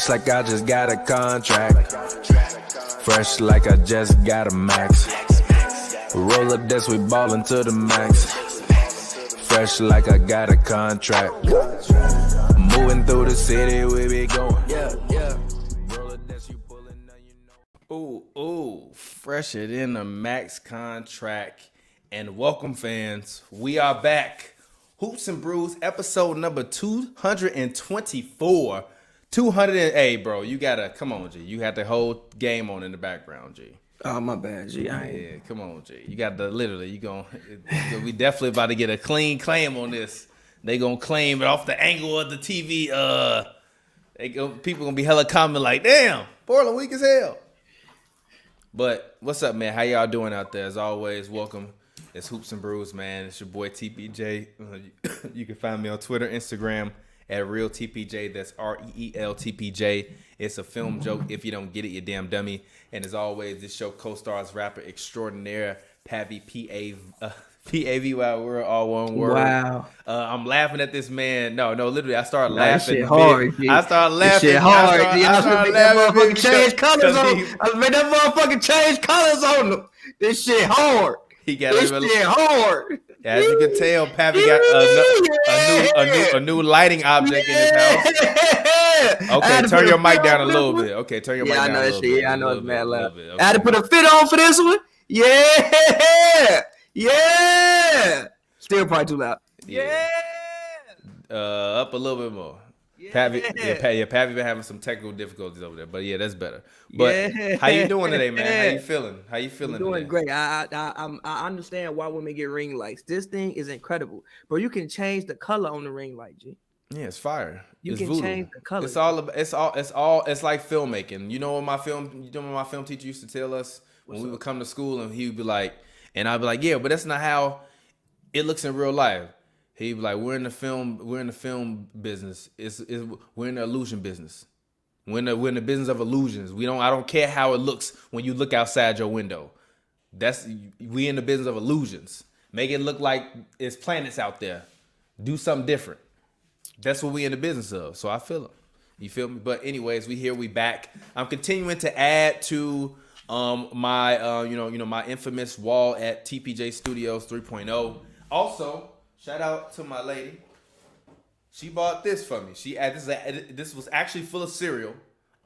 Fresh like I just got a contract. Fresh like I just got a max. Roll up this, we ballin' to the max. Fresh like I got a contract. Moving through the city, we be going. Roll up this, you pullin', now you know. Ooh, fresher than a max contract. And welcome, fans. We are back. Hoops and Brews, episode number 224. 200 and, hey, bro, you gotta, come on, G. You had the whole game on in the background, G. Oh, my bad, G. Yeah, come on, G. You got the, literally, we definitely about to get a clean claim on this. They gonna claim it off the angle of the TV. People gonna be hella comment like, damn, Portland weak as hell. But what's up, man? How y'all doing out there? As always, welcome. It's Hoops and Brews, man. It's your boy TPJ. You can find me on Twitter, Instagram at Real TPJ. That's REEL TPJ. It's a film joke. If you don't get it, you damn dummy. And as always, this show co-stars rapper extraordinaire Pavy, P-A-V-Y, we're all one word. Wow. I'm laughing at this man. No, literally, I started laughing. Shit hard, G. I started laughing. Shit hard. I started laughing. Motherfucking change colors on. I made that motherfucking change colors on them. This shit hard. He got this shit hard. As you can tell, Pavy got a new lighting object in his house. Okay, turn your mic down a little bit. Okay, turn your mic down a little bit. Yeah, I know it's mad loud. Okay. I had to put a fit on for this one. Yeah. Still probably too loud. Yeah. Up a little bit more. Pavy been having some technical difficulties over there, but yeah, that's better. But how you doing today, man? How you feeling? I'm doing great. I understand why women get ring lights. This thing is incredible, bro. You can change the color on the ring light, G. Yeah, it's fire. You it's can voodoo. change the color. It's like filmmaking. You know what my film teacher used to tell us when we would come to school, and he would be like, and I'd be like, yeah, but that's not how it looks in real life. He'd be like, we're in the film business. We're in the illusion business. We're in the business of illusions. I don't care how it looks when you look outside your window. We in the business of illusions. Make it look like it's planets out there. Do something different. That's what we in the business of. So I feel it. You feel me? But anyways, we back. I'm continuing to add to my my infamous wall at TPJ Studios 3.0. Also, shout out to my lady. She bought this for me. This was actually full of cereal.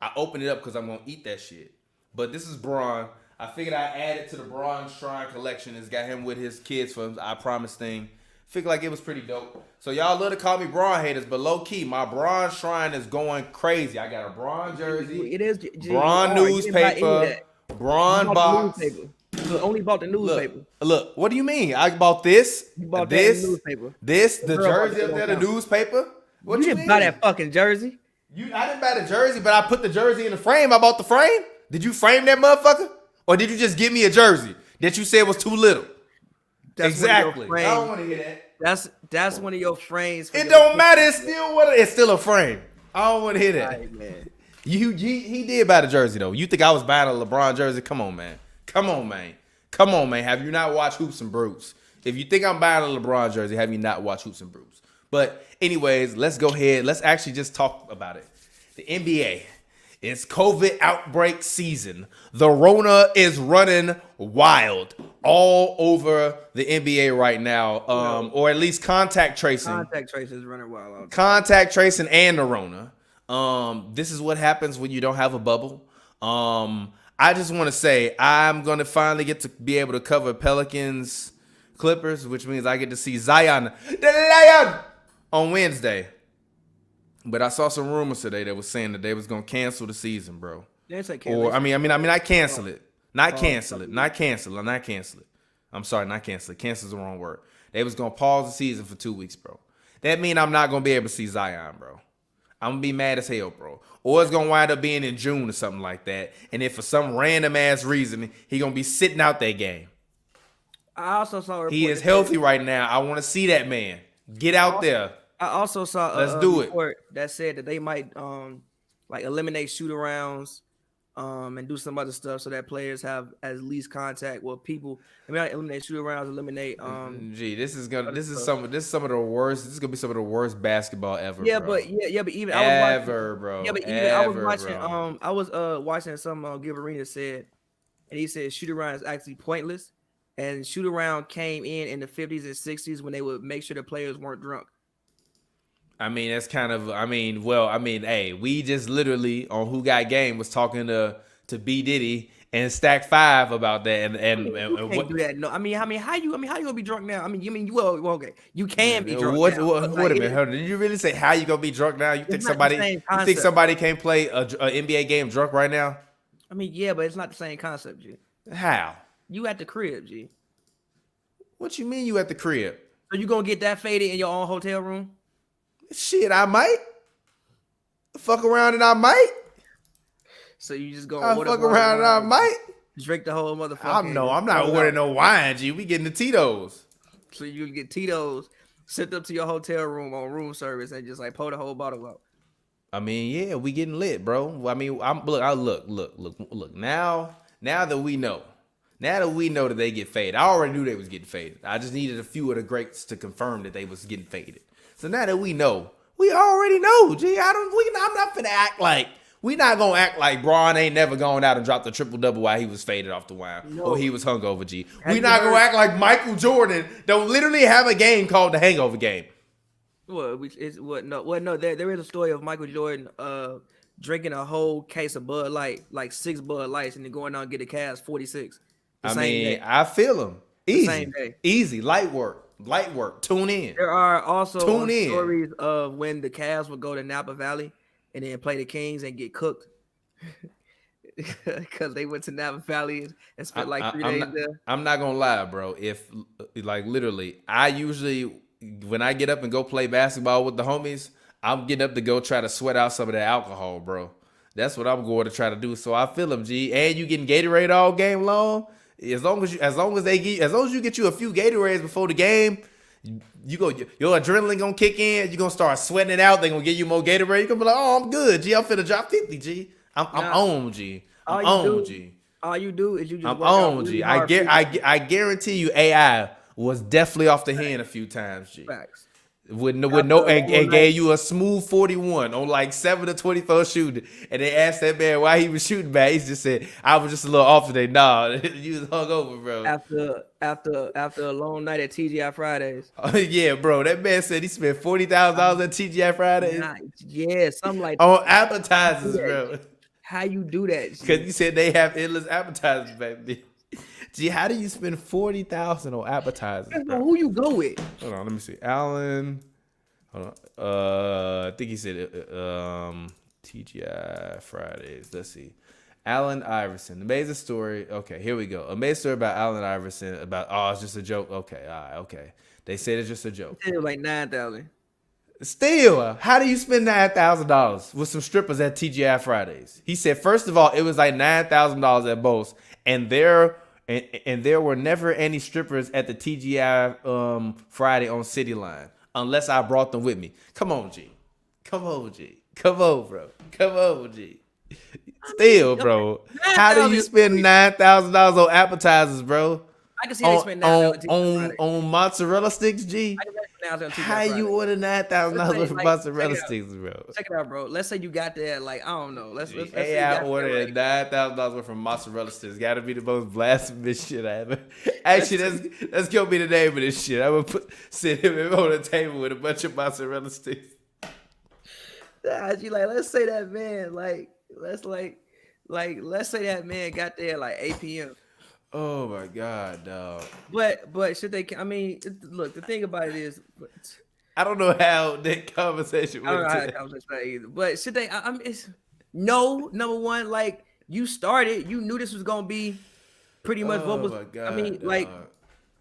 I opened it up because I'm gonna eat that shit. But this is Braun. I figured I'd add it to the Braun Shrine collection. It's got him with his kids for I Promise thing. Figured like it was pretty dope. So y'all love to call me Braun haters, but low key, my Braun Shrine is going crazy. I got a Braun jersey. It is Braun newspaper. Braun box. You only bought the newspaper. Look, what do you mean? I bought this. You bought the newspaper. The jersey up there, the newspaper. What you you didn't mean? buy that fucking jersey. I didn't buy the jersey, but I put the jersey in the frame. I bought the frame. Did you frame that motherfucker? Or did you just give me a jersey that you said was too little? That's exactly. I don't want to hear that. That's one of your frames. It don't matter. It's still a frame. I don't want to hear that. Right, man. He did buy the jersey though. You think I was buying a LeBron jersey? Come on, man. Have you not watched Hoops and Brews? If you think I'm buying a LeBron jersey, have you not watched Hoops and Brews? But anyways, let's go ahead. Let's actually just talk about it. The NBA. It's COVID outbreak season. The Rona is running wild all over the NBA right now, or at least contact tracing. Contact tracing is running wild. Contact tracing and the Rona. This is what happens when you don't have a bubble. I just want to say I'm going to finally get to be able to cover Pelicans Clippers, which means I get to see Zion on Wednesday. But I saw some rumors today that was saying that they was gonna cancel the season, bro. Or I mean, not cancel it. Not cancel it. I'm sorry, not cancel it. Cancel is the wrong word. They was gonna pause the season for 2 weeks, bro. That mean I'm not gonna be able to see Zion, bro. I'm gonna be mad as hell, bro. Or it's gonna wind up being in June or something like that. And if for some random ass reason he gonna be sitting out that game. I also saw a report. He is healthy right now. I want to see that man. Get out there. I also saw a report that said that they might eliminate shoot-arounds and do some other stuff so that players have as least contact with people. I mean, eliminate shoot arounds, eliminate Gee, this is other stuff. some of the worst. This is gonna be some of the worst basketball ever, Yeah, bro. but but even I was watching. Ever, Yeah, bro. but even I was Ever, watching. bro. I was watching some Gil Arena said, and he said shoot around is actually pointless, and shoot around came in the 50s and 60s when they would make sure the players weren't drunk. I mean, that's kind of. Hey, we just literally on Who Got Game was talking to B Diddy and Stack 5 about that, and You and can't what. do that. No, how you gonna be drunk now? I mean, well, okay, you can be drunk What, now. what, But wait like, a minute, hold on. Did you really say how you gonna be drunk now? You think not the same you think concept. somebody can't play a NBA game drunk right now? I mean, yeah, but it's not the same concept, G. How? You at the crib, G. What you mean you at the crib? So you gonna get that faded in your own hotel room? Shit, I might fuck around and I might. So you just gonna I order fuck bottle around and I wine, might. drink the whole motherfucker. I'm not ordering no wine, G. We getting the Tito's. So you get Tito's, sit up to your hotel room on room service, and just like pour the whole bottle out. I mean, yeah, we getting lit, bro. I mean, look. Now that we know that they get faded. I already knew they was getting faded. I just needed a few of the greats to confirm that they was getting faded. So now that we know, we already know. G, I'm not finna act like we not gonna act like Braun ain't never gone out and dropped a triple double while he was faded off the wine or he was hungover. G, we not gonna act like Michael Jordan don't literally have a game called the Hangover game. Well, no. There is a story of Michael Jordan drinking a whole case of Bud Light, like 6 Bud Lights, and then going out and get a Cavs 46. I mean, I feel him. Easy, same day. Easy, light work. Tune in. There are also stories of when the Cavs would go to Napa Valley and then play the Kings and get cooked because they went to Napa Valley and spent like 3 days there. I'm not gonna lie, bro. If like literally, I usually when I get up and go play basketball with the homies, I'm getting up to go try to sweat out some of that alcohol, bro. That's what I'm going to try to do. So I feel them, G. And you getting Gatorade all game long. As long as you get you a few Gatorades before the game, your adrenaline gonna kick in. You gonna start sweating it out. They gonna give you more Gatorade. You gonna be like, oh, I'm good, G. I'm finna drop 50, G. I'm on, G. I'm on, G. All you do is you just I'm work out on, really G. hard I guarantee you, AI was definitely off the hand a few times, G. facts. And gave you a smooth 41 on like 7 to 24 shooting, and they asked that man why he was shooting back. He just said, "I was just a little off today." Nah, you was hungover, bro. After a long night at TGI Fridays. Yeah, bro. That man said he spent $40,000 at TGI Fridays. Yeah, something like on appetizers, bro. How you do that? Because you said they have endless appetizers back then. Gee, how do you spend $40,000 on appetizers? Bro? Who you go with? Hold on, let me see. Alan. Hold on. I think he said TGI Fridays. Let's see. Allen Iverson. Amazing story. Okay, here we go. Amazing story about Allen Iverson. It's just a joke. Okay, all right, okay. They said it's just a joke. It was like 9,000. Still, how do you spend $9,000 with some strippers at TGI Fridays? He said, first of all, it was like $9,000 at most, and there were never any strippers at the TGI Friday on City Line unless I brought them with me. Come on, G. Come on, G. Come on, bro. Come on, G. Still, bro. How do you spend $9,000 on appetizers, bro? I can see they spend $9,000 on mozzarella sticks, G. How you order $9,000 worth of mozzarella sticks, bro? Check it out, bro. Let's say you got there, like, I don't know. Let's say I ordered $9,000 worth of mozzarella sticks. Got to be the most blasphemous shit I ever. Actually, that's gonna be the name of this shit. I'm gonna sit him on the table with a bunch of mozzarella sticks. Actually, like, let's say that man, let's say that man got there like 8 p.m. Oh my God, dog. But should they? I mean, look. The thing about it is, I don't know how that conversation went. I don't know how that conversation went either. But should they? I mean, it's no. Number one, like you started, you knew this was gonna be pretty much what was. My God, I mean, dog. like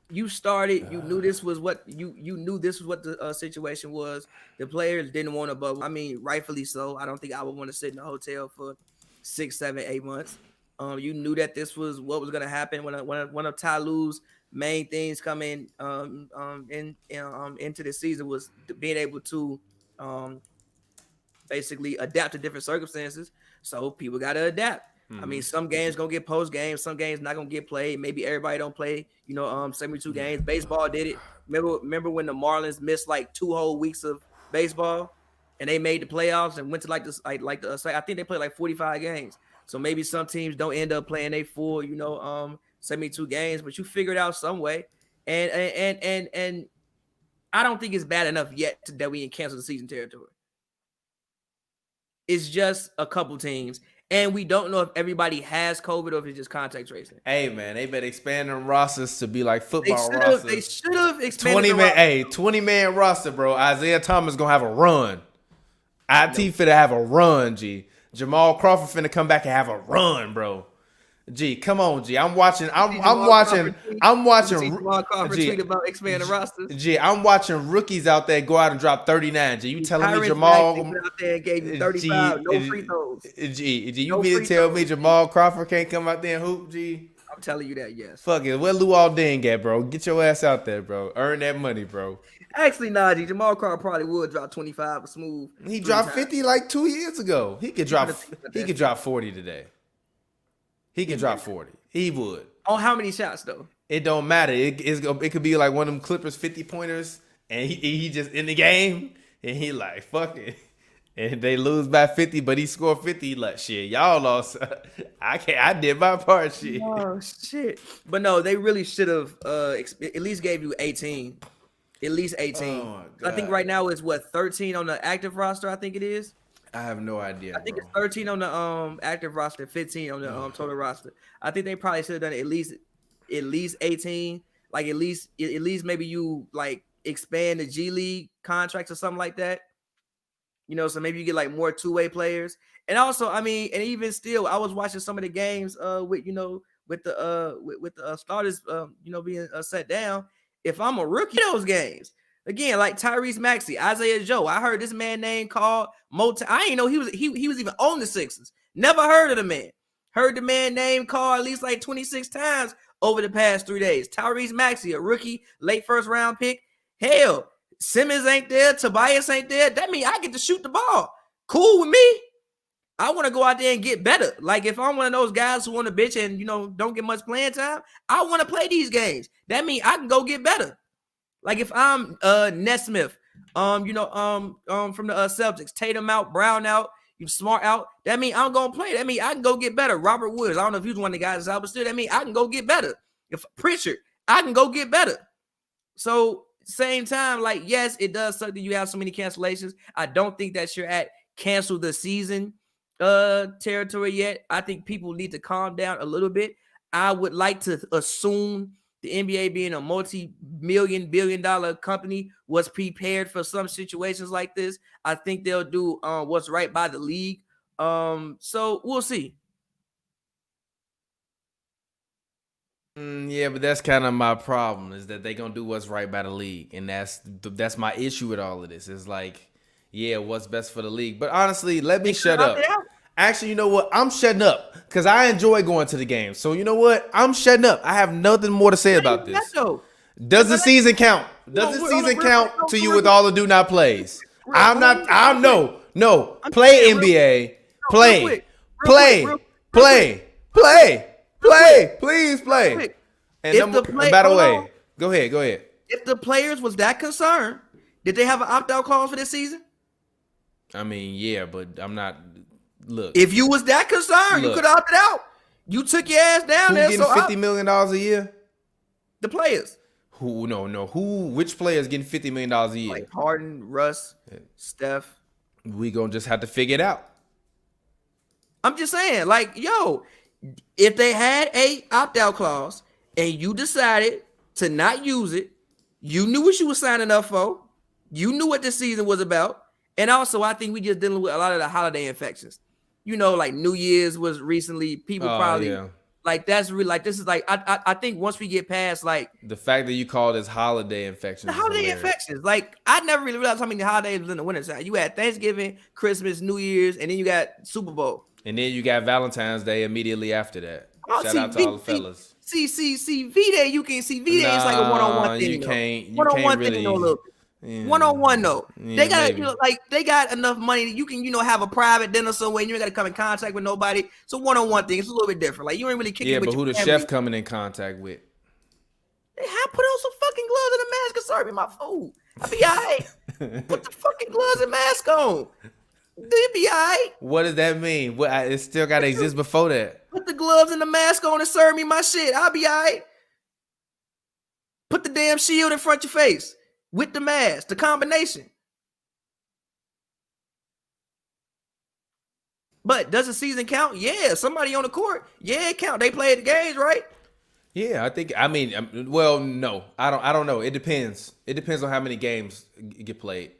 you started, you knew this was what you knew this was what the situation was. The players didn't want to bubble. I mean, rightfully so. I don't think I would want to sit in a hotel for 6, 7, 8 months. You knew that this was what was gonna happen when one of Ty Lue's main things coming into the season was being able to basically adapt to different circumstances. So people got to adapt. I mean, some games gonna get post games, some games not gonna get played. Maybe everybody don't play, 72 games. Baseball did it. Remember when the Marlins missed like 2 whole weeks of baseball and they made the playoffs and went to I think they played like 45 games. So maybe some teams don't end up playing a full, 72 games, but you figure it out some way. And I don't think it's bad enough yet that we in cancel the season territory. It's just a couple teams. And we don't know if everybody has COVID or if it's just contact tracing. Hey, man, they better expand them rosters to be like football rosters. They should have expanded 20-man roster, bro. Isaiah Thomas going to have a run. IT finna have a run, G. Jamal Crawford finna come back and have a run, bro. G, come on, G. I'm watching. Jamal Crawford tweet about expanding rosters. G, I'm watching rookies out there go out and drop 39. G, you telling me Jamal out there and gave you 35, no free throws. G, you mean to tell me Jamal Crawford can't come out there and hoop, G? I'm telling you that, yes. Fuck it. Where Luol Deng at, bro? Get your ass out there, bro. Earn that money, bro. Actually, nah, G. Jamal Crawford probably would drop 25 or smooth. He dropped 50 like 2 years ago. He could drop 40 today. He can drop 40. He would. On how many shots, though? It don't matter. It could be like one of them Clippers 50-pointers, and he just in the game, and he like, fuck it. And they lose by 50, but he scored 50. He like, shit, y'all lost. I did my part, shit. Oh, shit. But no, they really should have at least gave you 18. At least 18. Oh, I think right now it's 13 on the active roster, I think it is. I have no idea. I think it's 13 on the active roster, 15 on the total roster. I think they probably should have done at least 18. Like at least maybe you like expand the G League contracts or something like that. So maybe you get like more two-way players. And also, I mean, and even still, I was watching some of the games with the starters being set down. If I'm a rookie in those games. Again, like Tyrese Maxey, Isaiah Joe. I heard this man name called Mode. I didn't know he was even on the Sixers. Never heard of the man. Heard the man name called at least like 26 times over the past 3 days. Tyrese Maxey, a rookie, late first round pick. Hell, Simmons ain't there. Tobias ain't there. That means I get to shoot the ball. Cool with me. I want to go out there and get better. Like if I'm one of those guys who want to bitch and don't get much playing time, I want to play these games. That means I can go get better. Like if I'm Nesmith, from the Celtics, Tatum out, Brown out, you Smart out. That means I'm gonna play. That means I can go get better. Robert Woods, I don't know if he's one of the guys that's out, but still, that means I can go get better. If Pritchard, I can go get better. So same time, like yes, it does suck that you have so many cancellations. I don't think that you're at cancel the season territory yet. I think people need to calm down a little bit. I would like to assume the NBA being a multi-million, billion-dollar company was prepared for some situations like this. I think they'll do what's right by the league. So we'll see. Yeah, but that's kind of my problem is that they gonna do what's right by the league, and that's my issue with all of this. It's like, yeah, what's best for the league? But honestly, let me shut up. Actually, you know what? I'm shutting up because I enjoy going to the game. So you know what? I'm shutting up. I have nothing more to say about this. Does the season count? Does the season count to you with all the do not plays? I'm no. Play NBA. Play. Please play. And by the way, go ahead. If the players was that concerned, did they have an opt-out clause for this season? I mean, yeah, but I'm not. Look, if you was that concerned, you could have opted out. You took your ass down there. Who's getting $50 million a year? The players. Which players getting $50 million a year? Like Harden, Russ, Steph. We gonna just have to figure it out. I'm just saying, like, yo, if they had a opt-out clause and you decided to not use it, you knew what you were signing up for. You knew what the season was about. And also, I think we just dealing with a lot of the holiday infections. Like New Year's was recently. People probably like that's really like this is like I think once we get past like the fact that you call this holiday infections. The holiday infections. Like I never really realized how many holidays was in the wintertime. You had Thanksgiving, Christmas, New Year's, and then you got Super Bowl. And then you got Valentine's Day immediately after that. Shout out to all the fellas. See, V-Day, you can see V-Day is like a one-on-one thing. You can't really. 1-on-1 though. Yeah, They got maybe. they got enough money that you can have a private dinner somewhere and you ain't got to come in contact with nobody. It's a 1-on-1 thing. It's a little bit different. Like you ain't really kicking Yeah, with but your who the family. chef coming in contact with? They have put on some fucking gloves and a mask and serve me my food. I'll be all right. Put the fucking gloves and mask on. They'll be all right. What does that mean? It still got to exist before that. Put the gloves and the mask on and serve me my shit. I'll be all right. Put the damn shield in front of your face with the mask, the combination. But does the season count? Yeah. Somebody on the court? Yeah, it count. They played the games, right? Yeah, well, no. I don't know. It depends. It depends on how many games get played.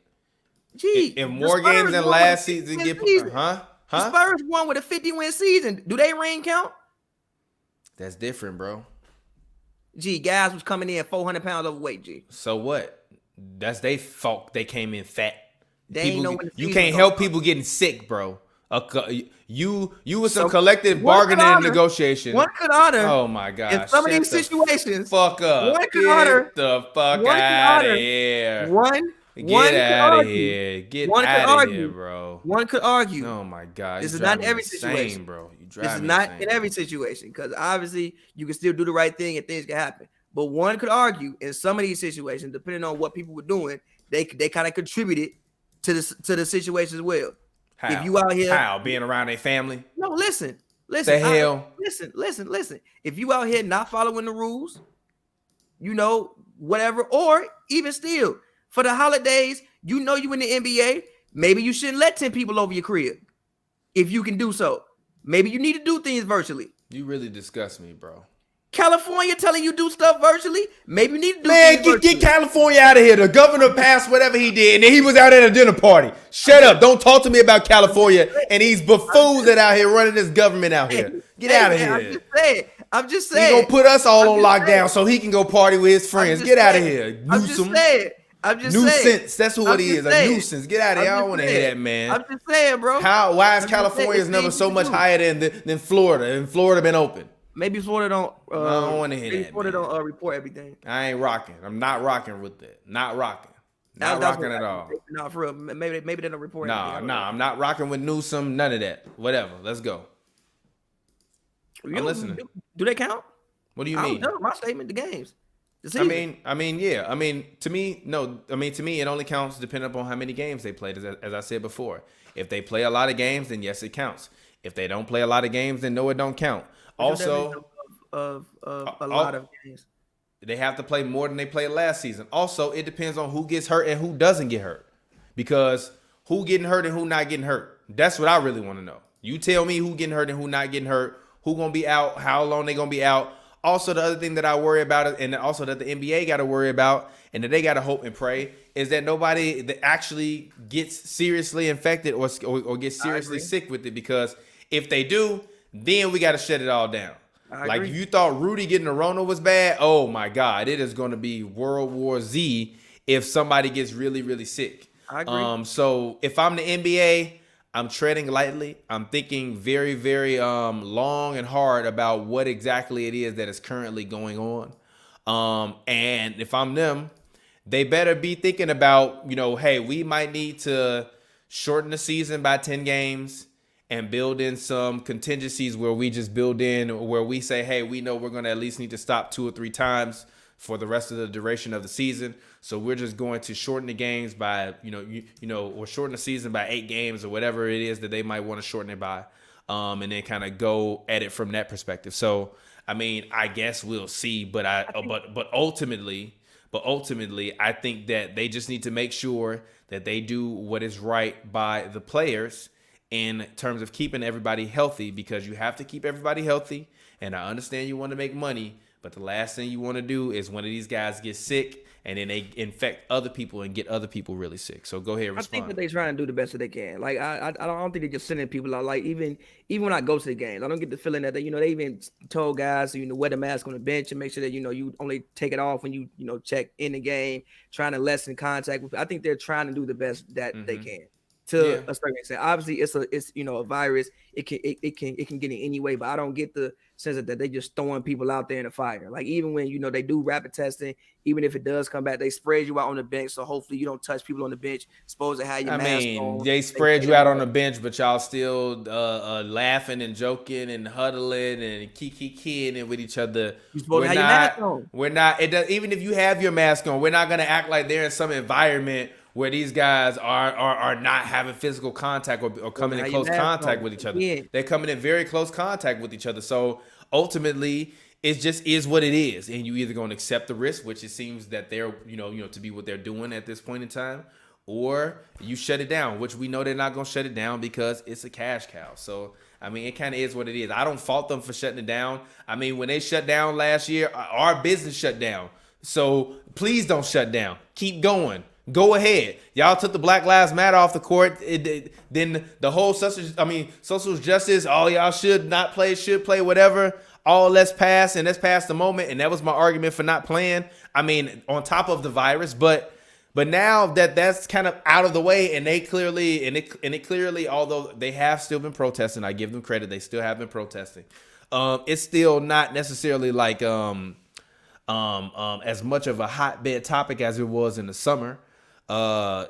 Gee, If more games than last season get played, The Spurs won with a 50-win season. Do they ring count? That's different, bro. Gee, guys was coming in 400 pounds overweight, G. So what? That's they fault. They came in fat. They ain't know when the you season can't was help gonna people getting sick, bro. You with some collective bargaining and negotiation. One could honor. Oh my gosh! In some of these situations, fuck up. One could honor. Get the fuck out of here. Get out of here. Get out of here, bro. One could argue. Oh my god! This is not in every situation, bro. This is not in every situation because obviously you can still do the right thing and things can happen. But one could argue in some of these situations, depending on what people were doing, they kind of contributed to the situation as well. How? If you out here being around a family? No, listen. The hell? Listen. If you out here not following the rules, whatever, or even still for the holidays, you in the NBA, maybe you shouldn't let 10 people over your crib. If you can do so, maybe you need to do things virtually. You really disgust me, bro. California telling you do stuff virtually, maybe you need to do things virtually. Get California out of here. The governor passed whatever he did, and then he was out at a dinner party. Shut up. Don't talk to me about California and these buffoons that out here running this government out here. Get out of here. I'm just saying. He gonna put us all on lockdown so he can go party with his friends. Get out of here. I'm just nuisance. saying. That's what he is. A nuisance. Get out of here. I don't want to hear that, man. I'm just saying, bro. Why is California's number so much higher than Florida? And Florida been open. Maybe Florida don't. I don't want to hear that. Florida don't report everything. I ain't rocking. I'm not rocking with that. Not rocking. Not rocking at all. No, for real. Maybe they don't report. I'm not rocking with Newsom. None of that. Whatever. Let's go. I'm listening. Do they count? What do you mean? My statement. The games. I mean, yeah. I mean, to me, no. I mean, to me, it only counts depending upon how many games they played. As I said before, if they play a lot of games, then yes, it counts. If they don't play a lot of games, then no, it don't count. Also, of a lot of games, they have to play more than they played last season. Also, it depends on who gets hurt and who doesn't get hurt, because who getting hurt and who not getting hurt. That's what I really want to know. You tell me who getting hurt and who not getting hurt, who gonna be out, how long they gonna be out. Also, the other thing that I worry about, and also that the NBA got to worry about, and that they got to hope and pray, is that nobody that actually gets seriously infected or gets seriously sick with it. Because if they do, then we got to shut it all down. Like if you thought Rudy getting the Rona was bad, oh my God, it is going to be World War Z if somebody gets really, really sick. I agree. So if I'm the NBA, I'm treading lightly. I'm thinking very, very long and hard about what exactly it is that is currently going on. And if I'm them, they better be thinking about, hey, we might need to shorten the season by 10 games and build in some contingencies where we just build in where we say, hey, we know we're going to at least need to stop 2 or 3 times for the rest of the duration of the season. So we're just going to shorten the games by, or shorten the season by 8 games or whatever it is that they might want to shorten it by, and then kind of go at it from that perspective. So, I mean, I guess we'll see, but ultimately, I think that they just need to make sure that they do what is right by the players in terms of keeping everybody healthy, because you have to keep everybody healthy. And I understand you want to make money, but the last thing you want to do is one of these guys get sick and then they infect other people and get other people really sick. So go ahead, respond. I think that they're trying to do the best that they can. Like I don't think they're just sending people out. Like even when I go to the games, I don't get the feeling that they even told guys to wear the mask on the bench and make sure that you only take it off when you check in the game, trying to lessen contact with. I think they're trying to do the best that they can. to a certain extent. Obviously, it's a virus. It can get in any way, but I don't get the sense that they just throwing people out there in the fire. Like even when they do rapid testing, even if it does come back, they spread you out on the bench. So hopefully you don't touch people on the bench. Supposed to have your mask on. They spread you out on the bench, but y'all still laughing and joking and huddling and kicking with each other. You're supposed to have your mask on. We're not. It does, even if you have your mask on, we're not gonna act like they're in some environment where these guys are not having physical contact or coming in close contact with each other. Yeah. They're coming in very close contact with each other. So ultimately, it just is what it is, and you either gonna accept the risk, which it seems that they're to be what they're doing at this point in time, or you shut it down, which we know they're not gonna shut it down because it's a cash cow. So I mean, it kind of is what it is. I don't fault them for shutting it down. I mean, when they shut down last year, our business shut down. So please don't shut down. Keep going. Go ahead. Y'all took the Black Lives Matter off the court. Then the whole social justice, all y'all should play, whatever. All let's pass the moment. And that was my argument for not playing. I mean, on top of the virus, but now that's kind of out of the way, and they clearly, although they have still been protesting, I give them credit, they still have been protesting. It's still not necessarily like as much of a hotbed topic as it was in the summer. I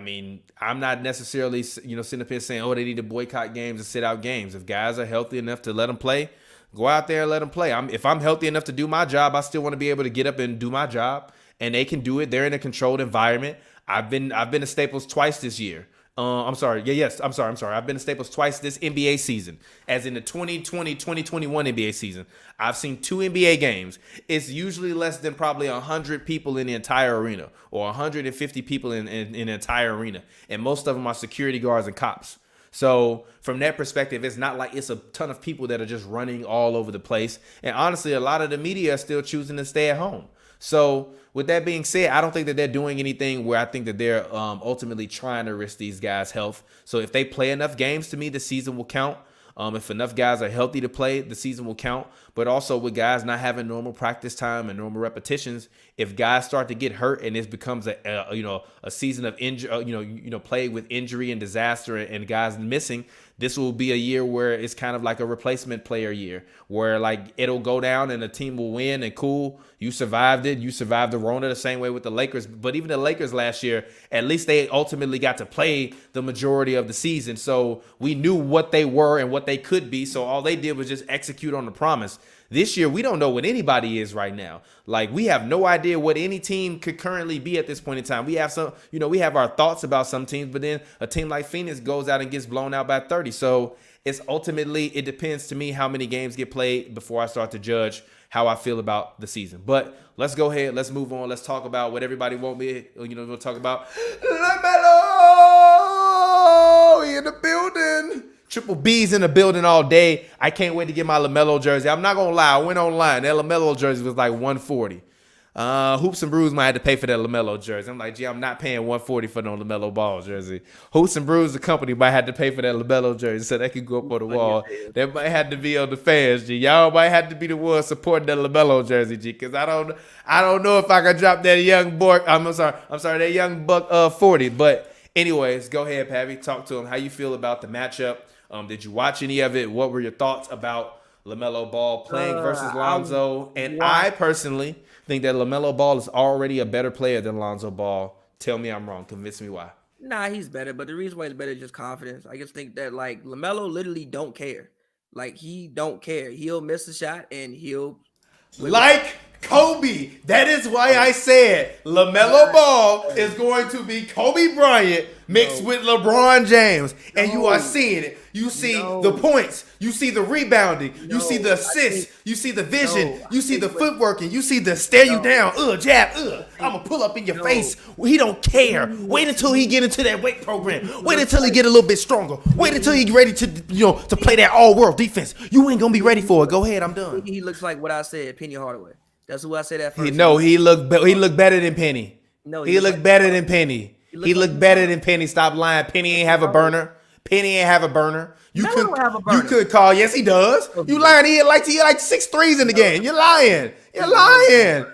mean, I'm not necessarily, sitting up here saying, oh, they need to boycott games and sit out games. If guys are healthy enough to let them play, go out there and let them play. If I'm healthy enough to do my job, I still want to be able to get up and do my job, and they can do it. They're in a controlled environment. I've been to Staples twice this year. I'm sorry. I've been to Staples twice this NBA season, as in the 2020-2021 NBA season. I've seen 2 NBA games. It's usually less than probably 100 people in the entire arena, or 150 people in the entire arena. And most of them are security guards and cops. So from that perspective, it's not like it's a ton of people that are just running all over the place. And honestly, a lot of the media are still choosing to stay at home. So with that being said, I don't think that they're doing anything where I think that they're ultimately trying to risk these guys' health. So if they play enough games, to me, the season will count. If enough guys are healthy to play, the season will count. But also with guys not having normal practice time and normal repetitions, if guys start to get hurt and this becomes a season of injury, played with injury and disaster and guys missing, this will be a year where it's kind of like a replacement player year, where like it'll go down and the team will win and cool. You survived it. You survived the Rona the same way with the Lakers. But even the Lakers last year, at least they ultimately got to play the majority of the season. So we knew what they were and what they could be. So all they did was just execute on the promise. This year, we don't know what anybody is right now. Like, we have no idea what any team could currently be at this point in time. We have we have our thoughts about some teams, but then a team like Phoenix goes out and gets blown out by 30. So it depends to me how many games get played before I start to judge how I feel about the season. But let's go ahead. Let's move on. Let's talk about what everybody want me. We'll talk about LaMelo in the building. Triple B's in the building all day. I can't wait to get my LaMelo jersey. I'm not going to lie. I went online. That LaMelo jersey was like $140. Hoops and Brews might have to pay for that LaMelo jersey. I'm like, gee, I'm not paying $140 for no LaMelo Ball jersey. Hoops and Brews, the company, might have to pay for that LaMelo jersey so that could go up on the wall. That might have to be on the fans, G. Y'all might have to be the ones supporting that LaMelo jersey, G, because I don't know if I can drop that young buck. That young buck 40. But anyways, go ahead, Pavy. Talk to him. How you feel about the matchup? Did you watch any of it? What were your thoughts about LaMelo Ball playing versus Lonzo? I personally think that LaMelo Ball is already a better player than Lonzo Ball. Tell me I'm wrong. Convince me why. Nah, he's better, but the reason why he's better is just confidence. I just think that like LaMelo literally don't care. Like he don't care. He'll miss a shot and he'll like Kobe. That is why I said LaMelo Ball is going to be Kobe Bryant mixed with LeBron James. And you are seeing it. You see the points. You see the rebounding. You see the assists. You see the vision. You see the footwork. And you see the stare you down. Jab. I'm going to pull up in your face. He don't care. Wait until he get into that weight program. Wait until he get a little bit stronger. Wait until he ready to play that all-world defense. You ain't going to be ready for it. Go ahead. I'm done. He looks like what I said, Penny Hardaway. That's who I said that first. He looked better than Penny. No, he looked better than Penny. He looked better than Penny. Stop lying. Penny ain't have a burner. You could call. Yes, he does. You lying. He had like 6 threes in the game. You're lying. You're lying.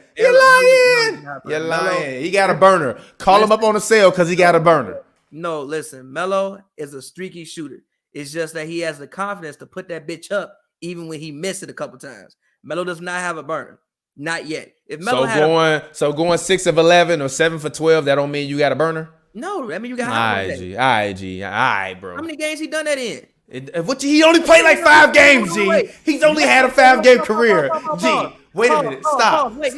He got a burner. Call him up on the cell because he got a burner. No, listen, Melo is a streaky shooter. It's just that he has the confidence to put that bitch up even when he missed it a couple times. Melo does not have a burner. Not yet. If Melo going 6 of 11 or 7 for 12, that don't mean you got a burner. no, I mean you got All right, bro. How many games he done that in? He only played like 5 games, G. He's only had a 5-game career, G. Wait a minute. Stop. You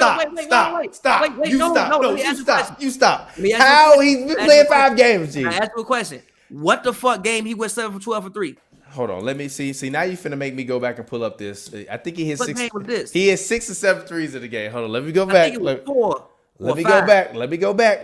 stop. How he's been playing 5 games, G? I ask you a question. What the fuck game he went 7 for 12 for 3? Hold on, let me see. See, now you finna make me go back and pull up this. I think he hit What 6. game was this? He hit 6 or 7 threes in the game. Hold on, let me go back. I think it was 4. Let me go back. Let me go back.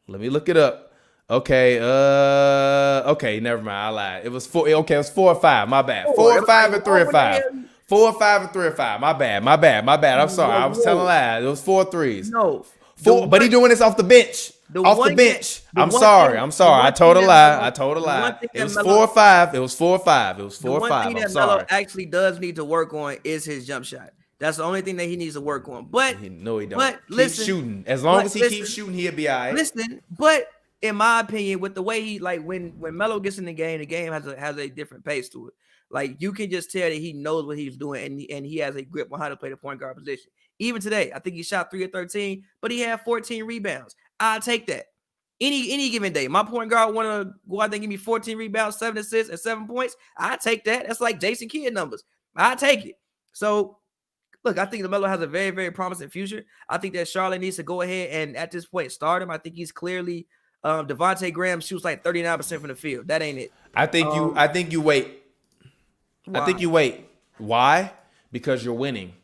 Let me look it up. Okay. Okay. Never mind. I lied. It was 4. Okay, it was 4 or 5. My bad. 4 or 5 and 3 or 5. 4 or 5 and 3 or 5. My bad. I'm sorry. I was telling lies. It was 4 threes. No. 4. But he doing this off the bench. I'm sorry. I told a lie. It was 4 or 5. The one thing that Melo actually does need to work on is his jump shot. That's the only thing that he needs to work on. But no, he don't. But keep shooting. As long as he keeps shooting, he'll be all right. Listen, but in my opinion, with the way he when Melo gets in the game has a different pace to it. Like you can just tell that he knows what he's doing and he has a grip on how to play the point guard position. Even today, I think he shot 3 of 13, but he had 14 rebounds. I'll take that. Any given day. My point guard want to go out there and give me 14 rebounds, 7 assists, and 7 points. I take that. That's like Jason Kidd numbers. I take it. So, look, I think LaMelo has a very, very promising future. I think that Charlotte needs to go ahead and at this point start him. I think he's clearly Devontae Graham shoots like 39% from the field. That ain't it. I think you wait. Why? I think you wait. Why? Because you're winning.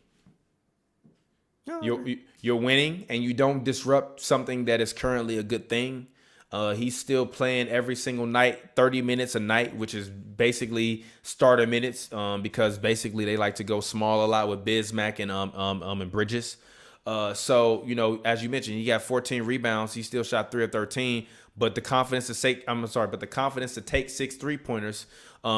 You're winning, and you don't disrupt something that is currently a good thing. He's still playing every single night, 30 minutes a night, which is basically starter minutes, because basically they like to go small a lot with Bismack and Bridges. So as you mentioned, he got 14 rebounds. He still shot 3 of 13, but the confidence to take 6 3-pointers.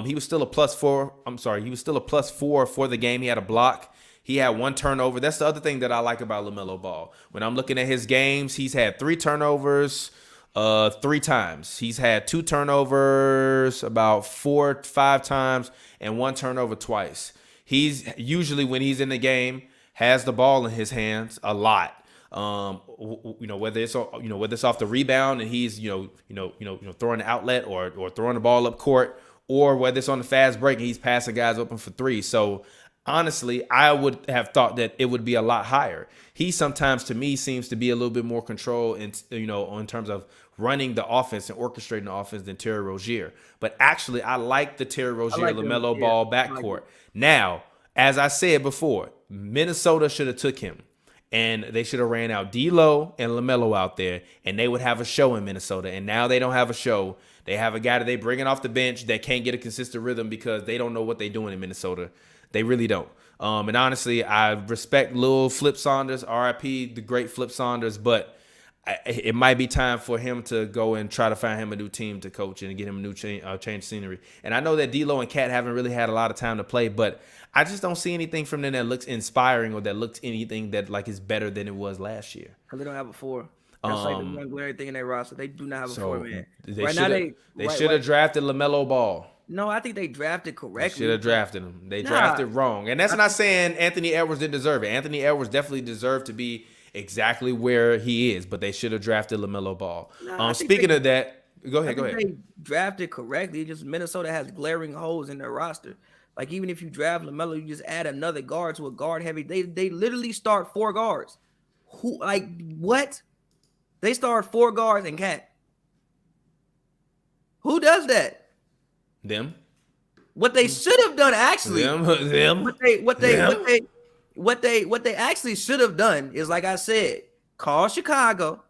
He was still a +4. He was still a +4 for the game. He had a block. He had 1 turnover. That's the other thing that I like about LaMelo Ball. When I'm looking at his games, he's had 3 turnovers 3 times. He's had 2 turnovers about 4 or 5 times and 1 turnover twice. He's usually, when he's in the game, has the ball in his hands a lot. Whether it's off the rebound and he's throwing the outlet or throwing the ball up court, or whether it's on the fast break and he's passing guys open for 3. So honestly, I would have thought that it would be a lot higher. He sometimes, to me, seems to be a little bit more control in terms of running the offense and orchestrating the offense than Terry Rozier. But actually, I like the Terry Rozier LaMelo Ball backcourt. Now, as I said before, Minnesota should have took him, and they should have ran out D'Lo and LaMelo out there, and they would have a show in Minnesota. And now they don't have a show. They have a guy that they bringing off the bench that can't get a consistent rhythm because they don't know what they're doing in Minnesota. They really don't. And honestly, I respect Lil Flip Saunders, RIP, the great Flip Saunders, but it might be time for him to go and try to find him a new team to coach and get him a new change scenery. And I know that D'Lo and Cat haven't really had a lot of time to play, but I just don't see anything from them that looks inspiring or that looks anything that like is better than it was last year. Because they don't have a 4. That's like the one glaring thing in their roster. They do not have a 4 man. They should have drafted LaMelo Ball. No, I think they drafted correctly. Should have drafted him. They drafted wrong. And that's not saying Anthony Edwards didn't deserve it. Anthony Edwards definitely deserved to be exactly where he is, but they should have drafted LaMelo Ball. Speaking of that, go ahead. They drafted correctly. Just Minnesota has glaring holes in their roster. Like, even if you draft LaMelo, you just add another guard to a guard heavy. They literally start 4 guards. What? They start 4 guards and Cat. Who does that? Them. What they should have done, actually. Them. What they actually should have done is, like I said, call Chicago,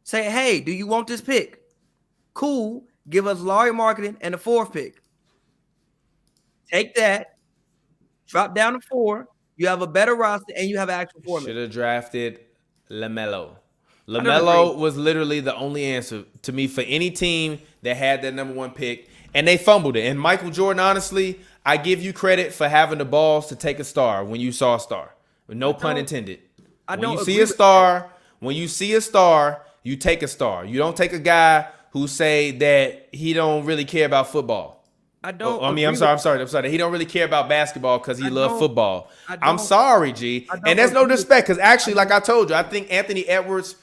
say, hey, do you want this pick? Cool. Give us Laurie Marketing and the 4th pick. Take that. Drop down to 4. You have a better roster and you have an actual 4. Should have drafted LaMelo. LaMelo was literally the only answer to me for any team that had that number 1 pick, and they fumbled it. And Michael Jordan, honestly, I give you credit for having the balls to take a star when you saw a star. No pun intended. When you see a star, you take a star. You don't take a guy who say that he don't really care about football. I don't. I'm sorry. He don't really care about basketball because he loves football. I'm don't- sorry, G. And that's no disrespect because actually, like I told you, I think Anthony Edwards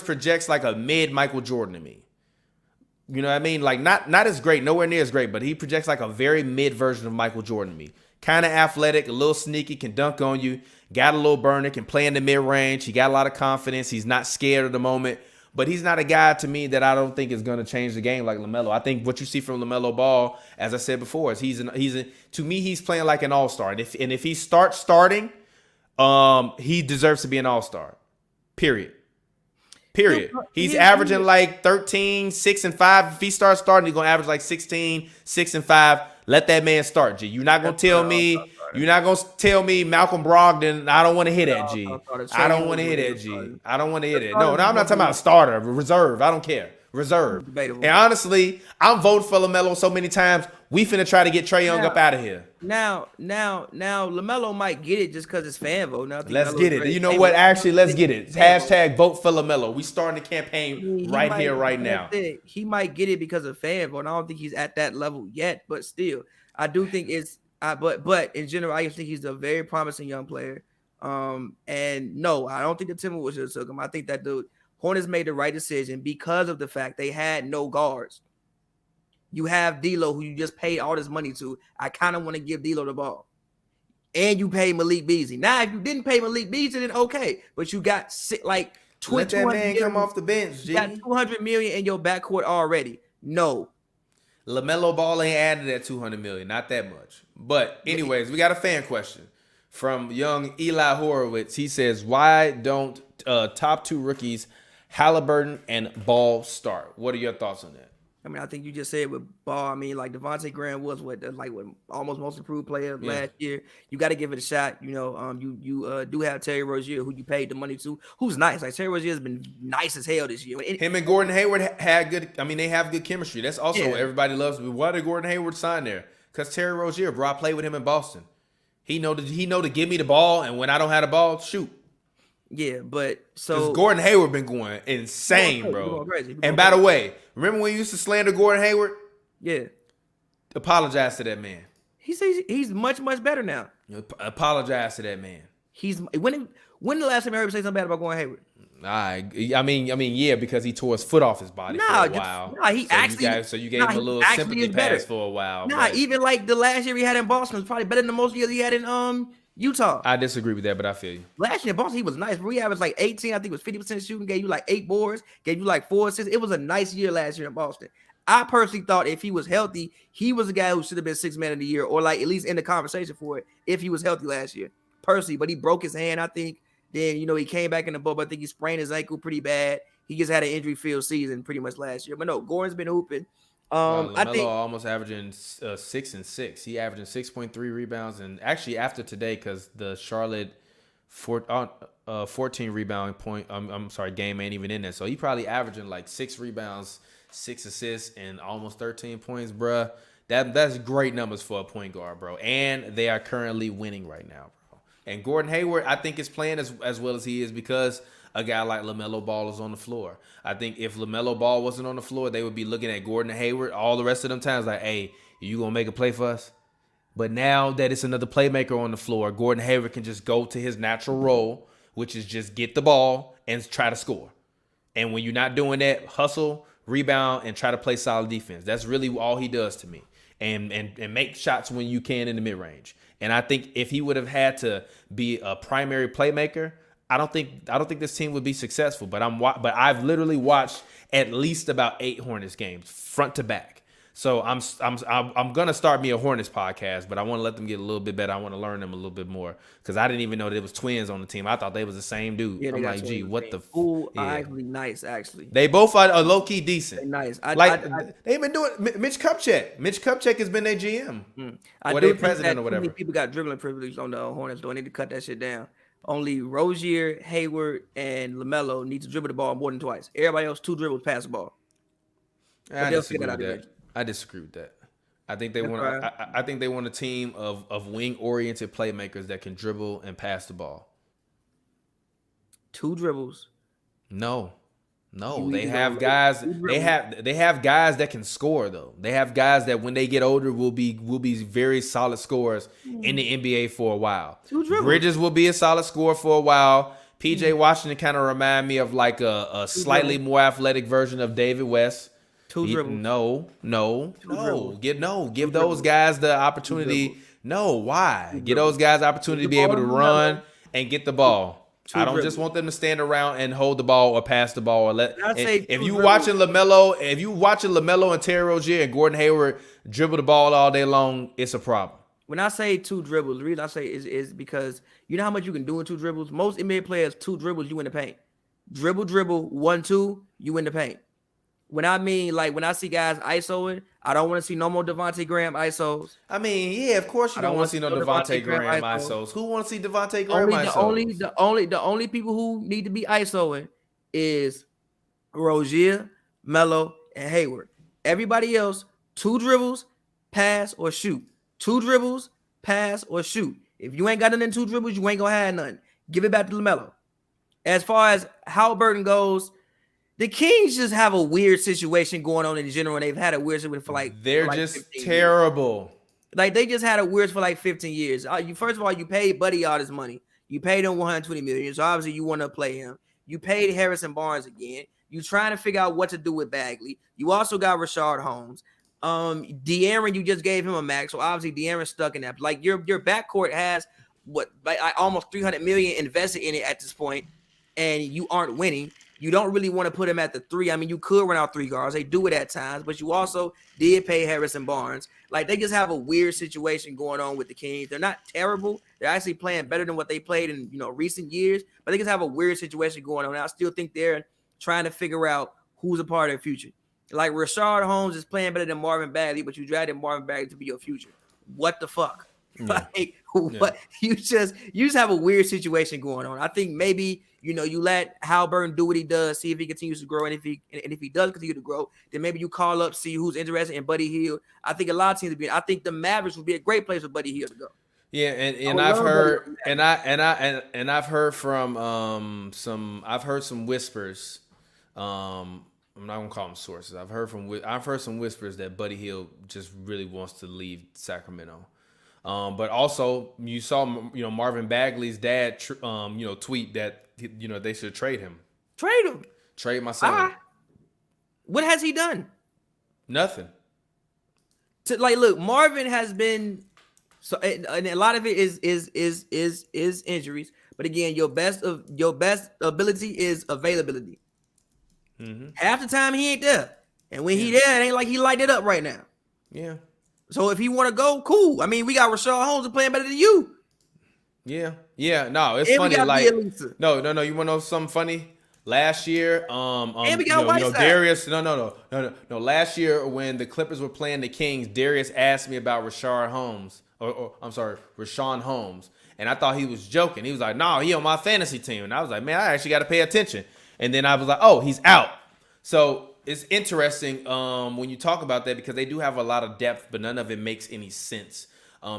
projects like a mid Michael Jordan to me. You know what I mean? Like not as great, nowhere near as great, but he projects like a very mid version of Michael Jordan to me. Kind of athletic, a little sneaky, can dunk on you, got a little burner, can play in the mid range. He got a lot of confidence. He's not scared of the moment, but he's not a guy to me that I don't think is going to change the game like LaMelo. I think what you see from LaMelo Ball, as I said before, is to me he's playing like an all-star. And if he starts starting, he deserves to be an all-star. Period. He's averaging like 13, 6, and 5. If he starts starting, he's gonna average like 16, 6, and 5. Let that man start, G. You're not gonna tell me Malcolm Brogdon. I don't want to hear that, G. I don't want to hear that, G. I don't want to hear that. No, I'm not talking about a starter, reserve. I don't care. Reserve. Debatable. And honestly, I'm voting for LaMelo so many times. We finna try to get Trae Young up out of here. Now, LaMelo might get it just because it's fan vote. Now, Let's get it. You know what? Actually, let's get it. Hashtag vote for LaMelo. We starting the campaign right here, right now. He might get it because of fan vote. I don't think he's at that level yet, but still, I do think it's. But in general, I think he's a very promising young player. And no, I don't think the Timberwolves should have took him. I think that the Hornets made the right decision because of the fact they had no guards. You have D'Lo, who you just paid all this money to. I kind of want to give D'Lo the ball. And you pay Malik Beasley. Now, if you didn't pay Malik Beasley, then okay. But you got like let that man come off the bench, G. You got $200 million in your backcourt already. No. LaMelo Ball ain't added that $200 million, not that much. But anyways, we got a fan question from young Eli Horowitz. He says, "Why don't top 2 rookies Halliburton and Ball start?" What are your thoughts on that? I mean, I think you just said with Ball. I mean, like Devontae Graham was what almost most improved player last year. You got to give it a shot. You know, you do have Terry Rozier, who you paid the money to, who's nice. Like Terry Rozier has been nice as hell this year. Him and Gordon Hayward had good. I mean, they have good chemistry. That's also what everybody loves. Why did Gordon Hayward sign there? Because Terry Rozier, bro, I played with him in Boston. He know to give me the ball, and when I don't have the ball, shoot. Yeah, but so Gordon Hayward been going insane, bro. And by the way, remember when you used to slander Gordon Hayward? Yeah. Apologize to that man. He's much better now. Apologize to that man. When the last time you heard him say something bad about Gordon Hayward? I mean, yeah, because he tore his foot off his body for a while. You gave him a little sympathy pass for a while. Even like the last year he had in Boston was probably better than most years he had in Utah. I disagree with that, but I feel you. Last year in Boston, he was nice. We averaged like 18. I think it was 50% shooting. Gave you like 8 boards. Gave you like 4 assists. It was a nice year last year in Boston. I personally thought if he was healthy, he was a guy who should have been 6th man of the year, or like at least in the conversation for it if he was healthy last year. Personally, but he broke his hand, I think. Then he came back in the bubble. I think he sprained his ankle pretty bad. He just had an injury-filled season pretty much last year. But no, Gordon's been hooping. I think almost averaging 6 and 6. He averaging 6.3 rebounds, and actually after today, because the Charlotte 14 rebound point. Game ain't even in there, so he probably averaging like 6 rebounds, 6 assists, and almost 13 points, bruh. That's great numbers for a point guard, bro. And they are currently winning right now, bro. And Gordon Hayward, I think, is playing as well as he is because a guy like LaMelo Ball is on the floor. I think if LaMelo Ball wasn't on the floor, they would be looking at Gordon Hayward all the rest of them times like, hey, you going to make a play for us? But now that it's another playmaker on the floor, Gordon Hayward can just go to his natural role, which is just get the ball and try to score. And when you're not doing that, hustle, rebound, and try to play solid defense. That's really all he does to me. And make shots when you can in the mid-range. And I think if he would have had to be a primary playmaker, I don't think this team would be successful. But I've literally watched at least about 8 Hornets games front to back. So I'm gonna start me a Hornets podcast, but I want to let them get a little bit better. I want to learn them a little bit more because I didn't even know that it was twins on the team. I thought they was the same dude. Yeah, I'm like, gee, what the? Actually nice. Actually, they both are low key decent. They're nice. They've been doing. Mitch Kupchak. Mitch Kupchak has been their GM or their president or whatever. People got dribbling privilege on the Hornets. Though. I need to cut that shit down. Only Rozier, Hayward, and LaMelo need to dribble the ball more than twice. Everybody else 2 dribbles, pass the ball. I disagree with that. I disagree with that. I think they want. I think they want a team of wing-oriented playmakers that can dribble and pass the ball. 2 dribbles. No. No, You they either have gonna guys. two They dribbles. have guys that can score though. They have guys that when they get older will be very solid scorers in the NBA for a while. Two dribbles. Bridges will be a solid scorer for a while. PJ Washington kind of remind me of like a Two slightly dribbles. more athletic version of David West. Two dribbles. Give those dribbles. guys the Two opportunity. dribbles. No, why? Two Give those dribbles. guys the Get opportunity the to be able ball to to run LaMelo. and get the ball. Two I don't just dribbles. want them to stand around and hold the ball or pass the ball or let. When I And say if two you dribbles- watching LaMelo and Terry Rozier and Gordon Hayward dribble the ball all day long, it's a problem. When I say two dribbles, the reason I say is because you know how much you can do in two dribbles. Most NBA players, two dribbles, you in the paint. Dribble, 1-2, you in the paint. When I mean, like, when I see guys ISOing, I don't want to see no more Devontae Graham ISOs. I mean, yeah, of course you I don't don't want to see no Devontae Graham ISOs. ISOs. Who want to see Devontae Graham ISOs? The only people who need to be ISOing is Rozier, Melo, and Hayward. Everybody else, two dribbles, pass or shoot. Two dribbles, pass or shoot. If you ain't got nothing in two dribbles, you ain't gonna have nothing. Give it back to LaMelo. As far as Halliburton goes, the Kings just have a weird situation going on in general, and they've had a weird situation for like They're for like just 15 years. terrible. Like they just had a weird for like 15 years. First of all, you paid Buddy all this money. You paid him 120 million. So obviously you want to play him. You paid Harrison Barnes again. You trying to figure out what to do with Bagley. You also got Rashard Holmes. De'Aaron, you just gave him a max. So obviously De'Aaron's stuck in that. Like your backcourt has almost 300 million invested in it at this point, and you aren't winning. You don't really want to put him at the three. I mean, you could run out three guards. They do it at times, but you also did pay Harrison Barnes. Like, they just have a weird situation going on with the Kings. They're not terrible. They're actually playing better than what they played in, recent years, but they just have a weird situation going on. And I still think they're trying to figure out who's a part of their future. Like, Rashard Holmes is playing better than Marvin Bagley, but you drafted Marvin Bagley to be your future. What the fuck? Yeah. Like, what? You just have a weird situation going on. I think maybe you let Halliburton do what he does, see if he continues to grow, and if he does continue to grow, then maybe you call up, see who's interested in Buddy Hield. I think a lot of teams would be. I think the Mavericks would be a great place for Buddy Hield to go. Yeah, and I've heard and I've heard from some whispers. I'm not gonna call them sources. I've heard some whispers that Buddy Hield just really wants to leave Sacramento. But also you saw Marvin Bagley's dad tweet that they should trade him. Trade my son. What has he done? Nothing. Look, Marvin has been and a lot of it is injuries. But again, your best ability is availability. Mm-hmm. Half the time he ain't there, and when he there, it ain't like he light it up right now. Yeah. So if he want to go, cool. I mean, we got Rashard Holmes playing better than you. Yeah. No, it's funny. Like, no. You want to know something funny? Last year, and we got Whiteside. Darius. No. Last year, when the Clippers were playing the Kings, Darius asked me about Rashard Holmes, Rashawn Holmes, and I thought he was joking. He was like, "No, he on my fantasy team," and I was like, "Man, I actually got to pay attention." And then I was like, "Oh, he's out." So it's interesting when you talk about that because they do have a lot of depth, but none of it makes any sense.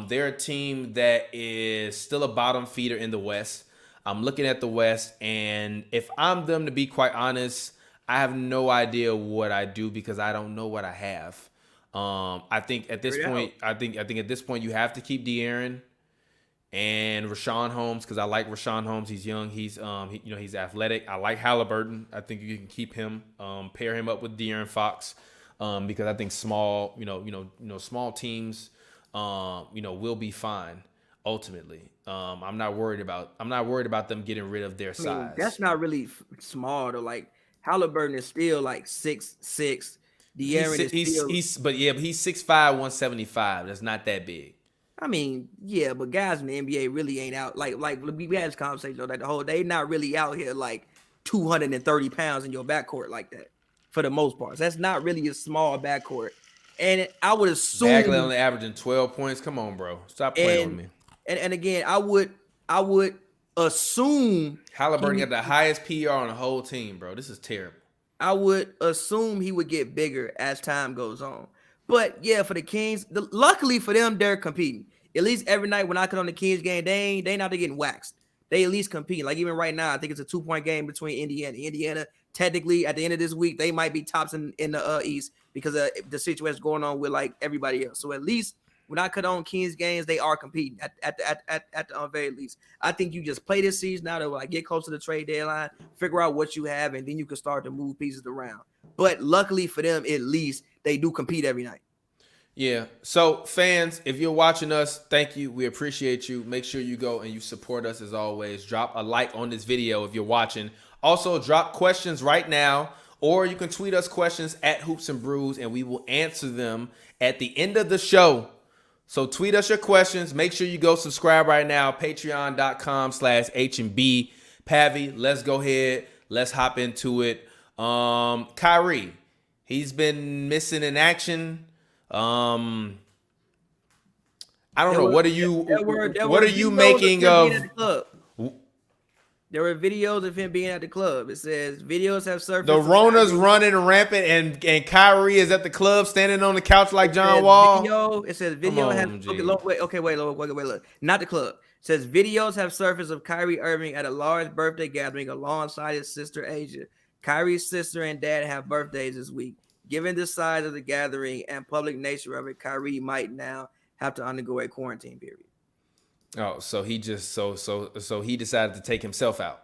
They're a team that is still a bottom feeder in the West. I'm looking at the West, and if I'm them, to be quite honest, I have no idea what I do because I don't know what I have. I think at this point, you have to keep De'Aaron and Rashawn Holmes because I like Rashawn Holmes. He's young. He's he's athletic. I like Halliburton. I think you can keep him, pair him up with De'Aaron Fox, because I think small teams, will be fine ultimately. I'm not worried about them getting rid of their size. That's not really small though. Like Halliburton is still like 6'6". De'Aaron he's 6'5", 175. That's not that big. I mean, yeah, but guys in the NBA really ain't out. Like we had this conversation though, that they not really out here like 230 pounds in your backcourt like that for the most part. So that's not really a small backcourt. And I would assume Bagley only averaging 12 points. Come on, bro. Stop playing with me. And again, I would assume Halliburton got the highest PR on the whole team, bro. This is terrible. I would assume he would get bigger as time goes on. But yeah, for the Kings, luckily for them, they're competing. At least every night when I come on the Kings game, they not getting waxed. They at least compete. Like even right now, I think it's a 2-point game between Indiana. Indiana technically at the end of this week, they might be tops in the East because of the situation going on with like everybody else. So at least when I cut on Kings games, they are competing at the very least. I think you just play this season now to like get close to the trade deadline, figure out what you have, and then you can start to move pieces around. But luckily for them, at least they do compete every night. Yeah. So fans, if you're watching us, thank you. We appreciate you. Make sure you go and you support us as always. Drop a like on this video if you're watching. Also, drop questions right now, or you can tweet us questions at Hoops and Brews, and we will answer them at the end of the show. So tweet us your questions. Make sure you go subscribe right now. Patreon.com/HNB Pavy. Let's go ahead. Let's hop into it. Kyrie, he's been missing in action. I don't know. What are you making of? There were videos of him being at the club. It says videos have surfaced. The Rona's running rampant, and Kyrie is at the club standing on the couch like John Wall. It says video has. Okay, wait, look. Not the club. It says videos have surfaced of Kyrie Irving at a large birthday gathering alongside his sister Asia. Kyrie's sister and dad have birthdays this week. Given the size of the gathering and public nature of it, Kyrie might now have to undergo a quarantine period. Oh, so he just so he decided to take himself out.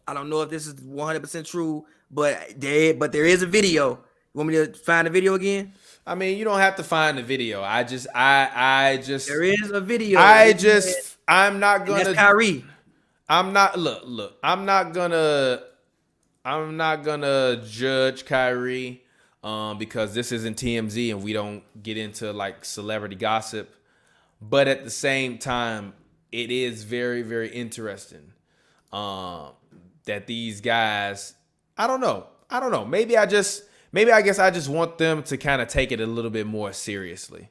I don't know if this is 100% true, but there is a video. You want me to find the video again? I mean, you don't have to find the video. I just there is a video. I'm not gonna. That's Kyrie. I'm not look. I'm not gonna judge Kyrie because this isn't TMZ and we don't get into like celebrity gossip. But at the same time, it is very, very interesting that these guys, I don't know. Maybe I guess I just want them to kind of take it a little bit more seriously.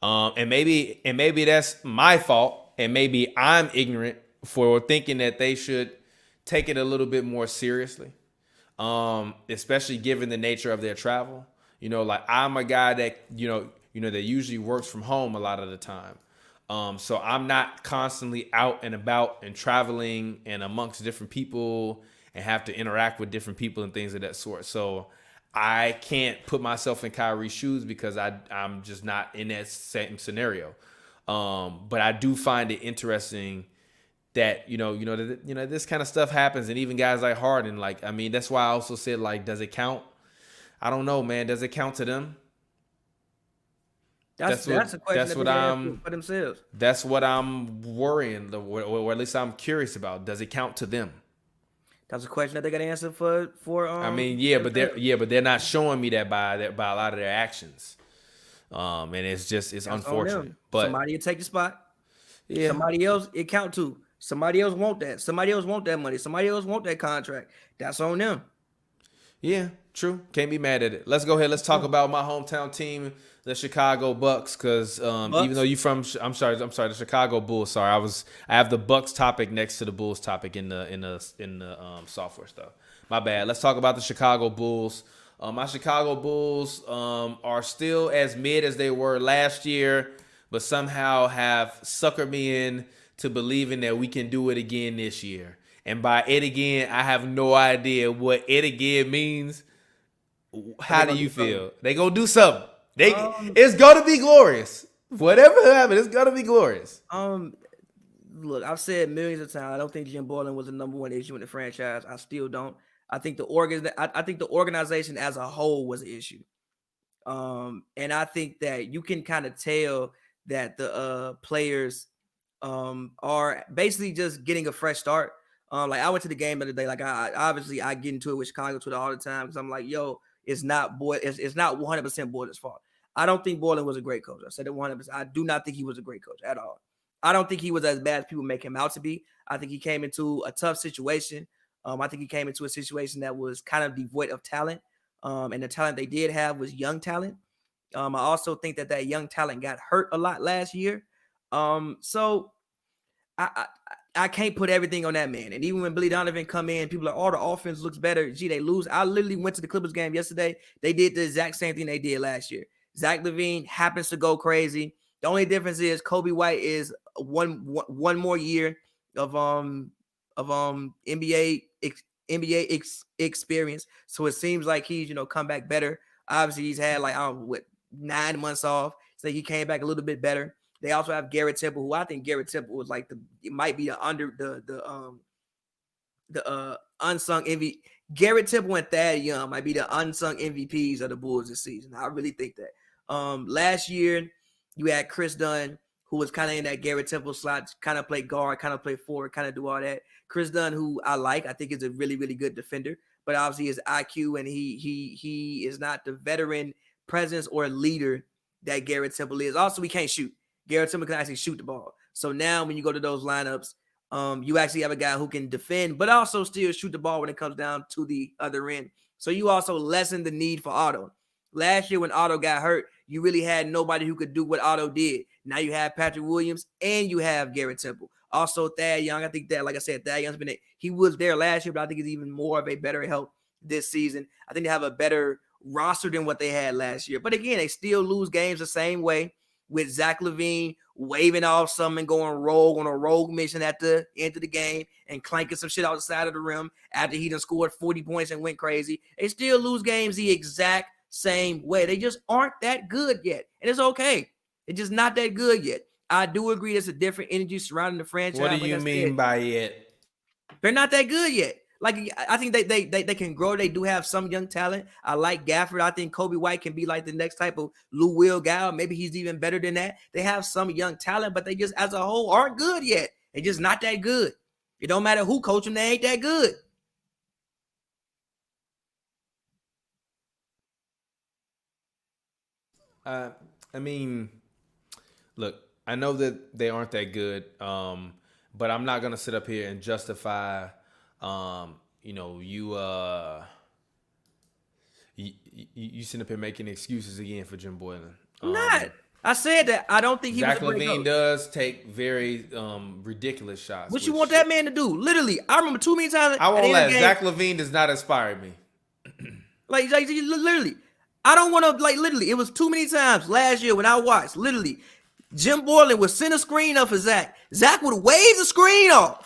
And maybe that's my fault. And maybe I'm ignorant for thinking that they should take it a little bit more seriously. Especially given the nature of their travel. You know, like I'm a guy that, that usually works from home a lot of the time. So I'm not constantly out and about and traveling and amongst different people and have to interact with different people and things of that sort. So I can't put myself in Kyrie's shoes because I'm just not in that same scenario. But I do find it interesting that, this kind of stuff happens. And even guys like Harden, that's why I also said, does it count? I don't know, man. Does it count to them? That's a question for themselves. That's what I'm worrying, or at least I'm curious about. Does it count to them? That's a question that they got to answer for. But they're not showing me that by a lot of their actions. And it's unfortunate. But somebody will take the spot. Yeah. Somebody else it count to. Somebody else want that. Somebody else want that money. Somebody else want that contract. That's on them. Yeah, true. Can't be mad at it. Let's go ahead. Let's talk about my hometown team, the Chicago Bucks, because even though you from, the Chicago Bulls. Sorry, I have the Bucks topic next to the Bulls topic in the software stuff. My bad. Let's talk about the Chicago Bulls. My Chicago Bulls are still as mid as they were last year, but somehow have suckered me in to believing that we can do it again this year. And by it again, I have no idea what it again means. How do you feel? They gonna do something. It's gonna be glorious. Whatever happens, it's gonna be glorious. Look, I've said millions of times, I don't think Jim Boylen was the number one issue in the franchise. I still don't. I think the organization as a whole was an issue. And I think that you can kind of tell that the players are basically just getting a fresh start. I went to the game the other day. I get into it with Chicago Twitter all the time because I'm like, yo, it's not 100% Boylen's fault. I don't think Boylen was a great coach. I said it 100%. I do not think he was a great coach at all. I don't think he was as bad as people make him out to be. I think he came into a tough situation. I think he came into a situation that was kind of devoid of talent. And the talent they did have was young talent. I also think that young talent got hurt a lot last year. So I can't put everything on that man. And even when Billy Donovan come in, people are like, the offense looks better. Gee, they lose. I literally went to the Clippers game yesterday. They did the exact same thing they did last year. Zach LaVine happens to go crazy. The only difference is Kobe White is one more year of NBA NBA experience. So it seems like he's, come back better. Obviously, he's had 9 months off. So he came back a little bit better. They also have Garrett Temple, who I think Garrett Temple was it might be the unsung MVP. Garrett Temple and Thad Young might be the unsung MVPs of the Bulls this season. I really think that. Last year, you had Chris Dunn, who was kind of in that Garrett Temple slot, kind of play guard, kind of play forward, kind of do all that. Chris Dunn, who I think is a really, really good defender, but obviously his IQ and he is not the veteran presence or leader that Garrett Temple is. Also, he can't shoot. Garrett Temple can actually shoot the ball. So now when you go to those lineups, you actually have a guy who can defend, but also still shoot the ball when it comes down to the other end. So you also lessen the need for Otto. Last year when Otto got hurt, you really had nobody who could do what Otto did. Now you have Patrick Williams and you have Garrett Temple. Also Thad Young. I think that, like I said, Thad Young's he was there last year, but I think he's even more of a better help this season. I think they have a better roster than what they had last year. But again, they still lose games the same way, with Zach LaVine waving off something and going rogue on a rogue mission at the end of the game and clanking some shit outside of the rim after he done scored 40 points and went crazy. They still lose games the exact same way. They just aren't that good yet. And it's okay. It's just not that good yet. I do agree there's a different energy surrounding the franchise. What do you mean by it? They're not that good yet. I think they can grow. They do have some young talent. I like Gafford. I think Kobe White can be like the next type of Lou Will guy. Maybe he's even better than that. They have some young talent, but they just as a whole aren't good yet. They're just not that good. It don't matter who coach them, they ain't that good. I mean, look, I know that they aren't that good, but I'm not gonna sit up here and justify. You sitting up here making excuses again for Jim Boylen. Not. I said that I don't think he Zach was a great LaVine coach. does take very ridiculous shots. What you want that man to do? Literally, I remember too many times. I won't at the end lie. of the game, Zach LaVine does not inspire me. like literally, I don't want to literally. It was too many times last year when I watched. Literally, Jim Boylen would send a screen up for Zach. Zach would wave the screen off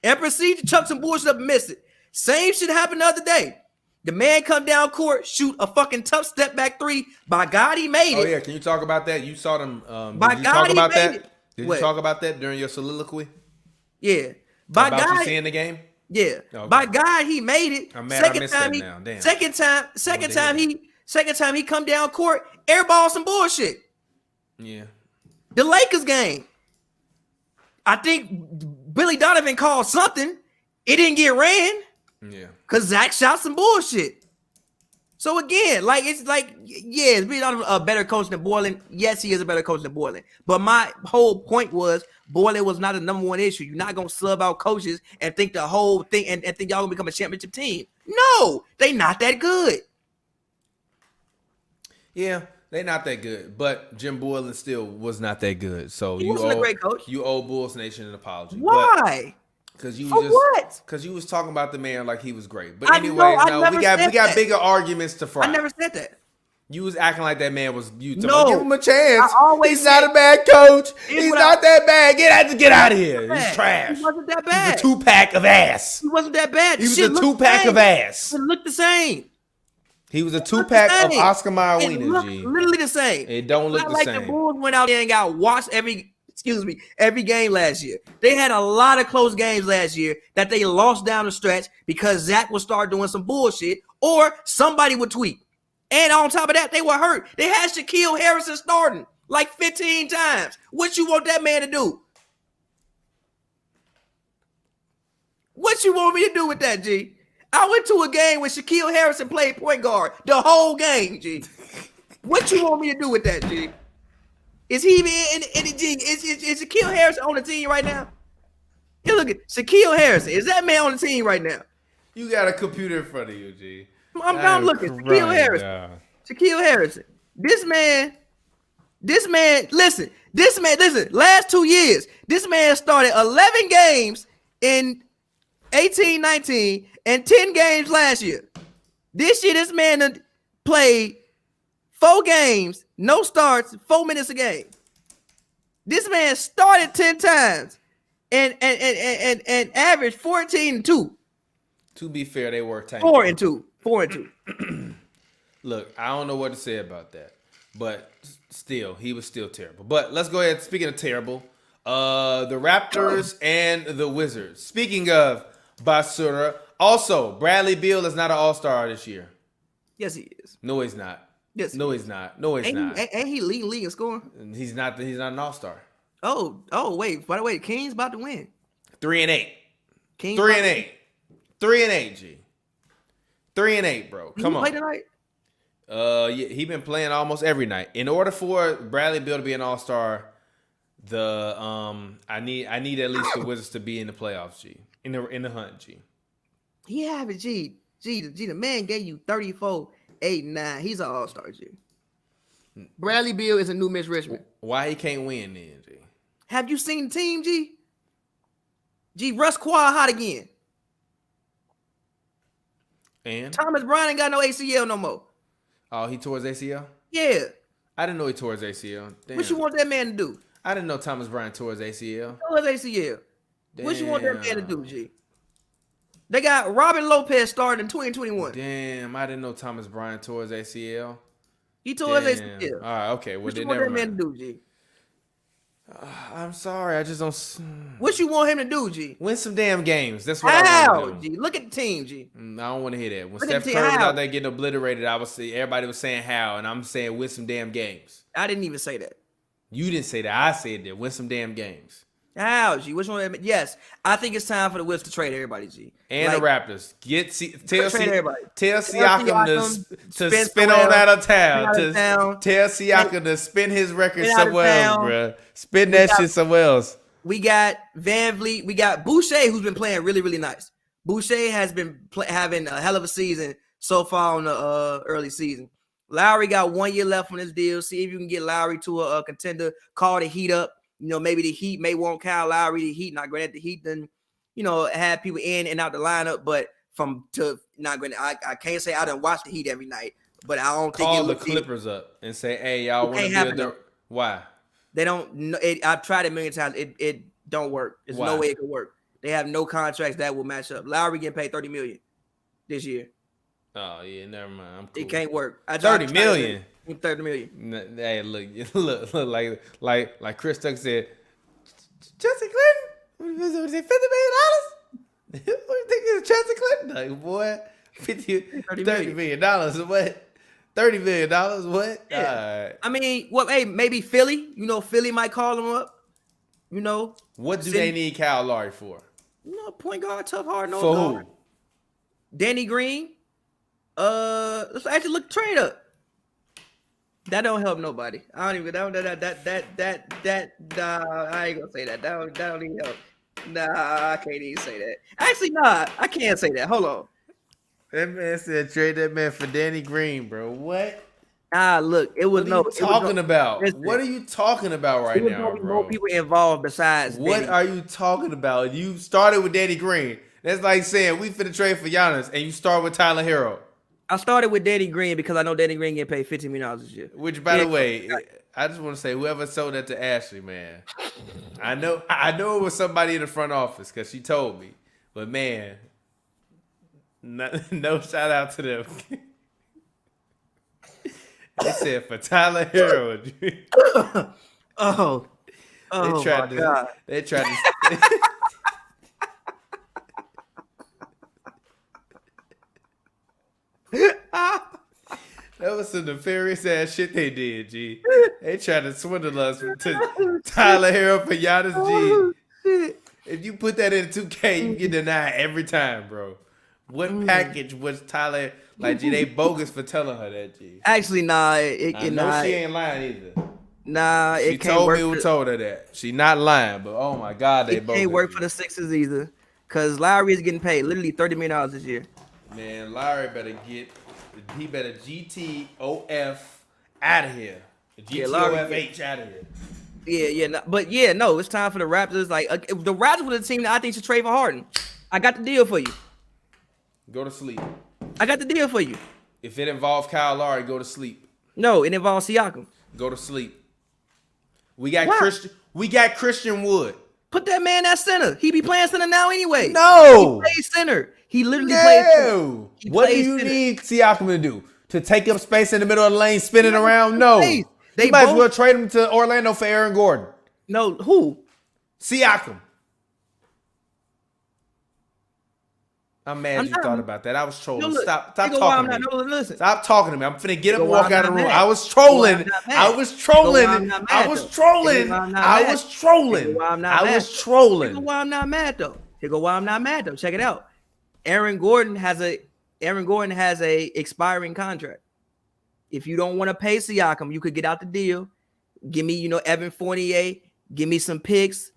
and proceed to chuck some bullshit up and miss it. Same shit happened the other day. The man come down court, shoot a fucking tough step back three. By God, he made it. Oh yeah, can you talk about that? You saw them. By Did you God, talk he about made that? it. Did What? you talk about that during your soliloquy? Yeah. By about God, you seeing the game? yeah. Okay. By God, he made it. I'm mad I missed that now. Damn. Second time he come down court, airball some bullshit. Yeah. The Lakers game. I think Billy Donovan called something. It didn't get ran. Yeah. Because Zach shot some bullshit. So again, it's is Billy Donovan a better coach than Boylen? Yes, he is a better coach than Boylen. But my whole point was Boylen was not a number one issue. You're not gonna sub out coaches and think the whole thing and think y'all gonna become a championship team. No, they not that good. Yeah, they're not that good. But Jim Boylen still was not that good. So He wasn't a great coach. You owe Bulls Nation an apology. Why? Because you For just what? because you was talking about the man like he was great. But I anyways, know, I we never said got that. bigger arguments to fry. I never said that. You was acting like that man was you. No. Give him a chance. I always He's not a bad coach. He's what not that bad. Get out of here. He's bad. trash. He wasn't that bad. He's a 2-pack of ass. He wasn't that bad. He was Shit a looked 2-pack the of same. ass. It looked the same. He was a 2-pack of Oscar Mayer It wieners, looked G. literally the same. It don't look Not the like same. the Bulls went out there and got watched every game last year. They had a lot of close games last year that they lost down the stretch because Zach would start doing some bullshit or somebody would tweak. And on top of that, they were hurt. They had Shaquille Harrison starting like 15 times. What you want that man to do? What you want me to do with that, G? I went to a game where Shaquille Harrison played point guard the whole game, G. What you want me to do with that, G? Is he even in the G? Is Shaquille Harrison on the team right now? You look at Shaquille Harrison. Is that man on the team right now? You got a computer in front of you, G. I'm looking. Shaquille Harrison. Down. Shaquille Harrison. This man, listen. Last 2 years, this man started 11 games in 18-19 and 10 games last year. This year, this man done played 4 games, no starts, 4 minutes a game. This man started 10 times and averaged 14-2. To be fair, they were tanking. 4-2. 4-2. Look, I don't know what to say about that, but still, he was still terrible. But let's go ahead. Speaking of terrible, the Raptors and the Wizards. Speaking of basura, also Bradley Beal is not an All-Star this year. Yes, he is. No, he's not. Yes, no, he's not. No, he's not. Ain't he leading league in scoring? He's not. He's not an All-Star. Oh, wait. By the way, the Kings about to win. 3-8. Kings 3-8. 3-8, G. 3-8, bro. Come on. Play tonight? Yeah, he been playing almost every night. In order for Bradley Beal to be an All-Star, I need at least the Wizards to be in the playoffs, G. In the hunt, G. He have it, G. The man gave you 34, 8, 9. He's an All-Star, G. Bradley Beal is a new Mitch Richmond. Why he can't win then, G? Have you seen the team, G? G, Russ Quad hot again. And Thomas Bryant ain't got no ACL no more. Oh, he tore his ACL? Yeah. I didn't know he tore his ACL. Damn. What you want that man to do? I didn't know Thomas Bryant tore his ACL. Tore his ACL. Damn. What you want that man to do, G? They got Robin Lopez started in 2021. Damn, I didn't know Thomas Bryant tore his ACL. He tore his ACL. All right, okay. Well, what you then want never that man mind. to do, G? I'm sorry, I just don't. What you want him to do, G? Win some damn games. That's what I How, want to do. G? Look at the team, G. I don't want to hear that. When Look Steph at the Curry was how. out there getting obliterated, everybody was saying how, and I'm saying win some damn games. I didn't even say that. You didn't say that. I said that. Win some damn games. How, G? Which one? Yes, I think it's time for the Wizards to trade everybody, G. And the Raptors. Tell Siakam to spin on out of town. Tell Siakam to spin his record somewhere else, bro. Spin that shit somewhere else. We got Van Vliet. We got Boucher, who's been playing really, really nice. Boucher has been having a hell of a season so far on the early season. Lowry got 1 year left on his deal. See if you can get Lowry to a contender. Call the Heat up. You know, maybe the Heat may want Kyle Lowry. The Heat, not granted, the Heat done, have people in and out the lineup. But I can't say I done watch the Heat every night. But I don't think call the Clippers up and say, "Hey, y'all want to build why?" They don't. I've tried it a million times. It don't work. There's no way it could work. They have no contracts that will match up. Lowry getting paid $30 million this year. Oh yeah, never mind. I'm cool. It can't work. $30 million. $30 million. Hey, look, like Chris Tuck said, Chelsea Clinton, was it $50 million? What do you think is Chelsea Clinton? Like, boy, $30 million. What? $30 million? What? Yeah. I mean, hey, maybe Philly. Philly might call them up. What do they need Kyle Lowry for? Point guard, tough, hard, no. For guard. who? Danny Green. Let's actually look trade up. That don't help nobody. I don't even I ain't gonna say that. That don't even help. Nah, I can't even say that. Actually, nah, I can't say that. Hold on. That man said trade that man for Danny Green, bro. What? Look, it was What are you talking about? What are you talking about right now, bro? More people involved besides. What Danny. are you talking about? You started with Danny Green. That's like saying we finna trade for Giannis, and you start with Tyler Hero. I started with Danny Green because I know Danny Green getting paid $15 million this year. Which, by the way, I just want to say, whoever sold that to Ashley, man, I know it was somebody in the front office because she told me. But man, no shout out to them. They said for Tyler Hero. They tried to. That was some nefarious ass shit they did, G. They tried to swindle us to Tyler Hero for Giannis, G. If you put that in 2K, you get denied every time, bro. What package was Tyler? Like, G, they bogus for telling her that, G. Actually, nah. She ain't lying either. Nah, she it can't work. She told me who told her that. She not lying, but oh my God, they bogus. It can't work for the Sixers either. Because Lowry is getting paid literally $30 million this year. Man, Lowry better GTOF out of here. GTOFH out of here. No, it's time for the Raptors. Like the Raptors were the team that I think should trade for Harden. I got the deal for you. Go to sleep. I got the deal for you. If it involves Kyle Lowry, go to sleep. No, it involves Siakam. Go to sleep. We got Christian Wood. Put that man at center. He be playing center now anyway. No. He plays center. He literally plays center. No. What do you need Siakam to do? To take up space in the middle of the lane, spinning around? No. They might as well trade him to Orlando for Aaron Gordon. No, who? Siakam. I'm mad you thought about that. I was trolling. Stop talking to me. Listen. Stop talking to me. I'm finna get up and walk out of the room. I was trolling. I was trolling. I was trolling. I was trolling. I was trolling. Here's why I'm not mad though. Here's why I'm not mad though. Check it out. Aaron Gordon has a expiring contract. If you don't want to pay Siakam, you could get out the deal. Give me, Evan Fournier. Give me some picks.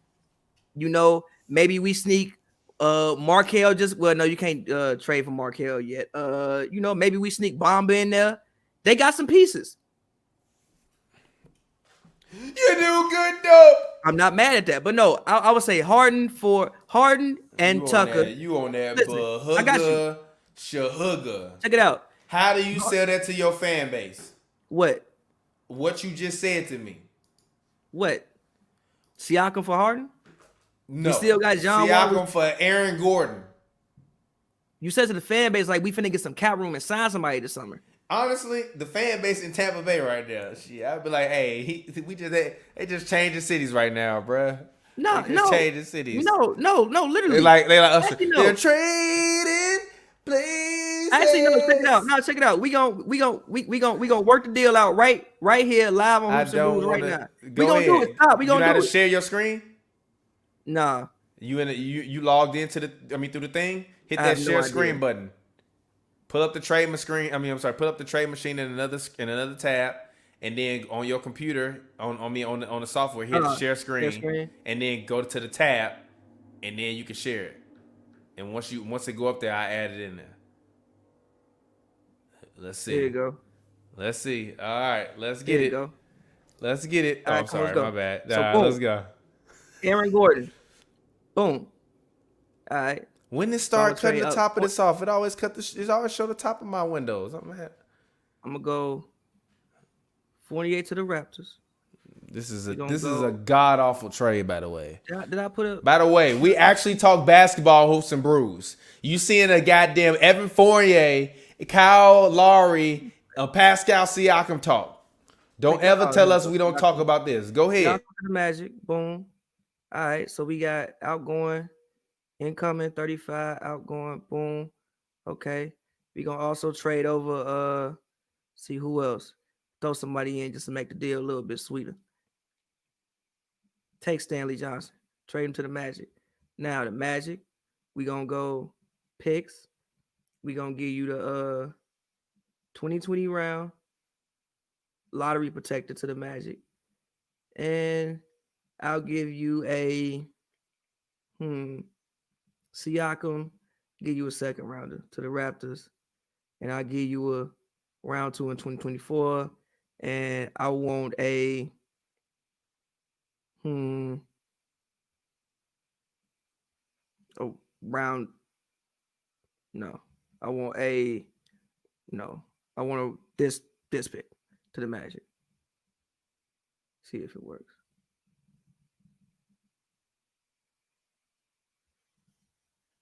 Maybe we sneak Markelle no, you can't trade for Markelle yet. Maybe we sneak Bamba in there. They got some pieces. You do good though. I'm not mad at that, but no, I would say Harden and Tucker. You on that? Listen, I got you. Shahugga. Check it out. How do you sell that to your fan base? What? What you just said to me. What? Siakam for Harden? No. You still got John Siakam for Aaron Gordon. You said to the fan base like we finna get some cap room and sign somebody this summer. Honestly, the fan base in Tampa Bay right now, I'd be like, hey, they just changing cities right now, bruh. No, changing cities. No, literally. They like us. Actually, They're trading places. Actually, no, check it out. No, check it out. We gonna work the deal out right here live on Hoops and Brews right now. We gonna do it. Stop. We gonna do it. You know how to share your screen? Nah. You logged into through the thing. Hit that share screen button. Pull up the trade machine. Pull up the trade machine in another tab, and then on your computer on the software, hit share screen, and then go to the tab, and then you can share it. And once it go up there, I add it in there. Let's see. There you go. Let's see. All right, let's get it. Go. Let's get it. All right, I'm sorry, my bad. So all right, let's go. Aaron Gordon. Boom. All right. When it start cutting the top of this off, it always show the top of my windows. I'm gonna go 48 to the Raptors. This is a god awful trade, by the way. Did I put it? By the way, we actually talk basketball, hoops and brews. You seeing a goddamn Evan Fournier, Kyle Lowry, Pascal Siakam talk. Don't ever tell us we don't talk about this. Go ahead. The Magic. Boom. All right. So we got outgoing. Incoming 35, outgoing, boom. Okay. We're gonna also trade over see who else. Throw somebody in just to make the deal a little bit sweeter. Take Stanley Johnson, trade him to the Magic. Now the Magic, we gonna go picks. We gonna give you the 2020 round lottery protector to the Magic. And I'll give you a Siakam, give you a second rounder to the Raptors, and I'll give you a round 2 in 2024, and I want a round. No, I want this pick to the Magic. See if it works.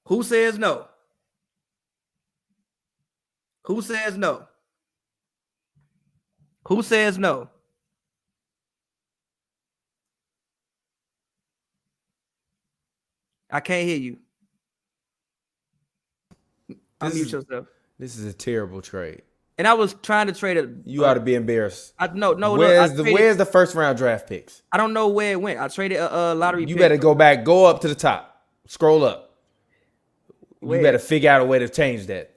Who says no? Who says no? Who says no? I can't hear you. Unmute yourself. This is a terrible trade. And I was trying to trade it. You ought to be embarrassed. Where's the first round draft picks? I don't know where it went. I traded a lottery. You better go back. Go up to the top. Scroll up. Where? You better figure out a way to change that.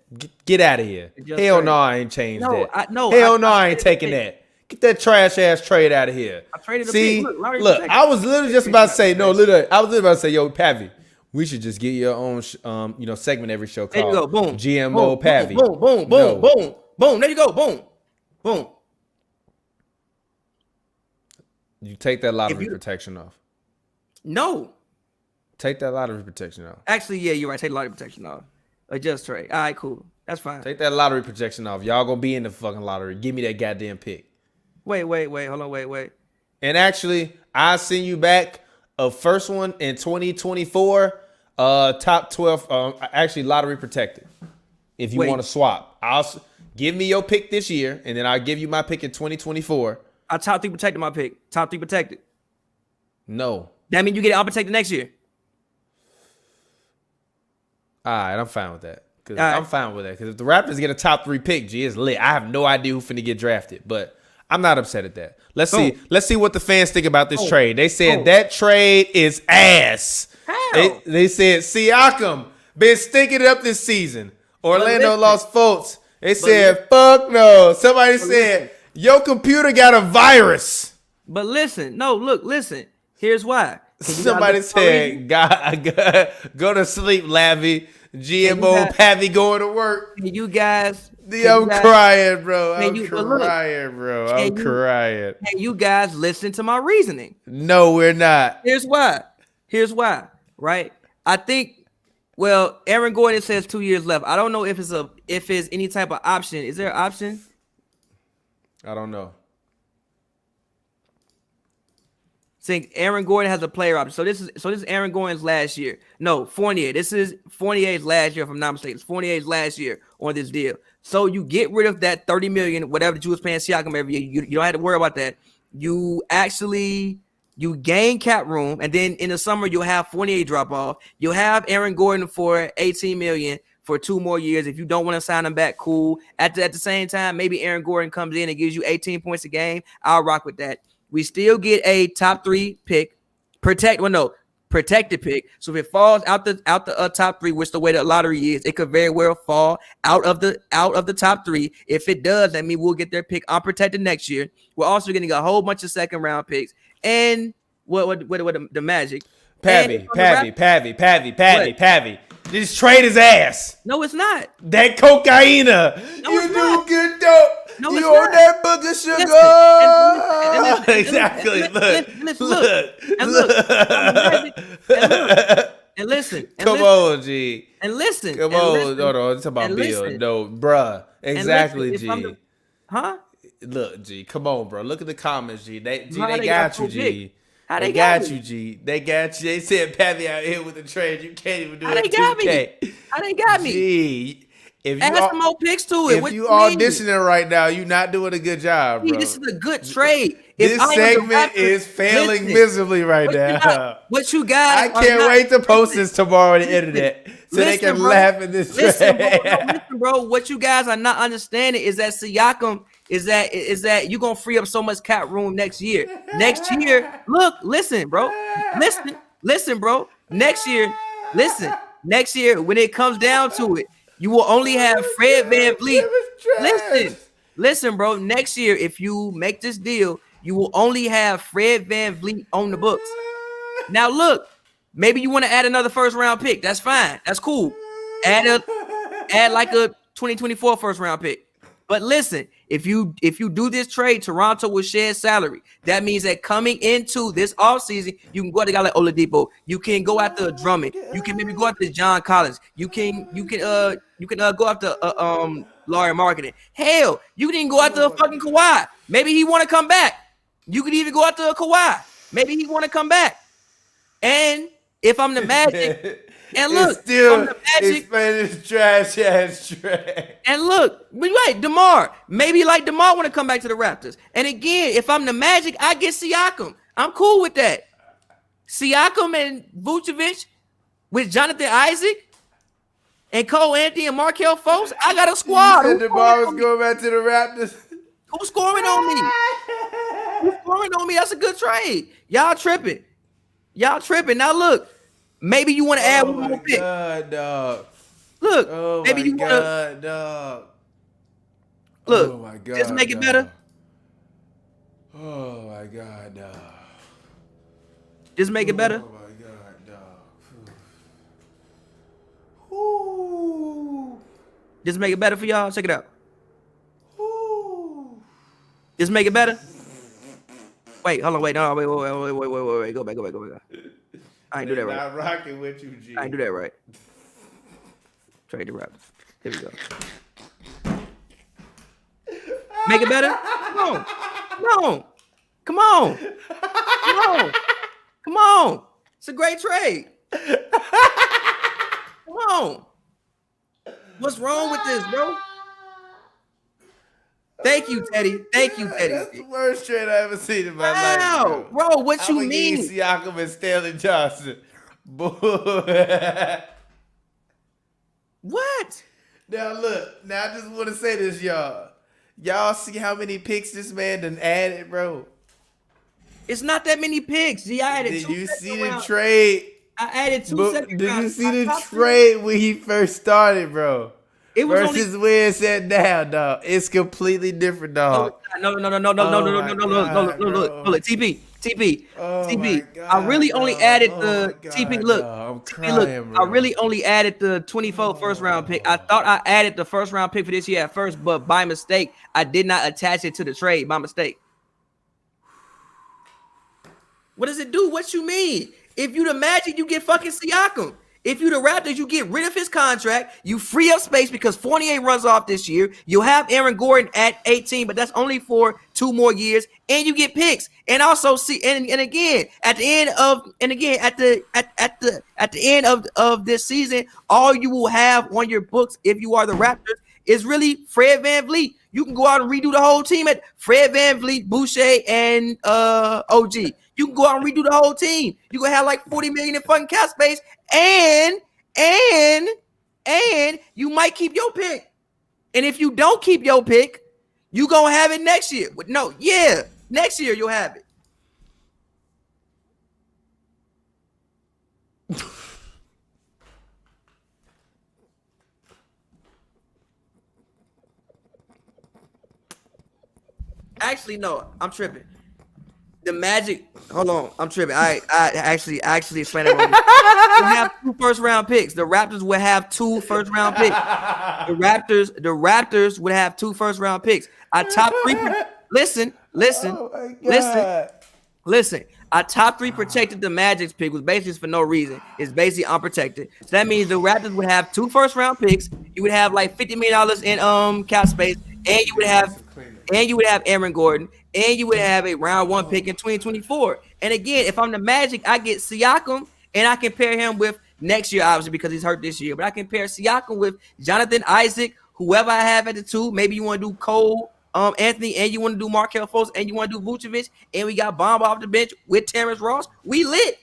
Get out of here. Hell no, I ain't changed that. Hell no, I ain't taking that. Get that trash ass trade out of here. I traded See, look, I was literally just about to say, yo, Pavy, we should just get your own, segment every show called there you go. Boom. GMO Pavy. Boom. There you go. Boom. You take that lottery protection off. No. Take that lottery protection off. Actually, yeah, you're right. Take the lottery protection off. Adjust trade. All right, cool. That's fine. Take that lottery protection off. Y'all gonna be in the fucking lottery. Give me that goddamn pick. Wait. Hold on. Wait. And actually, I'll send you back a first one in 2024, top 12, actually lottery protected. If you want to swap, give me your pick this year, and then I'll give you my pick in 2024. I top 3 protected my pick. Top 3 protected. No. That means you get it unprotected next year. All right, I'm fine with that. I'm fine with that. Because if the Raptors get a top 3 pick, it's lit. I have no idea who's finna get drafted, but I'm not upset at that. Let's see. Let's see what the fans think about this trade. They said that trade is ass. How? They said Siakam been stinking it up this season. Orlando lost Fultz. They said, fuck no. Somebody said, your computer got a virus. But listen, listen. Here's why. Somebody said, go to sleep, Lavi. GMO Pavy going to work. You guys. I'm crying, bro. I'm crying. Can you guys listen to my reasoning? No, we're not. Here's why. Right? I think, well, Aaron Gordon says 2 years left. I don't know if it's any type of option. Is there an option? I don't know. Saying Aaron Gordon has a player option. So this is Aaron Gordon's last year. No, Fournier. This is Fournier's last year, if I'm not mistaken. It's Fournier's last year on this deal. So you get rid of that $30 million, whatever that you was paying Siakam every year. You don't have to worry about that. You gain cap room, and then in the summer you'll have Fournier drop off. You'll have Aaron Gordon for $18 million for 2 more years. If you don't want to sign him back, cool. At the same time, maybe Aaron Gordon comes in and gives you 18 points a game. I'll rock with that. We still get a top 3 pick, protected pick. So if it falls out the top 3, which the way the lottery is, it could very well fall out of the top 3. If it does, that means we'll get their pick unprotected next year. We're also getting a whole bunch of second round picks. And what the Magic? Pavy. This trade is ass. No, it's not. That cocaina. No, you it's do not. good dope. No, you it's on not. that book of sugar. Exactly. Listen. Come on, G. And listen. Come on. No, it's about Bill. No, bruh. Exactly, G. Huh? Look, G. Come on, bro. Look at the comments, G. They got got you, G. How they got you, G. They got you. They said Pavy out here with the trade. You can't even do it. 2K. How they got me? G. If you add some more picks to it. If you auditioning right now, you're not doing a good job, bro. This is a good trade. This segment is failing miserably right now. What you guys? I can't wait to post this tomorrow on the internet so they can laugh at this trade. Listen, bro. What you guys are not understanding is that Siakam is that you're gonna free up so much cap room next year. Next year, listen, bro. Listen, bro. Next year, when it comes down to it, you will only have Fred VanVleet. Listen, bro. Next year, if you make this deal, you will only have Fred VanVleet on the books. Now, look, maybe you want to add another first round pick. That's fine. That's cool. Add like a 2024 first round pick. But listen, if you do this trade, Toronto will share salary. That means that coming into this offseason, you can go after a guy like Oladipo. You can go after Drummond. You can maybe go after John Collins. You can go after Larry Marketing. Hell, you can even go after a fucking Kawhi. Maybe he want to come back. You could even go after a Kawhi. Maybe he want to come back. And if I'm the Magic. And look, still it's trash ass trash. And look, but right, DeMar. Maybe like DeMar want to come back to the Raptors. And again, if I'm the Magic, I get Siakam. I'm cool with that. Siakam and Vucevic with Jonathan Isaac and Cole Anthony and Markelle Fultz. I got a squad. DeMar was going back to the Raptors. Who's scoring on me? Who's scoring on me? That's a good trade. Y'all tripping. Now look. Maybe you want to add one more pick. Dog. Look, maybe you want to. Dog. Look, oh my God, just make it better. Oh my God, dog. Just make it better. Oh my God, dog. Ooh. Just make it better for y'all. Check it out. Just make it better. Wait, hold on. Wait, no, wait. Go back. I ain't do that right. Not rocking with you, G. I ain't do that right. Trade the Raptors. Here we go. Make it better? Come on. Come on. It's a great trade. Come on. What's wrong with this, bro? Thank you, Teddy. Thank you, Teddy. That's the worst trade I ever seen in my life, Wow, bro, what you mean? Siakam and Stanley Johnson. What? Now look, now I just want to say this, y'all. Y'all see how many picks this man done added, bro? It's not that many picks. G, I added Did two you see second the rounds. trade? I added two But second did you rounds. see the trade when he first started, bro? It was Versus where it's at now, dog. It's completely different, dog. No. Look, TP. I really only added the TP. Look, I'm TP, crying, look. bro. I really only added the 24 first round pick. I thought I added the first round pick for this year at first, but by mistake, I did not attach it to the trade. By mistake. What does it do? What you mean? If you the Magic, you get fucking Siakam. If you the Raptors, you get rid of his contract. You free up space because Fournier runs off this year. You'll have Aaron Gordon at 18, but that's only for 2 more years, and you get picks. And also see, and again at the end of this season, all you will have on your books if you are the Raptors is really Fred VanVleet. You can go out and redo the whole team at Fred VanVleet, Boucher, and OG. You can go out and redo the whole team. You gonna have like 40 million in fucking cap space, and you might keep your pick. And if you don't keep your pick, you gonna have it next year. Next year you'll have it. Actually, no, I'm tripping. The Magic, hold on, I'm tripping. I actually explained it wrong. We'll have 2 first round picks. The Raptors will have 2 first round picks. The Raptors would have 2 first round picks. Our top 3. Listen. Our top 3 protected the Magic's pick was basically for no reason. It's basically unprotected. So that means the Raptors would have 2 first round picks. You would have like $50 million in cap space, and you would have Aaron Gordon, and you would have a round 1 pick in 2024. And again, if I'm the Magic, I get Siakam, and I can pair him with next year, obviously, because he's hurt this year. But I can pair Siakam with Jonathan Isaac, whoever I have at the 2. Maybe you want to do Cole Anthony, and you want to do Markelle Fultz, and you want to do Vucevic, and we got Bomb off the bench with Terrence Ross. We lit.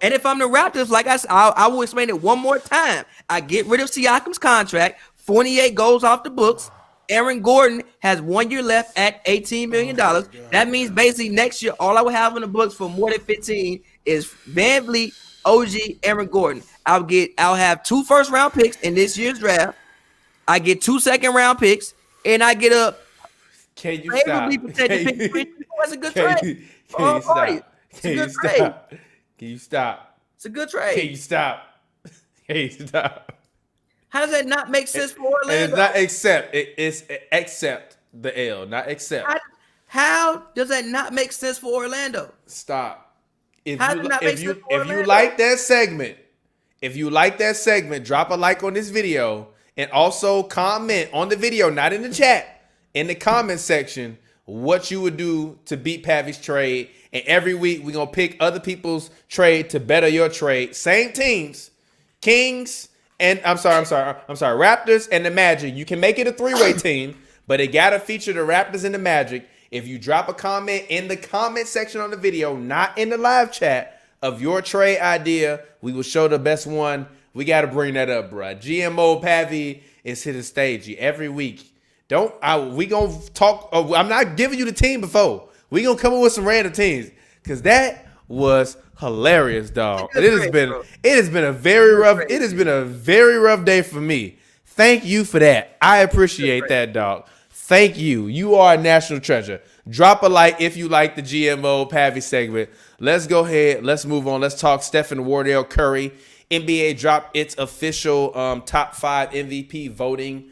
And if I'm the Raptors, like I will explain it one more time. I get rid of Siakam's contract. Fournier goes off the books. Aaron Gordon has 1 year left at $18 million. That means basically next year, all I will have on the books for more than 15 is VanVleet, OG, Aaron Gordon. I'll have 2 first round picks in this year's draft. I get 2 second round picks, and I get a favorably protected pick. That's a good trade. Can you stop? It's a good trade. Can you stop? How does that not make sense for Orlando? It's not accept. It's accept the L, not accept. How does that not make sense for Orlando? Stop. If you like that segment, drop a like on this video and also comment on the video, not in the chat, in the comment section, what you would do to beat Pavy's trade. And every week we're gonna pick other people's trade to better your trade. Same teams, Kings. And Raptors and the Magic. You can make it a 3-way team, but it gotta feature the Raptors and the Magic. If you drop a comment in the comment section on the video, not in the live chat, of your trade idea, we will show the best one. We gotta bring that up, bro. Mode Pavy is hitting stage every week. We gonna talk. I'm not giving you the team before. We gonna come up with some random teams because that was hilarious, dog. It has been a very rough day for me. Thank you for that. I appreciate that, dog. Thank you. You are a national treasure. Drop a like if you like the GMO Pavy segment. Let's go ahead. Let's move on. Let's talk Steph and Wardell Curry. NBA dropped its official top 5 MVP voting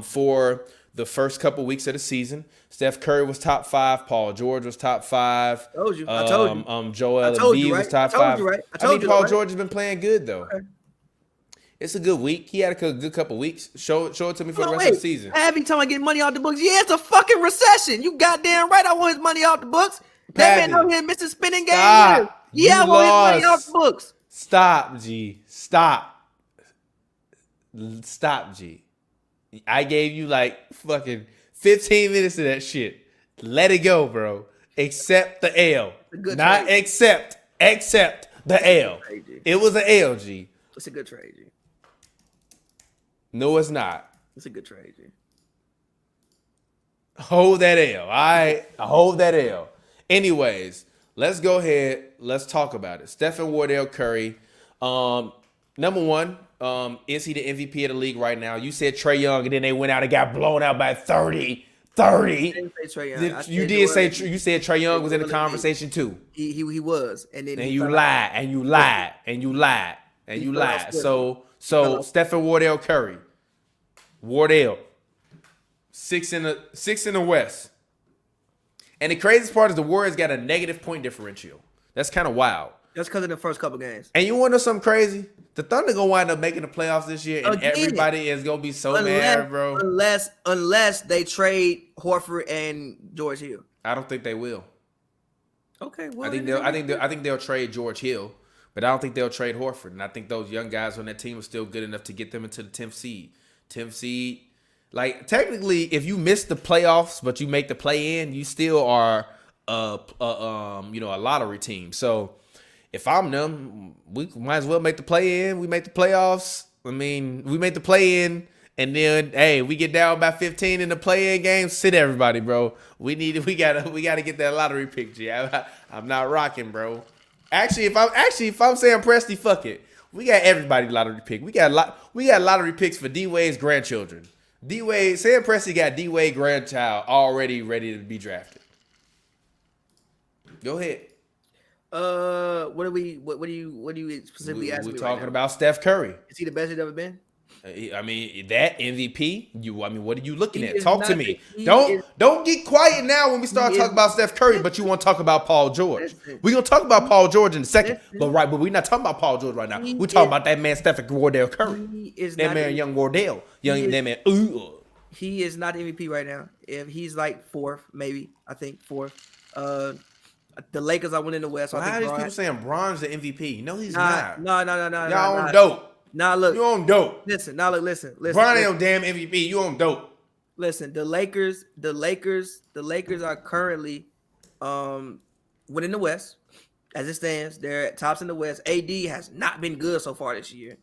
for the first couple weeks of the season. Steph Curry was top 5. Paul George was top 5. I told you. Joel Embiid was top 5. Right? Paul George has been playing good though. Okay. It's a good week. He had a good couple weeks. Show it to me for the rest of the season. Every time I get money off the books, yeah, it's a fucking recession. You goddamn right. I want his money off the books. That man out here missing spinning games. Yeah, I want his money off the books. Stop, G. Stop, G. I gave you like fucking 15 minutes of that shit. Let it go, bro. Accept the L. Not trade. Accept the L. It was an L, G. It's a good trade, G. No, it's not. It's a good trade, G. Hold that L. All right? I hold that L. Anyways, let's go ahead. Let's talk about it. Steph and Wardell Curry. Number one, is he the MVP of the league right now? You said Trae Young, and then they went out and got blown out by 30. I didn't say Trae Young. You said Trae Young was in the conversation too. He was, and then you lied. So Steph and Wardell Curry. Wardell, 6 in the West. And the craziest part is the Warriors got a negative point differential. That's kind of wild. That's because of the first couple games. And you want to know something crazy? The Thunder gonna wind up making the playoffs this year, and everybody is gonna be so mad, bro. Unless they trade Horford and George Hill. I don't think they will. Okay, well, I think they'll trade George Hill, but I don't think they'll trade Horford. And I think those young guys on that team are still good enough to get them into the 10th seed. 10th seed, like technically, if you miss the playoffs but you make the play in, you still are a lottery team. So if I'm them, we might as well make the play in. We make the playoffs. I mean, we make the play in, and then hey, we get down by 15 in the play in game. Sit everybody, bro. We gotta get that lottery pick, G. I'm not rocking, bro. Actually, if I'm saying Presti, fuck it. We got everybody lottery pick. We got lottery picks for D-Wade's grandchildren. D-Wade, Sam Presti got D-Wade grandchild already ready to be drafted. Go ahead. What do you specifically ask me? We're talking about Steph Curry. Is he the best he's ever been? I mean, that MVP. What are you looking at? Talk to me. Don't get quiet now when we start talking about Steph Curry, but you want to talk about Paul George. We're gonna talk about Paul George in a second, but we're not talking about Paul George right now. We're talking about that man, Steph and Wardell Curry. That man, young Wardell, that man. He is not MVP right now. If he's like fourth, maybe I think fourth. The Lakers are winning the West. So why are these people saying Bron's the MVP? No, he's not. No. Y'all on dope. Now look, you on dope. Listen. Bron ain't no damn MVP. You on dope. Listen, the Lakers are currently winning the West. As it stands, they're at tops in the West. AD has not been good so far this year.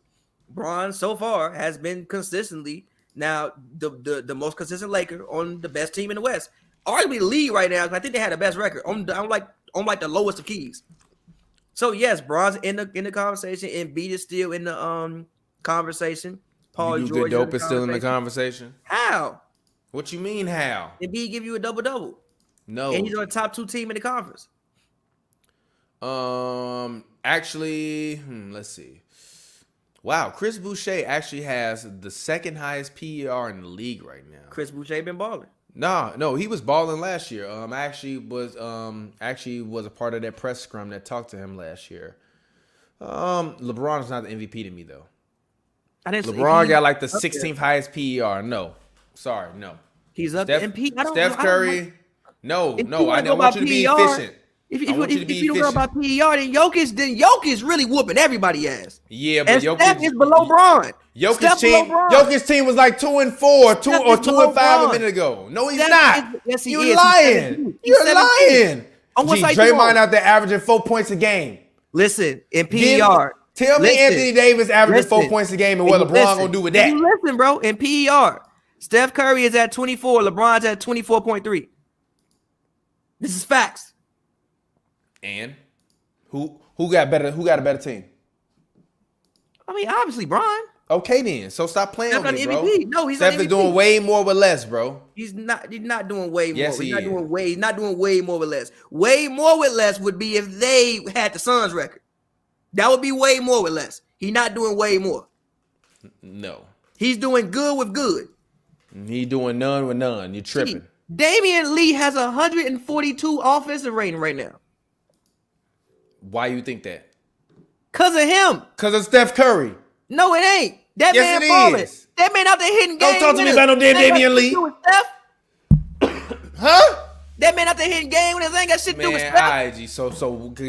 Bron so far has been consistently now the most consistent Laker on the best team in the West. Arguably the league right now. I think they had the best record on like the lowest of keys. So yes, Bron's in the conversation, and Embiid is still in the conversation. Paul George dope is still in the conversation. How? What you mean how? Embiid give you a double-double. No, and he's on the top 2 team in the conference. Actually, let's see. Wow, Chris Boucher actually has the second highest PER in the league right now. Chris Boucher been balling. No, he was balling last year. Actually was a part of that press scrum that talked to him last year. LeBron's not the MVP to me though. LeBron got like the 16th highest PER. No, sorry, no. He's up there. Steph Curry. No. I don't want you to be efficient. If you don't know about PER, then Jokic really whooping everybody ass. Yeah, but Jokic Steph is below Bron. Jokic's team was like 2-4, 2-5 a minute ago. No, he's not. Yes, he You're is. lying. You're lying. Draymond out there averaging 4 points a game. Listen, in PER. Tell me Anthony Davis averaging 4 points a game and what LeBron gonna do with that. Listen, bro. In PER, Steph Curry is at 24. LeBron's at 24.3. This is facts. And who got better? Who got a better team? I mean, obviously, Bron. Okay, then. So stop playing with me, bro. No, he's Steph not is doing way more with less, bro. He's not doing way more. Yes, He's not doing way more with less. Way more with less would be if they had the Suns record. That would be way more with less. He's not doing way more. No. He's doing good with good. He doing none with none. You're tripping. Damian Lee has 142 offensive rating right now. Why you think that? Because of him. Because of Steph Curry. No, it ain't. That Yes, man it balling. is. That man out there hitting game Don't talk to me winners. about no damn That ain't got Damian shit to Lee. do with Steph. Huh? That man out there hitting game winners ain't got shit to do with Man, Steph. alright, G. So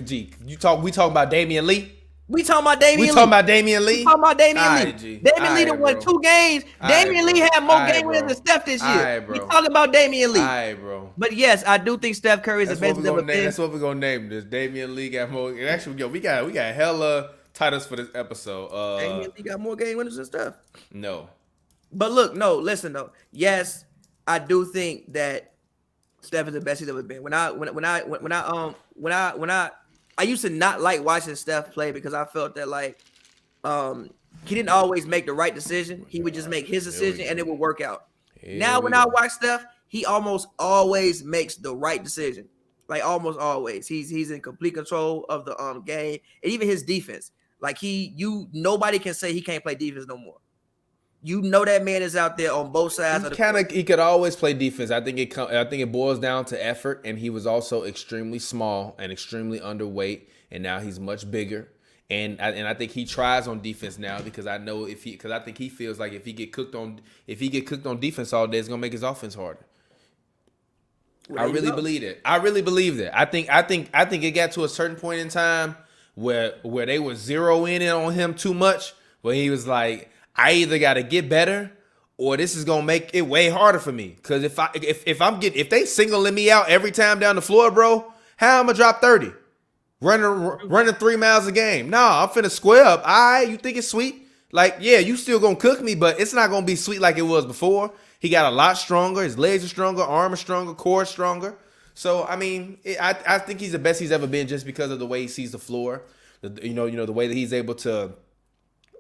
G, we talking about Damian Lee. We talking about Damian Lee. We talking about Damian Lee. We talking about Damian All Lee. right, G. Damian Lee All done right, won bro. 2 games. All right, Damian Lee bro. had more All right, game winners bro. than Steph this year. All right, bro. We talking about Damian Lee. All right, bro. But yes, I do think Steph Curry is the best he's ever been. That's what we're gonna name this. Damian Lee got more. And actually, yo, we got hella titles for this episode. Damian Lee got more game winners than Steph. No. But look, no, listen though. Yes, I do think that Steph is the best he's ever been. I used to not like watching Steph play because I felt that like he didn't always make the right decision. He would just make his decision and it would work out. Now when I watch Steph, he almost always makes the right decision. Like almost always. He's in complete control of the game and even his defense. Like nobody can say he can't play defense no more. You know that man is out there on both sides of the court. He could always play defense. I think it boils down to effort, and he was also extremely small and extremely underweight, and now he's much bigger. And I think he tries on defense now because I think he feels like if he get cooked on defense all day, it's gonna make his offense harder. I really believe it. I really believe that. I think it got to a certain point in time where they were zeroing in on him too much, where he was like, I either got to get better or this is going to make it way harder for me. Because if they singling me out every time down the floor, bro, how am I going to drop 30? Running 3 miles a game. Nah, I'm finna square up. All right, you think it's sweet? Like, yeah, you still going to cook me, but it's not going to be sweet like it was before. He got a lot stronger. His legs are stronger, arm is stronger, core is stronger. So, I mean, I think he's the best he's ever been just because of the way he sees the floor. The way that he's able to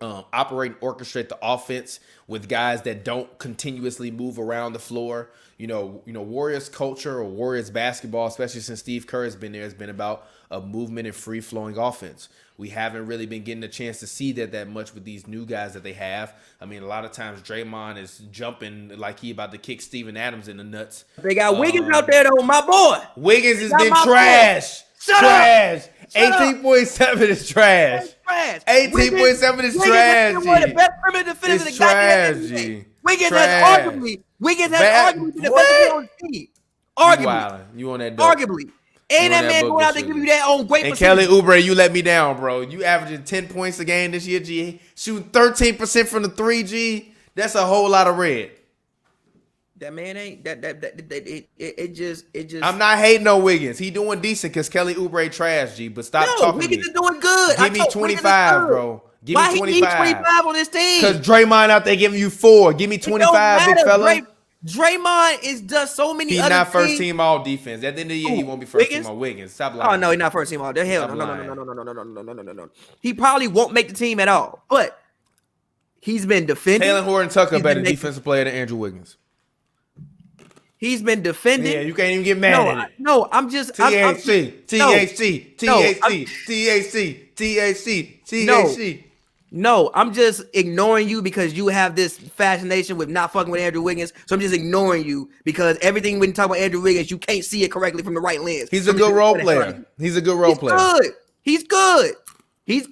operate and orchestrate the offense with guys that don't continuously move around the floor. Warriors culture or Warriors basketball, especially since Steve Kerr has been there, has been about a movement and free flowing offense. We haven't really been getting a chance to see that much with these new guys that they have. I mean, a lot of times Draymond is jumping like he about to kick Steven Adams in the nuts. They got Wiggins out there though, my boy. Wiggins has been trash. Trash. 18.7 is trash. 18.7 is trash. One of the best perimeter defenders in the goddamn NBA. Wiggins has arguably been the best player on the team. Arguably. You on that dope. Arguably. And that man going out there give you that on great percentage. And Kelly Oubre, you let me down, bro. You averaging 10 points a game this year, G. Shooting 13% from the 3, G. That's a whole lot of red. That man ain't it just. I'm not hating on Wiggins. He doing decent because Kelly Oubre trash, G. But stop talking Wiggins to me. is doing good. Give me 25, bro. Give me 25. Why he need 25 on this team? Because Draymond out there giving you 4. Give me 25, big fella. Draymond does so many. He's not first team all defense. At the end of the year, he won't be first team all Wiggins. Stop lying. Oh no, he's not first team all. Hell no. He probably won't make the team at all. But he's been defending. Taylor Horton-Tucker better defensive player than Andrew Wiggins. He's been defending. Yeah, you can't even get mad at it. No, I'm just THC. No, I'm just ignoring you because you have this fascination with not fucking with Andrew Wiggins. So I'm just ignoring you because everything when you talk about Andrew Wiggins, you can't see it correctly from the right lens. He's a good role player. He's a good role player. He's good. He's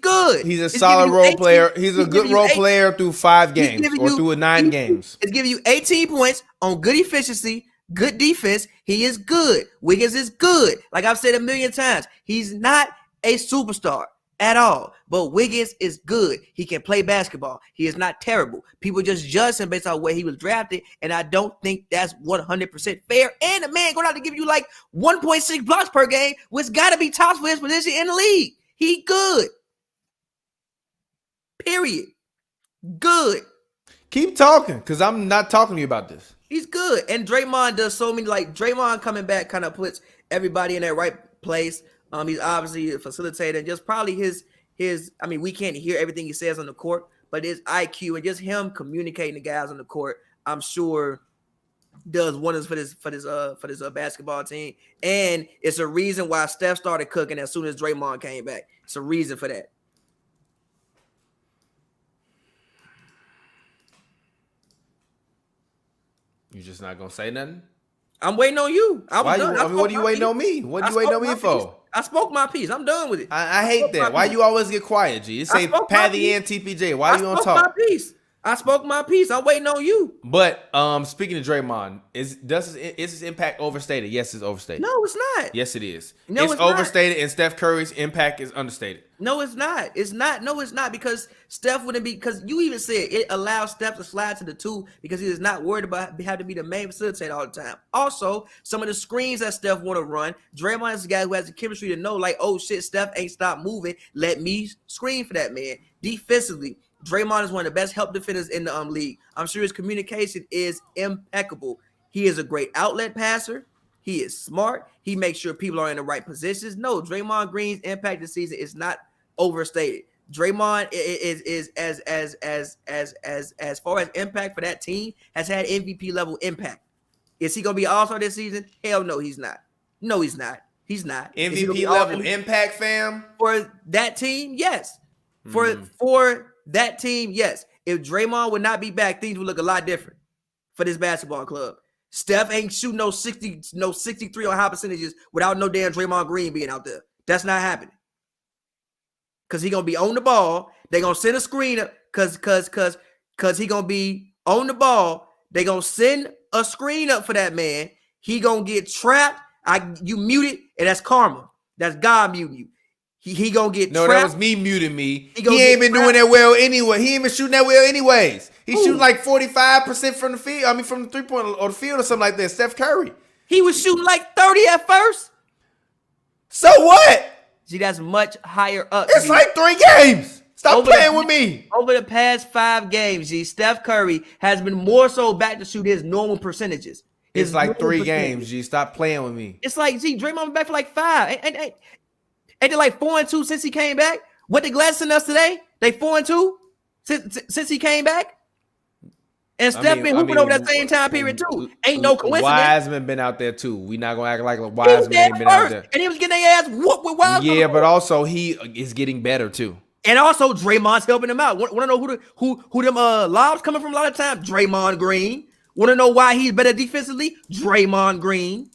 a solid role player. He's a good role player through 5 games or through 9 games. It's giving you 18 points on good efficiency, good defense. He is good. Wiggins is good. Like I've said a million times, he's not a superstar at all. But Wiggins is good. He can play basketball. He is not terrible. People just judge him based on where he was drafted, and I don't think that's 100% fair. And the man going out to give you like 1.6 blocks per game, which got to be tops for his position in the league. He good. Period. Good. Keep talking, because I'm not talking to you about this. He's good. And Draymond does so many, like Draymond coming back kind of puts everybody in their right place. He's obviously a facilitator. And just probably his I mean, we can't hear everything he says on the court, but his IQ and just him communicating to guys on the court, I'm sure does wonders for this basketball team. And it's a reason why Steph started cooking as soon as Draymond came back. It's a reason for that. You just not gonna say nothing? I'm waiting on you. What are you waiting on me? What are you waiting on me for? I spoke my piece. I'm done with it. I hate that. Why you always get quiet, G? It say Patty and TPJ. Why you on talk? My piece. I spoke my piece. I'm waiting on you. But speaking of Draymond, is his impact overstated? Yes, it's overstated. No, it's not. Yes, it is. No, it's it's not. overstated, and Steph Curry's impact is understated. No, it's not. It's not. No, it's not, because Steph wouldn't be, because you even said it allows Steph to slide to the 2 because he is not worried about having to be the main facilitator all the time. Also, some of the screens that Steph want to run, Draymond is a guy who has the chemistry to know, like, oh shit, Steph ain't stopped moving. Let me screen for that man. Defensively, Draymond is one of the best help defenders in the league. I'm sure his communication is impeccable. He is a great outlet passer. He is smart. He makes sure people are in the right positions. No, Draymond Green's impact this season is not overstated. Draymond is as far as impact for that team, has had MVP level impact. Is he gonna be all-star this season? Hell no, he's not. No, he's not. He's not. MVP level impact, fam? For that team, yes. For that team, yes. If Draymond would not be back, things would look a lot different for this basketball club. Steph ain't shooting no 63 on high percentages without no damn Draymond Green being out there. That's not happening. Cause he gonna be on the ball. They gonna send a screen up. Cause he gonna be on the ball. They gonna send a screen up for that man. He gonna get trapped. You muted, and that's karma. That's God muting you. He gonna get trapped. That was me muting me. He ain't been doing that well anyway. He ain't been shooting that well anyways. He's shooting like 45% from the field. I mean, from the 3-point or the field or something like that. Steph Curry. He was shooting like 30 at first. So what? See, that's much higher up. It's like 3 games. Stop playing with me. Over the past 5 games, G, Steph Curry has been more so back to shoot his normal percentages. It's like 3 games, G. Stop playing with me. It's like, G, Draymond been back for like 5. Ain't they like 4-2 since he came back? What they glassing us today? They 4-2 since he came back? And Steph been hooping over that same time period too. Ain't no coincidence. Wiseman been out there too. We not gonna act like Wiseman ain't been out there. And he was getting their ass whooped with Wiseman. Yeah, but also he is getting better too. And also Draymond's helping him out. Want to know who them lobs coming from a lot of times? Draymond Green. Want to know why he's better defensively? Draymond Green.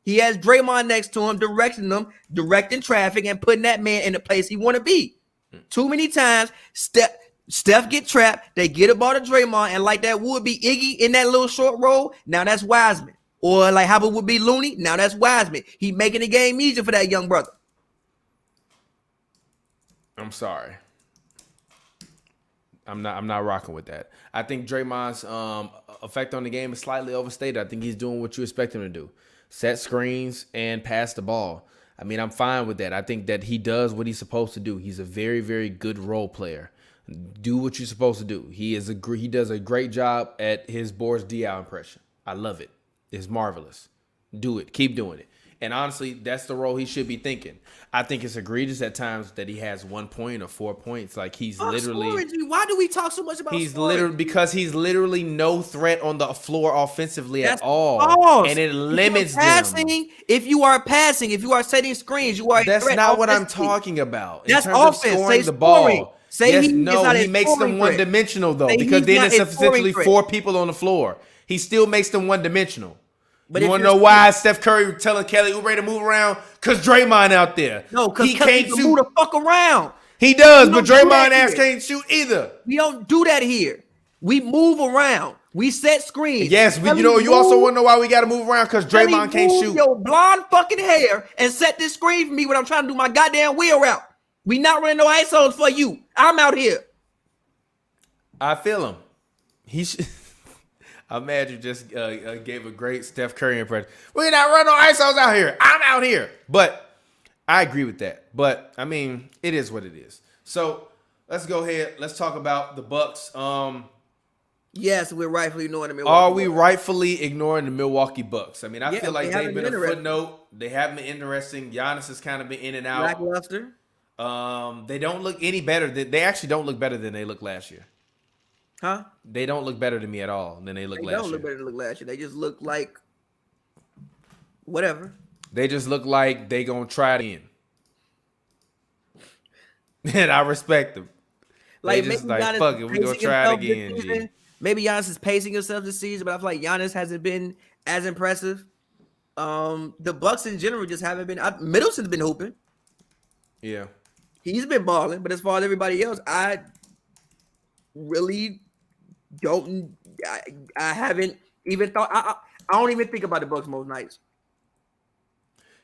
He has Draymond next to him, directing traffic, and putting that man in the place he want to be. Too many times, Steph get trapped. They get a ball to Draymond, and like that would be Iggy in that little short roll. Now that's Wiseman. Or like how it would be Looney. Now that's Wiseman. He making the game easier for that young brother. I'm sorry. I'm not rocking with that. I think Draymond's effect on the game is slightly overstated. I think he's doing what you expect him to do. Set screens and pass the ball. I mean, I'm fine with that. I think that he does what he's supposed to do. He's a very, very good role player. Do what you're supposed to do. He does a great job at his Boris Diaw impression. I love it. It's marvelous. Do it. Keep doing it. And honestly, that's the role he should be thinking. I think it's egregious at times that he has 1 point or 4 points. Like he's literally. Why do we talk so much about? Because he's literally no threat on the floor offensively at all, false. And it limits them. If you are passing, if you are setting screens, you are. That's not what I'm talking about. That's in terms offense. Of scoring the ball. He makes them one dimensional though, because then it's essentially 4 people on the floor. He still makes them one dimensional. But you want to know why Steph Curry telling Kelly Oubre to move around? Because Draymond out there. No, because he can't move the fuck around. He does, but Draymond ass can't shoot either. We don't do that here. We move around. We set screens. Yes, you also want to know why we got to move around? Because Draymond can't shoot. Your blonde fucking hair and set this screen for me when I'm trying to do my goddamn wheel route. We not running no ISOs for you. I'm out here. I feel him. I'm mad you just gave a great Steph Curry impression. We're not running no ISOs out here. I'm out here. But I agree with that. But, I mean, it is what it is. So, let's go ahead. Let's talk about the Bucks. Yes, we're rightfully ignoring the Milwaukee Are we rightfully ignoring the Milwaukee Bucks? I mean, I feel like they've been a footnote. They haven't been interesting. Giannis has kind of been in and out. Lackluster. They don't look any better. They actually don't look better than they looked last year. Huh? They don't look better to me at all than they looked last year. They don't look better than they looked last year. They just look like whatever. They just look like they gonna try it again. And I respect them. Like, they just like, fuck it, we gonna try it again. G. Maybe Giannis is pacing himself this season, but I feel like Giannis hasn't been as impressive. The Bucks in general just haven't been. Middleton's been hooping. Yeah. He's been balling, but as far as everybody else, really don't. I haven't even thought. I don't even think about the Bucks most nights.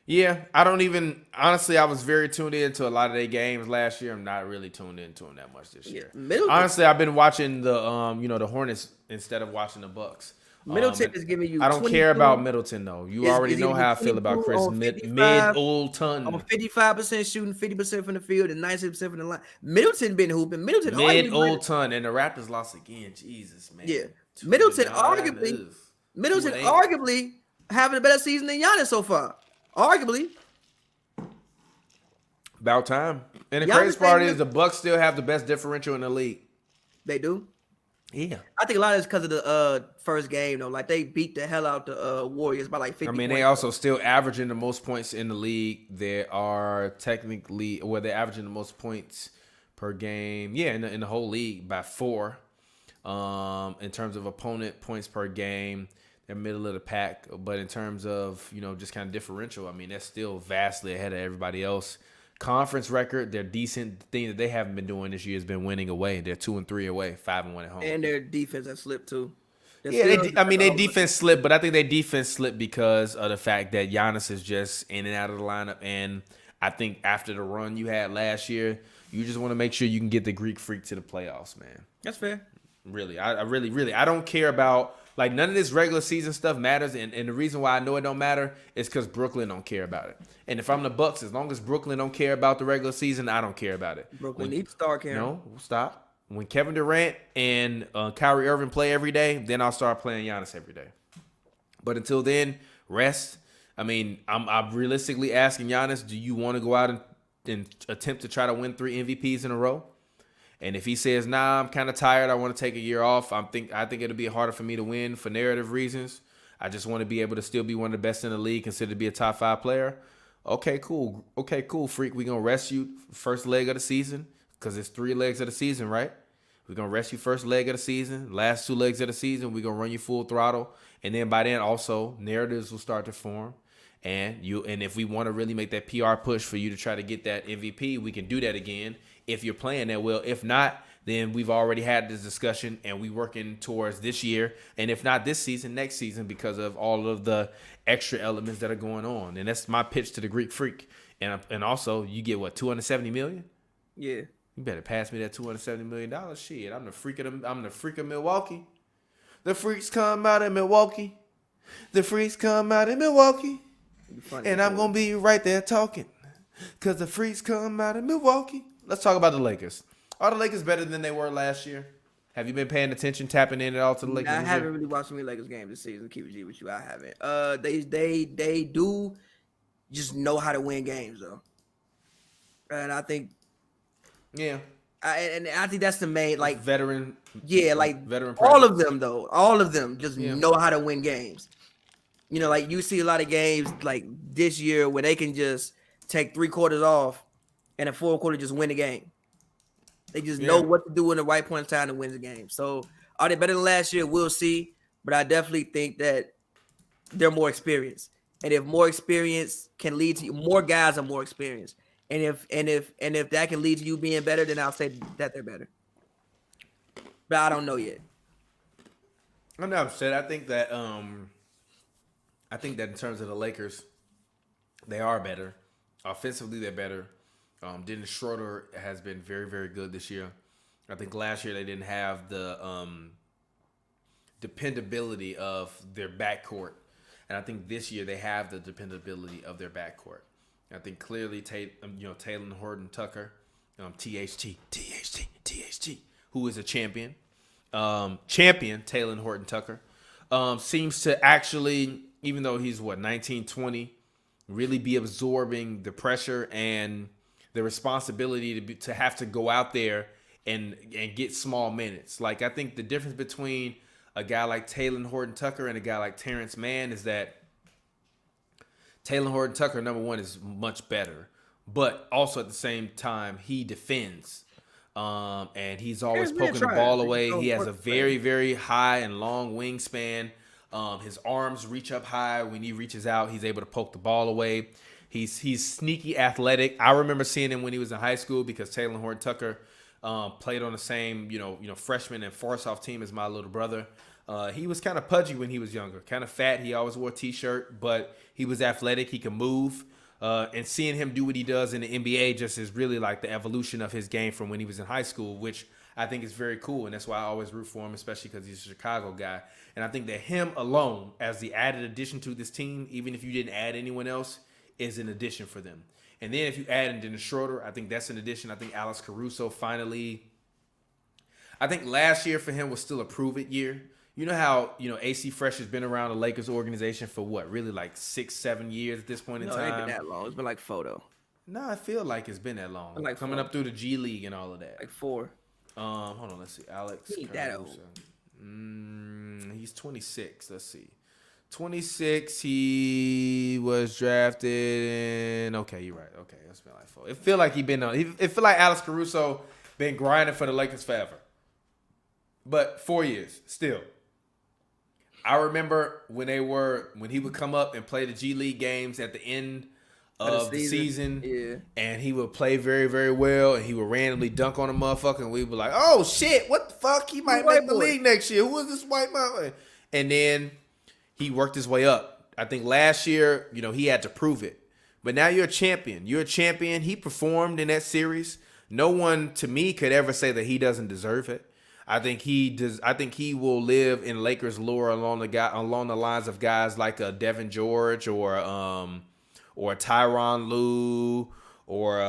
Yeah, I don't even honestly. I was very tuned into a lot of their games last year. I'm not really tuned into them that much this year. Middleton, Honestly, I've been watching the the Hornets instead of watching the Bucks. Middleton is giving you. I don't 22, care about Middleton though. You already know how I feel about Chris on Middleton. On 55% shooting, 50% from the field, and 96% from the line. Middleton been hooping. Middleton Middleton, and the Raptors lost again. Jesus, man. Yeah, Middleton arguably having a better season than Giannis so far. Arguably. About time. And the Giannis crazy part ain't is the Bucks still have the best differential in the league. They do. Yeah. I think a lot of it's because of the first game though. Like they beat the hell out the Warriors by like 50 I mean, points. they also still averaging the most points in the league. They are technically, they're averaging the most points per game. Yeah, in the whole league by 4. In terms of opponent points per game, they're middle of the pack. But in terms of, just kind of differential, I mean, they're still vastly ahead of everybody else. Conference record, they're decent. The thing that they haven't been doing this year has been winning away. They're 2-3 away, 5-1 at home. And their defense has slipped too. Their defense slipped, but I think their defense slipped because of the fact that Giannis is just in and out of the lineup. And I think after the run you had last year, you just want to make sure you can get the Greek Freak to the playoffs, man. That's fair. Really, I really, I don't care about, like, none of this regular season stuff matters. And the reason why I know it don't matter is because Brooklyn don't care about it. And if I'm the Bucks, as long as Brooklyn don't care about the regular season, I don't care about it. Brooklyn needs to start caring. No, stop. When Kevin Durant and Kyrie Irving play every day, then I'll start playing Giannis every day. But until then, rest. I mean, I'm realistically asking Giannis, do you want to go out and attempt to try to win 3 MVPs in a row? And if he says, nah, I'm kind of tired, I want to take a year off, I think it'll be harder for me to win for narrative reasons. I just want to be able to still be one of the best in the league, considered to be a top 5 player. Okay, cool, freak. We're going to rest you first leg of the season because it's 3 legs of the season, right? We're going to rest you first leg of the season. Last 2 legs of the season, we're going to run you full throttle. And then by then, also, narratives will start to form. And if we want to really make that PR push for you to try to get that MVP, we can do that again if you're playing that well. If not, then we've already had this discussion and we working towards this year. And if not this season, next season, because of all of the extra elements that are going on. And that's my pitch to the Greek Freak. And also, you get what, $270 million? Yeah. You better pass me that $270 million. Shit, I'm the freak of Milwaukee. The freaks come out of Milwaukee. The freaks come out of Milwaukee. And I'm going to be right there talking. Because the freaks come out of Milwaukee. Let's talk about the Lakers. Are the Lakers better than they were last year? Have you been paying attention, tapping in at all to the Lakers? I haven't really watched any Lakers games this season. Keep it G with you. I haven't. They do just know how to win games though, and I think, yeah, I think that's the main veteran. Yeah, veteran. All of them just know how to win games. Like you see a lot of games like this year where they can just take 3 quarters off, and a 4th quarter just win the game. They just know what to do in the right point in time to win the game. So are they better than last year? We'll see. But I definitely think that they're more experienced. And if more experience can lead to more guys are more experienced. And if that can lead to you being better, then I'll say that they're better. But I don't know yet. I'm not upset. I think that in terms of the Lakers, they are better. Offensively, they're better. Dennis Schroeder has been very, very good this year. I think last year they didn't have the dependability of their backcourt. And I think this year they have the dependability of their backcourt. I think clearly, Taylor Horton Tucker, THT, who is a champion. Taylor Horton Tucker, seems to actually, even though he's 19, 20, really be absorbing the pressure and the responsibility to have to go out there and get small minutes. Like, I think the difference between a guy like Taylor Horton Tucker and a guy like Terrence Mann is that Taylor Horton Tucker, number one, is much better, but also at the same time he defends, and he's always poking the ball away. He has a very, very high and long wingspan. His arms reach up high. When he reaches out, he's able to poke the ball away. He's sneaky athletic. I remember seeing him when he was in high school because Taylor Horton Tucker Played on the same, freshman and force-off team as my little brother. He was kind of pudgy when he was younger, kind of fat. He always wore a T-shirt, but he was athletic. He could move. And seeing him do what he does in the NBA just is really like the evolution of his game from when he was in high school, which I think is very cool. And that's why I always root for him, especially because he's a Chicago guy. And I think that him alone, as the added addition to this team, even if you didn't add anyone else, is an addition for them. And then if you add in Dennis Schroeder, I think that's an addition. I think Alex Caruso finally. I think last year for him was still a prove-it year. You know how, AC Fresh has been around the Lakers organization for what, really like 6-7 years at this point in time? No, it ain't been that long. It's been like 4 though. No, I feel like it's been that long. Like coming 4. up through the G League and all of that. Like 4. Hold on, let's see. Alex He ain't that old. He's 26. Let's see. 26, he was drafted in. Okay, you're right. Okay, that's been like 4. It feel like it feel like Alex Caruso been grinding for the Lakers forever. But 4 years still. I remember when he would come up and play the G League games at the end of the season, yeah, and he would play very, very well, and he would randomly dunk on a motherfucker, and we were like, "Oh shit, what the fuck? He might make the league next year. Who is this white man?" And then he worked his way up. I think last year, he had to prove it. But now you're a champion. You're a champion. He performed in that series. No one, to me, could ever say that he doesn't deserve it. I think he does. I think he will live in Lakers lore along the lines of guys like Devin George or Tyronn Lue or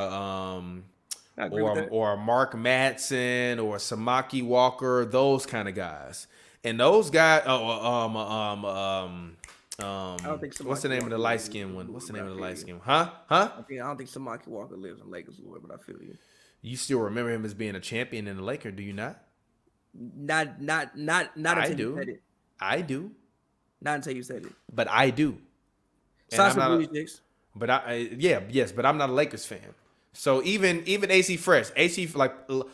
Mark Madsen or Samaki Walker, those kind of guys. And those guys, I don't think what's the name of the light skinned one? What's the name of the light skinned one? Huh? I don't think Samaki Walker lives in Lakers lore, but I feel you. You still remember him as being a champion in the Lakers, do you not? Not until you said it. I do. Not until you said it. But I do. Sasha but I'm not a Lakers fan. So even AC Fresh,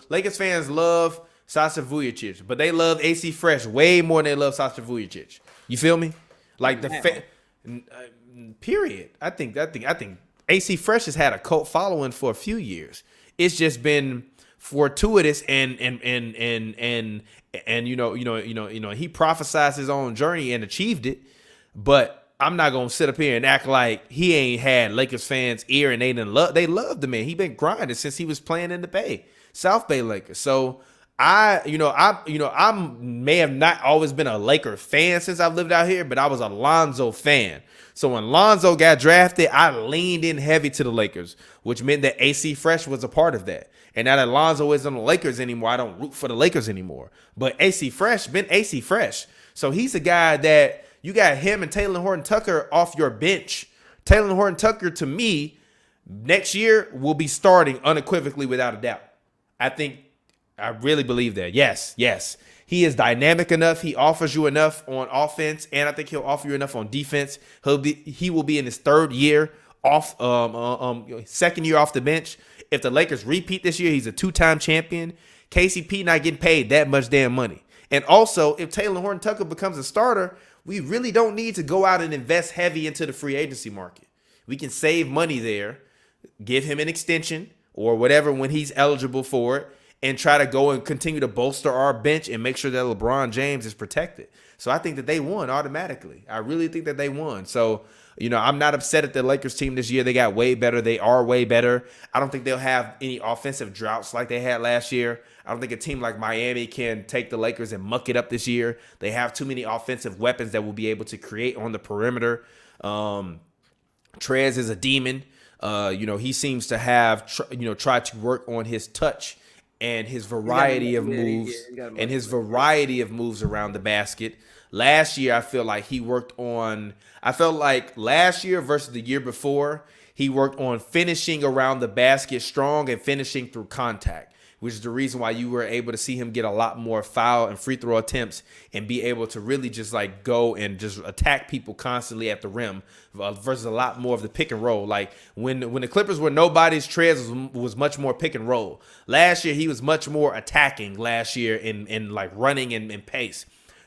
Lakers fans love Sasha Vujacic, but they love AC Fresh way more than they love Sasha Vujacic. You feel me? Like period. I think AC Fresh has had a cult following for a few years. It's just been fortuitous and he prophesized his own journey and achieved it. But I'm not gonna sit up here and act like he ain't had Lakers fans' ear and they love the man. He been grinding since he was playing in the Bay, South Bay Lakers. So I may have not always been a Laker fan since I've lived out here, but I was a Lonzo fan. So when Lonzo got drafted, I leaned in heavy to the Lakers, which meant that AC Fresh was a part of that. And now that Lonzo isn't on the Lakers anymore, I don't root for the Lakers anymore. But AC Fresh been AC Fresh. So he's a guy that you got him and Taylor Horton-Tucker off your bench. Taylor Horton-Tucker, to me, next year will be starting unequivocally without a doubt. I really believe that. Yes. He is dynamic enough. He offers you enough on offense, and I think he'll offer you enough on defense. He will be in his third year off, second year off the bench. If the Lakers repeat this year, he's a 2-time champion. KCP not getting paid that much damn money. And also, if Taylor Horton-Tucker becomes a starter, we really don't need to go out and invest heavy into the free agency market. We can save money there, give him an extension or whatever when he's eligible for it, and try to go and continue to bolster our bench and make sure that LeBron James is protected. So I think that they won automatically. I really think that they won. So, I'm not upset at the Lakers team this year. They got way better. They are way better. I don't think they'll have any offensive droughts like they had last year. I don't think a team like Miami can take the Lakers and muck it up this year. They have too many offensive weapons that will be able to create on the perimeter. Trez is a demon. He seems to have, tried to work on his touch and his variety of moves around the basket. Last year, I felt like last year versus the year before, he worked on finishing around the basket strong and finishing through contact, which is the reason why you were able to see him get a lot more foul and free throw attempts and be able to really just like go and just attack people constantly at the rim versus a lot more of the pick and roll. Like when the Clippers were nobody's, Trez was much more pick and roll. Last year, he was much more attacking last year in like running and pace.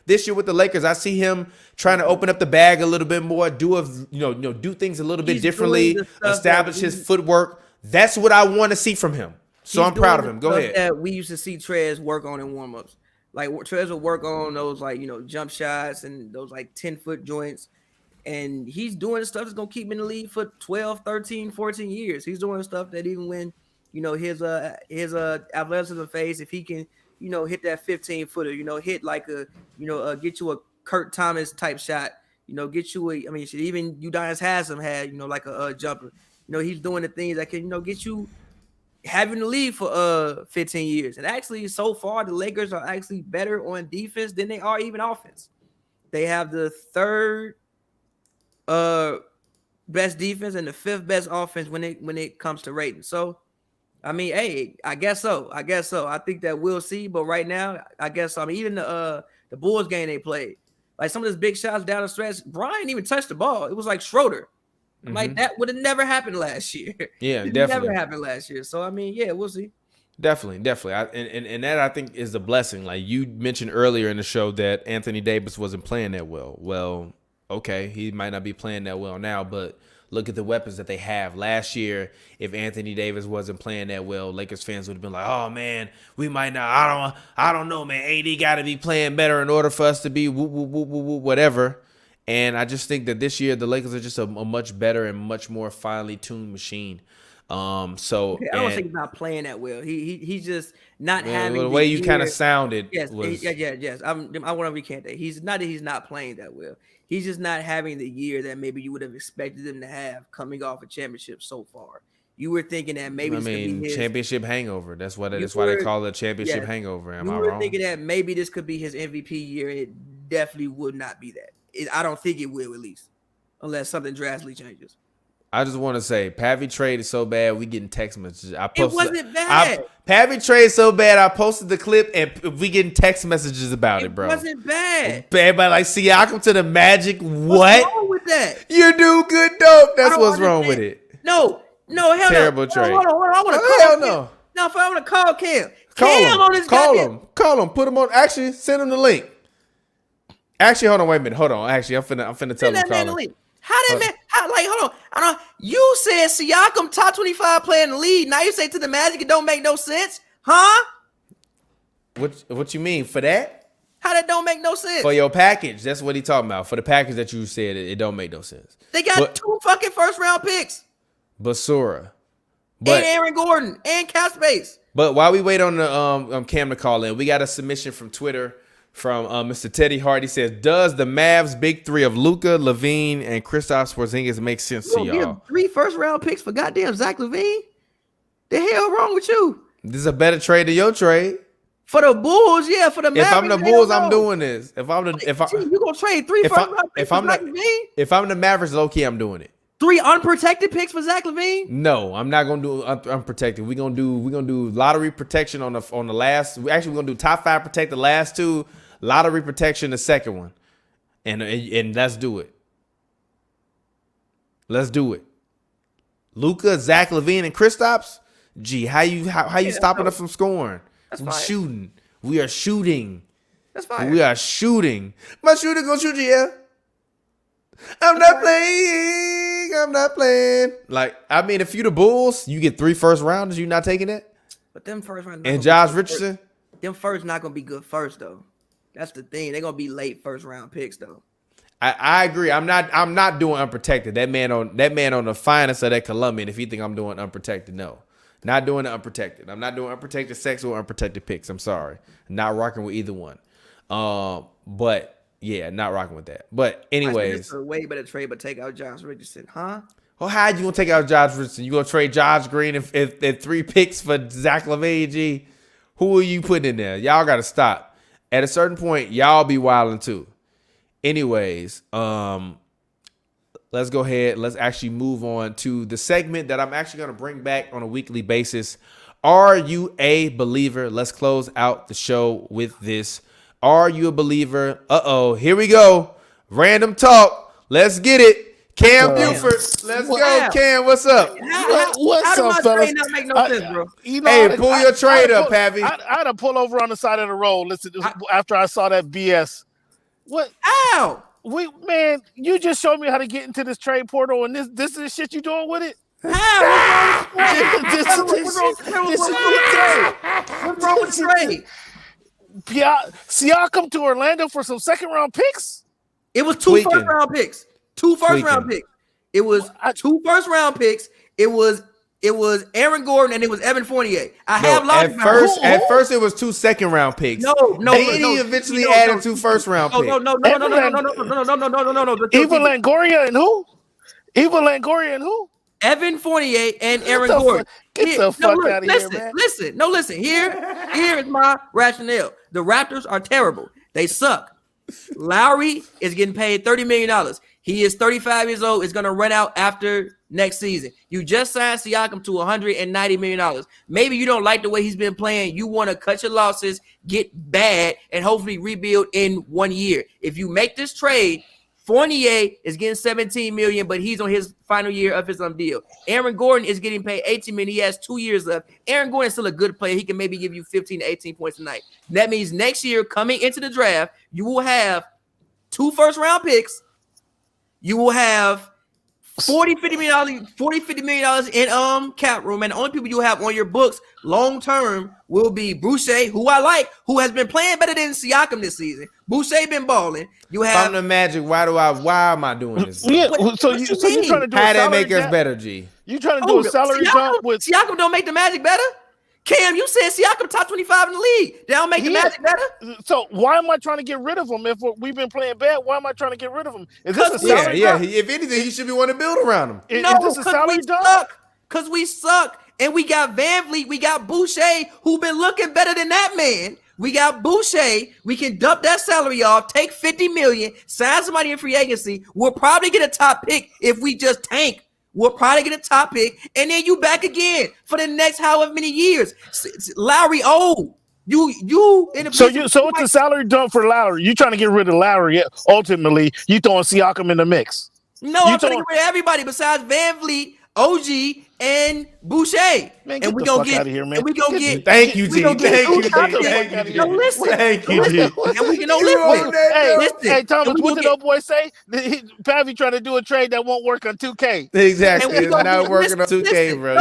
This year with the Lakers, I see him trying to open up the bag a little bit more, do things a little bit differently, establish his footwork. That's what I want to see from him. So I'm proud of him. Go ahead. That we used to see Trez work on in warm-ups. Like Trez will work on those like, jump shots and those like 10-foot joints. And he's doing the stuff that's going to keep him in the league for 12, 13, 14 years. He's doing stuff that even when, his athleticism phase, if he can, hit that 15-footer, hit like get you a Kurt Thomas type shot, get you even Udonis Haslem had, like a jumper. He's doing the things that can, get you having the lead for 15 years. And actually, so far, the Lakers are actually better on defense than they are even offense. They have the third best defense and the fifth best offense when it comes to rating. So, hey, I guess so. I think that we'll see. But right now, I guess so. Even the Bulls game they played, like some of those big shots down the stretch, Brian didn't even touch the ball. It was like Schroeder. Like that would have never happened last year. Yeah, it definitely. Never happened last year. So yeah, we'll see. Definitely. And that I think is a blessing. Like you mentioned earlier in the show that Anthony Davis wasn't playing that well. Well, okay, he might not be playing that well now, but look at the weapons that they have. Last year, if Anthony Davis wasn't playing that well, Lakers fans would have been like, "Oh man, we might not. I don't know, man. AD got to be playing better in order for us to be whatever." And I just think that this year the Lakers are just a much better and much more finely tuned machine. I don't think he's not playing that well. He's just not having the way you kind of sounded. Yes, yes. I want to recant that. He's not playing that well. He's just not having the year that maybe you would have expected him to have coming off a championship so far. You were thinking that maybe this could be his championship hangover. That's why they call it a championship hangover. Am I wrong? You were thinking that maybe this could be his MVP year. It definitely would not be that. I don't think it will, at least, unless something drastically changes. I just want to say, Pavy trade is so bad, we getting text messages. It wasn't bad. Pavy trade so bad, I posted the clip, and we getting text messages about it, bro. It wasn't bad. Everybody like, Siakam to the Magic, what? What's wrong with that? You do good dope. That's what's wrong with it. No, hell terrible trade. Hold on. I want to call Cam. No, I want to call Cam. Call him. Put him on. Actually, send him the link. Actually, hold on. Wait a minute. Hold on. Actually, I'm finna tell him to call him. Hold on. I don't. You said Siakam top 25 player in the league. Now you say to the Magic it don't make no sense, huh? What you mean for that? How that don't make no sense? For your package, that's what he talking about. For the package that you said, it don't make no sense. They got 2 fucking first round picks. Basura, and Aaron Gordon and cap space. But while we wait on the Cam to call in, we got a submission from Twitter. From Mr. Teddy Hart, he says, "Does the Mavs' big three of Luka, LaVine, and Kristaps Porzingis make sense to y'all?" 3 first round picks for goddamn Zach LaVine. The hell wrong with you? This is a better trade than your trade. For the Bulls, yeah. For the Mavs, if I'm the Bulls, I'm doing this. You gonna trade 3 first round picks for Zach LaVine? If I'm the Mavericks, low key, I'm doing it. 3 unprotected picks for Zach LaVine? No, I'm not gonna do unprotected. We're gonna do lottery protection on the last. We're gonna do top 5 protect the last 2. Lottery protection, the second one, and let's do it. Let's do it. Luka, Zach LaVine, and Kristaps. Gee, how you stopping us from scoring? That's fine. Shooting. We are shooting. That's fine. We are shooting. My shooter gonna shoot you. Yeah. I'm not playing. Like, if you the Bulls, you get 3 first rounders. You not taking that? But them first rounders. And Josh Richardson. Them first not gonna be good first though. That's the thing. They're gonna be late first round picks though. I agree. I'm not doing unprotected. That man on the finest of that Colombian. If you think I'm doing unprotected, no. Not doing the unprotected. I'm not doing unprotected sex or unprotected picks. I'm sorry. Not rocking with either one. But yeah, not rocking with that. But anyways. It's a way better trade, but take out Josh Richardson, huh? Well, how you gonna take out Josh Richardson? You gonna trade Josh Green if 3 picks for Zach LaVine? G? Who are you putting in there? Y'all gotta stop. At a certain point, y'all be wilding too. Anyways, let's go ahead. Let's actually move on to the segment that I'm actually going to bring back on a weekly basis. Are you a believer? Let's close out the show with this. Are you a believer? Here we go. Random talk. Let's get it. Cam Buford. Let's go, Cam. What's up? What's up, fellas? Not make no sense, bro. Hey, pull your trade up, Pavy. I had to pull over on the side of the road. Listen, after I saw that BS. What? Ow! Man, you just showed me how to get into this trade portal, and this is the shit you doing with it? How? This What's wrong with the trade? Siakam to Orlando for some second round picks. It was two first round picks. Two first round picks. It was two first round picks. It was Aaron Gordon and it was Evan Fournier. At first it was 2 second round picks. No. He eventually added 2 first round picks. No. Eva Longoria and who? Evan Fournier and Aaron Gordon. Get the fuck out of here, man. Listen. Here is my rationale. The Raptors are terrible. They suck. Lowry is getting paid $30 million. He is 35 years old. It's going to run out after next season. You just signed Siakam to $190 million. Maybe you don't like the way he's been playing. You want to cut your losses, get bad, and hopefully rebuild in 1 year. If you make this trade, Fournier is getting $17 million, but he's on his final year of his deal. Aaron Gordon is getting paid $18 million. He has 2 years left. Aaron Gordon is still a good player. He can maybe give you 15 to 18 points a night. That means next year, coming into the draft, you will have 2 first-round picks. You will have $50 million in cap room, and the only people you have on your books long term will be Boucher, who I like, who has been playing better than Siakam this season. Boucher been balling. You have if I'm the Magic. Why am I doing this? Yeah, so you trying to do how a that make us jump? better, G? You trying to do a salary jump with Siakam? Don't make the Magic better. Cam, you said Siakam top 25 in the league. They don't make the Magic better. So why am I trying to get rid of him? If we've been playing bad, why am I trying to get rid of him? Is this a salary jump? If anything, he should be wanting to build around him. Is this a salary jump? Because we suck. And we got VanVleet, we got Boucher, who been looking better than that man. We got Boucher. We can dump that salary off, take $50 million, sign somebody in free agency. We'll probably get a top pick if we just tank. We'll probably get a top pick, and then you back again for the next however many years. Lowry old. You in a so it's a salary dump for Lowry. You trying to get rid of Lowry? Ultimately, you throwing Siakam in the mix. No, I'm trying to get rid of everybody besides VanVleet, OG, and Boucher. Man, and we gonna get out of here, man. And we gonna get. Thank you, G. Thank you, G. No, listen. Thank you, G. And we can listen. Hey, Thomas, what did old boy say? Pavy trying to do a trade that won't work on 2K. Exactly. It's not working on 2K, bro.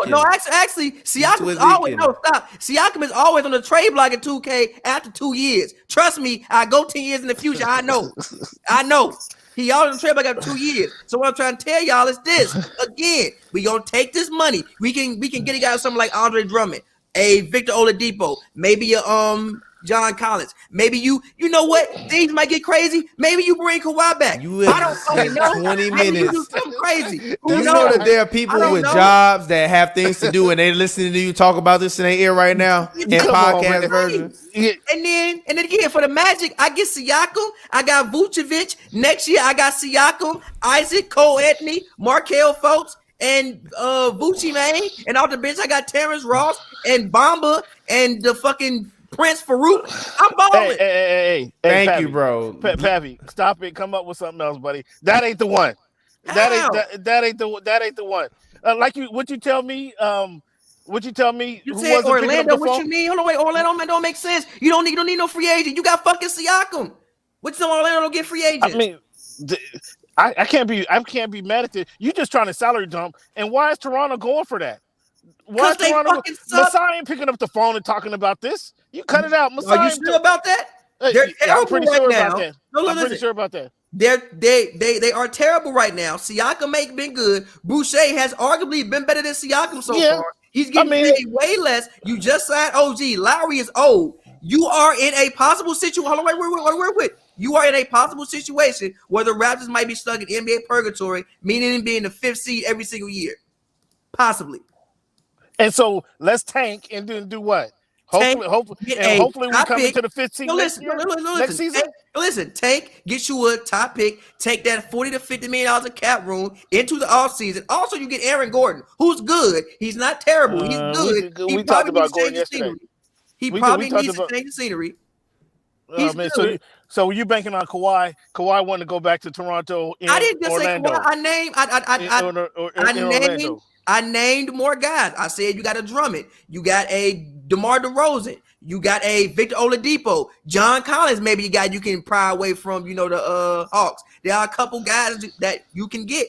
No. Actually, Siakam is always Siakam is always on the trade block at 2K after 2 years. Trust me, I go 10 years in the future. I know. He always on the trade block after 2 years. So what I'm trying to tell y'all is this. Again, we gonna take this money. We can get a guy something like Andre Drummond, a Victor Oladipo, maybe a John Collins. Maybe you know what? Things might get crazy. Maybe you bring Kawhi back. I don't fucking know. 20 Maybe minutes. you do something crazy. You know that there are people with jobs that have things to do and they listening to you talk about this in their ear right now in podcast version. And then again for the Magic, I get Siakam. I got Vucevic. Next year I got Siakam, Isaac, Cole Anthony, Markelle Fultz, and Vucci, man. And off the bench I got Terrence Ross and Bamba and the fucking Prince Farouk. I'm balling. Hey, thank Pavy, you, bro. Pavy, stop it. Come up with something else, buddy. That ain't the one. That ain't the one. What you tell me? You said Orlando. What you mean? Hold on, wait. Orlando man don't make sense. You don't need no free agent. You got fucking Siakam. What's the Orlando don't get free agent? I mean, I can't be mad at this. You just trying to salary dump. And why is Toronto going for that? Why is Toronto? Masai ain't picking up the phone and talking about this. You cut it out. Masai, are you sure about that? I'm pretty sure about that. I'm pretty sure about that. They are terrible right now. Siakam ain't been good. Boucher has arguably been better than Siakam so far. He's getting paid way less. You just signed OG. Lowry is old. You are in a possible situation. Hold on, wait. You are in a possible situation where the Raptors might be stuck in NBA purgatory, meaning being the 5th seed every single year. Possibly. And so let's tank and then do what? Hopefully we come into the 5th seed next season. Listen, tank, get you a top pick, take that $40 to $50 million of cap room into the offseason. Also, you get Aaron Gordon, who's good. He's not terrible. He's good. We talked about Gordon yesterday. He probably needs to change the scenery. He's good. So you banking on Kawhi? Kawhi wanted to go back to Toronto. I didn't just Orlando. say Kawhi. I named more guys. I said you got a Drummond, you got a DeMar DeRozan, you got a Victor Oladipo, John Collins, maybe a guy you can pry away from, the Hawks. There are a couple guys that you can get.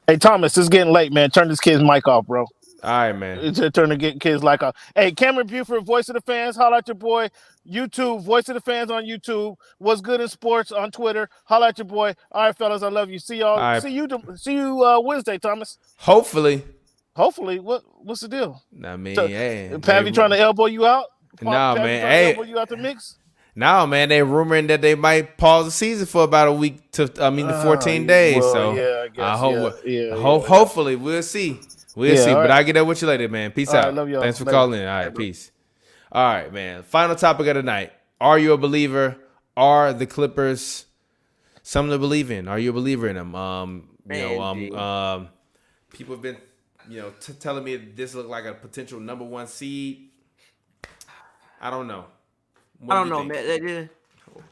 Hey, Thomas, it's getting late, man. Turn this kid's mic off, bro. All right, man. It's your turn to get kids like off. Hey, Cameron Buford, Voice of the Fans, holla at your boy. YouTube, Voice of the Fans on YouTube. What's Good in Sports on Twitter. Holla at your boy. All right, fellas, I love you. See y'all. Right. See you Wednesday, Thomas. Hopefully. What's the deal? I mean, hey. Pavy trying to elbow you out? Nah, Pavy man. trying Hey. to elbow you out the mix? Nah, man. They rumoring that they might pause the season for about a week to, the 14 days. Well, so yeah, I guess. Hopefully, we'll see. We'll see. But right. I'll get that with you later, man. Peace out. Love y'all. Thanks for Later. calling in. All right, peace. All right, man. Final topic of the night. Are you a believer? Are the Clippers something to believe in? Are you a believer in them? People have been, telling me this looked like a potential number 1 seed. I don't know. I don't know, man.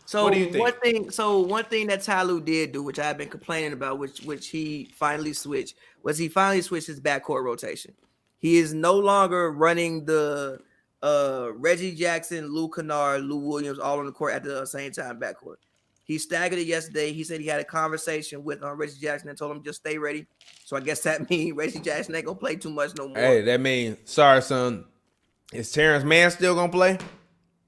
So what do you think? One thing that Ty Lue did do, which I've been complaining about, which he finally switched, was he finally switched his backcourt rotation. He is no longer running the Reggie Jackson, Lou Kennard, Lou Williams all on the court at the same time backcourt. He staggered it yesterday. He said he had a conversation with Reggie Jackson and told him just stay ready. So I guess that means Reggie Jackson ain't gonna play too much no more. Hey, that means sorry, son. Is Terrence Mann still gonna play?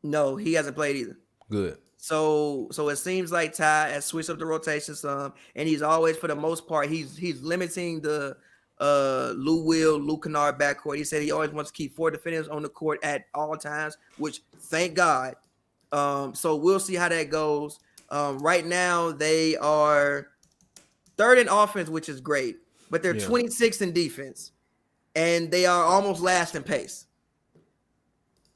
No, he hasn't played either. Good. So it seems like Ty has switched up the rotation some, and he's always, for the most part, he's limiting the Lou Kennard backcourt. He said he always wants to keep 4 defenders on the court at all times, which thank God. So we'll see how that goes. Right now they are 3rd in offense, which is great, but they're 26th in defense, and they are almost last in pace.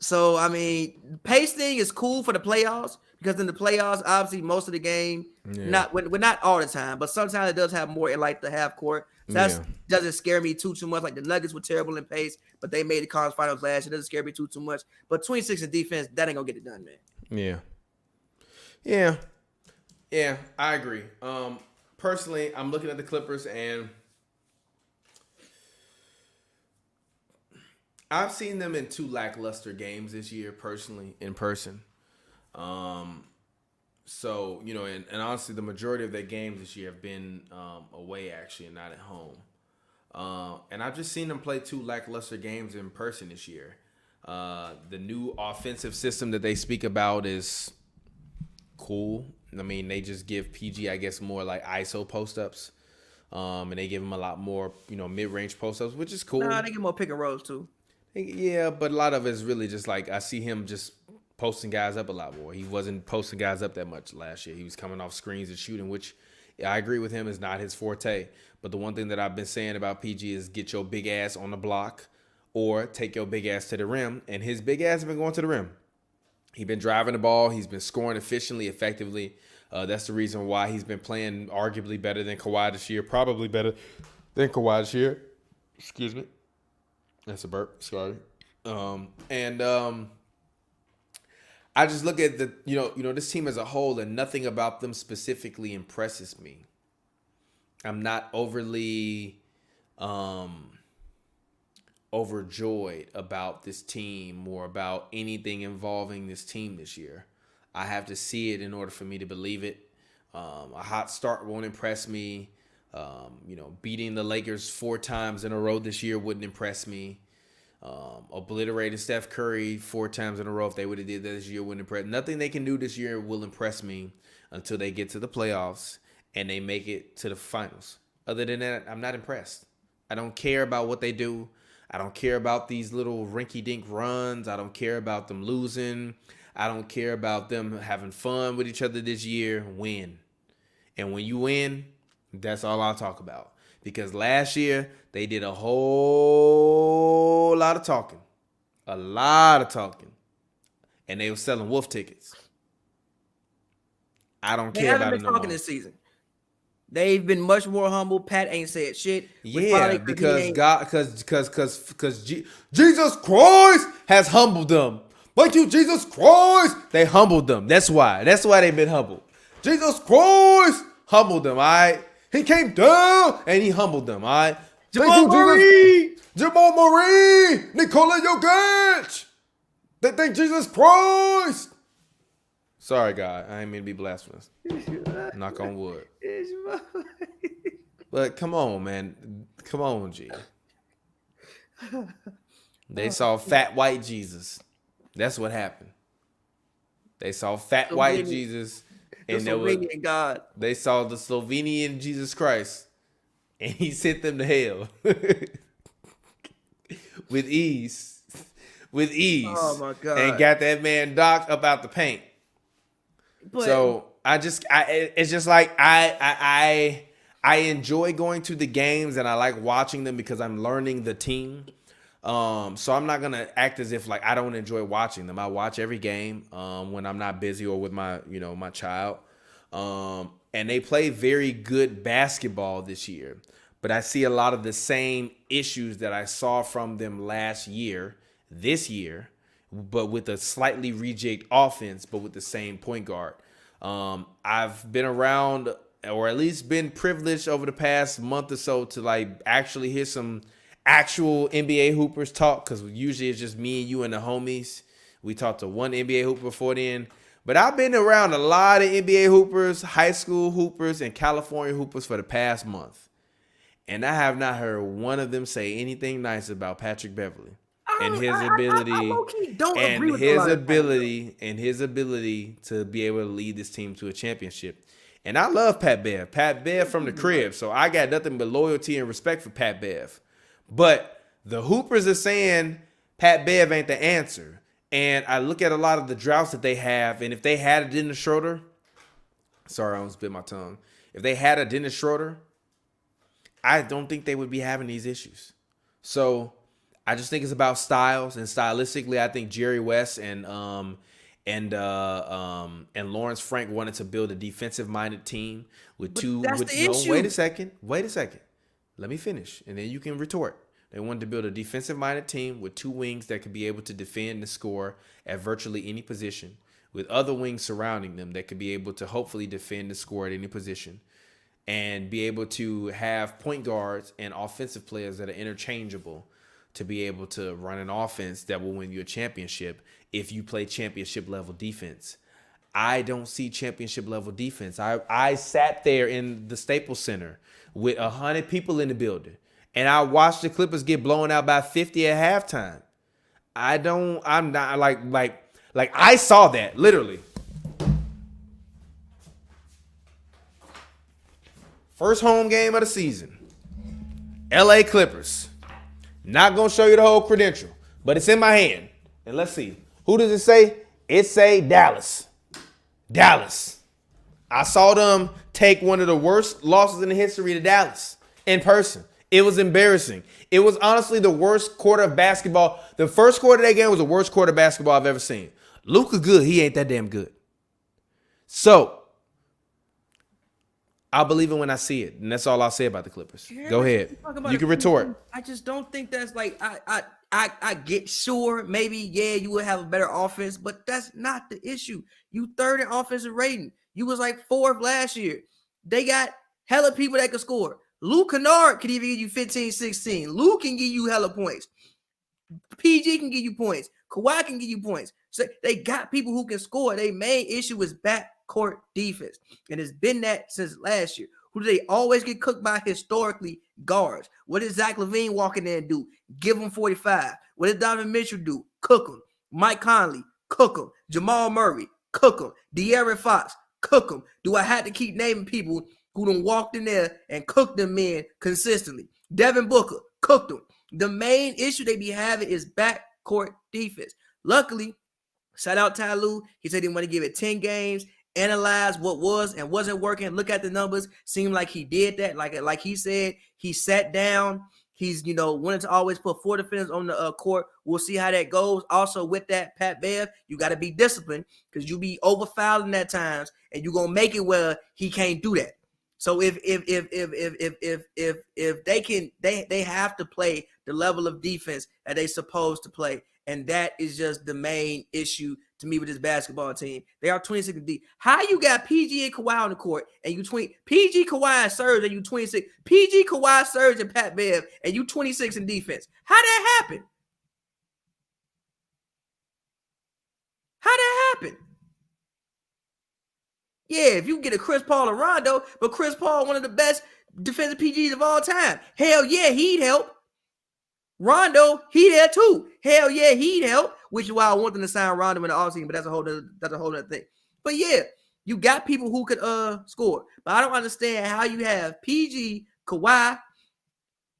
So I mean, pace thing is cool for the playoffs, because in the playoffs, obviously most of the game, not all the time, but sometimes it does have more in like the half court. So that doesn't scare me too much. Like the Nuggets were terrible in pace, but they made the conference finals last year. It doesn't scare me too much. But 26 in defense, that ain't gonna get it done, man. Yeah, I agree. Personally, I'm looking at the Clippers, and I've seen them in 2 lackluster games this year, personally, in person. So, and honestly, the majority of their games this year have been away, actually, and not at home. And I've just seen them play 2 lackluster games in person this year. The new offensive system that they speak about is cool. I mean, they just give PG, I guess, more like ISO post-ups. And they give him a lot more, mid-range post-ups, which is cool. Nah, they give more pick and rolls, too. Yeah, but a lot of it is really just like I see him just posting guys up a lot more. He wasn't posting guys up that much last year. He was coming off screens and shooting, which I agree with him is not his forte. But the one thing that I've been saying about PG is get your big ass on the block or take your big ass to the rim. And his big ass has been going to the rim. He's been driving the ball. He's been scoring efficiently, effectively. That's the reason why he's been playing arguably better than Kawhi this year, probably better than Kawhi this year. Excuse me. That's a burp. Sorry. I just look at the, this team as a whole, and nothing about them specifically impresses me. I'm not overly overjoyed about this team or about anything involving this team this year. I have to see it in order for me to believe it. A hot start won't impress me. Beating the Lakers 4 times in a row this year wouldn't impress me. Obliterated Steph Curry 4 times in a row, if they would have did that this year, wouldn't impress. Nothing they can do this year will impress me until they get to the playoffs and they make it to the finals. Other than that, I'm not impressed. I don't care about what they do. I don't care about these little rinky-dink runs. I don't care about them losing. I don't care about them having fun with each other this year. Win. And when you win, that's all I'll talk about. Because last year, they did a whole lot of talking. A lot of talking. And they were selling wolf tickets. I don't care about it no more. They haven't been talking this season. They've been much more humble. Pat ain't said shit. Yeah, because Jesus Christ has humbled them. Thank you, Jesus Christ. They humbled them. That's why. That's why they've been humbled. Jesus Christ humbled them, all right? He came down and he humbled them, all right? Jamal Murray, Nikola Jokic. They thank Jesus Christ. Sorry, God. I ain't mean to be blasphemous. Knock on wood. But come on, man. Come on, G. They saw fat white Jesus. That's what happened. They saw fat white Jesus, and Slovenian God. They saw the Slovenian Jesus Christ, and he sent them to hell with ease, Oh my God! and got that man docked up out the paint. But, so it's just like I enjoy going to the games and I like watching them because I'm learning the team. So I'm not gonna act as if like I don't enjoy watching them. I watch every game when I'm not busy or with my my child. And they play very good basketball this year. But I see a lot of the same issues that I saw from them last year, this year, but with a slightly reject offense, but with the same point guard. I've been around, or at least been privileged over the past month or so to like actually hear some actual NBA hoopers talk, because usually it's just me and you and the homies. We talked to one NBA hooper before then. But I've been around a lot of NBA hoopers, high school hoopers, and California hoopers for the past month. And I have not heard one of them say anything nice about Patrick Beverley and his ability to be able to lead this team to a championship. And I love Pat Bev. Pat Bev from the crib. So I got nothing but loyalty and respect for Pat Bev. But the hoopers are saying Pat Bev ain't the answer. And I look at a lot of the droughts that they have, and if they had a Dennis Schroeder, sorry, I almost bit my tongue. If they had a Dennis Schroeder, I don't think they would be having these issues. So I just think it's about styles, and stylistically, I think Jerry West and Lawrence Frank wanted to build a defensive-minded team with two. Wait a second. Let me finish, and then you can retort. They wanted to build a defensive-minded team with two wings that could be able to defend and score at virtually any position, with other wings surrounding them that could be able to hopefully defend and score at any position, and be able to have point guards and offensive players that are interchangeable to be able to run an offense that will win you a championship if you play championship-level defense. I don't see championship-level defense. I sat there in the Staples Center with 100 people in the building, and I watched the Clippers get blown out by 50 at halftime. I'm not like I saw that literally. First home game of the season. LA Clippers. Not going to show you the whole credential, but it's in my hand. And let's see. Who does it say? It say Dallas. Dallas. I saw them take one of the worst losses in the history to Dallas in person. It was embarrassing. It was honestly the worst quarter of basketball. The first quarter of that game was the worst quarter of basketball I've ever seen. Luka good. He ain't that damn good. So, I'll believe it when I see it. And that's all I'll say about the Clippers. Go ahead. You can retort. I just don't think that's like, I get sure, maybe, yeah, you would have a better offense, but that's not the issue. You third in offensive rating. You was like fourth last year. They got hella people that can score. Luke Kennard can even give you 15, 16. Luke can give you hella points. PG can give you points. Kawhi can give you points. So they got people who can score. Their main issue is backcourt defense. And it's been that since last year. Who do they always get cooked by historically? Guards. What did Zach LaVine walk in there and do? Give him 45. What did Donovan Mitchell do? Cook him. Mike Conley, cook him. Jamal Murray, cook him. De'Aaron Fox, cook him. Do I have to keep naming people who done walked in there and cooked them men consistently? Devin Booker, cooked them. The main issue they be having is backcourt defense. Luckily, shout out Ty Lue. He said he wanted to give it 10 games, analyze what was and wasn't working, look at the numbers. Seemed like he did that. Like he said, he sat down. He's, wanted to always put 4 defenders on the court. We'll see how that goes. Also, with that, Pat Bev, you got to be disciplined because you be over fouling at times, and you're gonna make it where he can't do that. So if they can, they have to play the level of defense that they supposed to play, and that is just the main issue to me with this basketball team. They are 26 deep. How you got PG and Kawhi on the court, and you PG, Kawhi, and Serge, and you 26. PG, Kawhi, Serge, and Pat Bev, and you 26 in defense. How that happen? How that happen? Yeah, if you get a Chris Paul or Rondo, but Chris Paul, one of the best defensive PGs of all time. Hell yeah, he'd help. Rondo, he there too. Hell yeah, he'd help. Which is why I want them to sign Rondo in the offseason, but that's a whole other thing. But yeah, you got people who could score. But I don't understand how you have PG, Kawhi,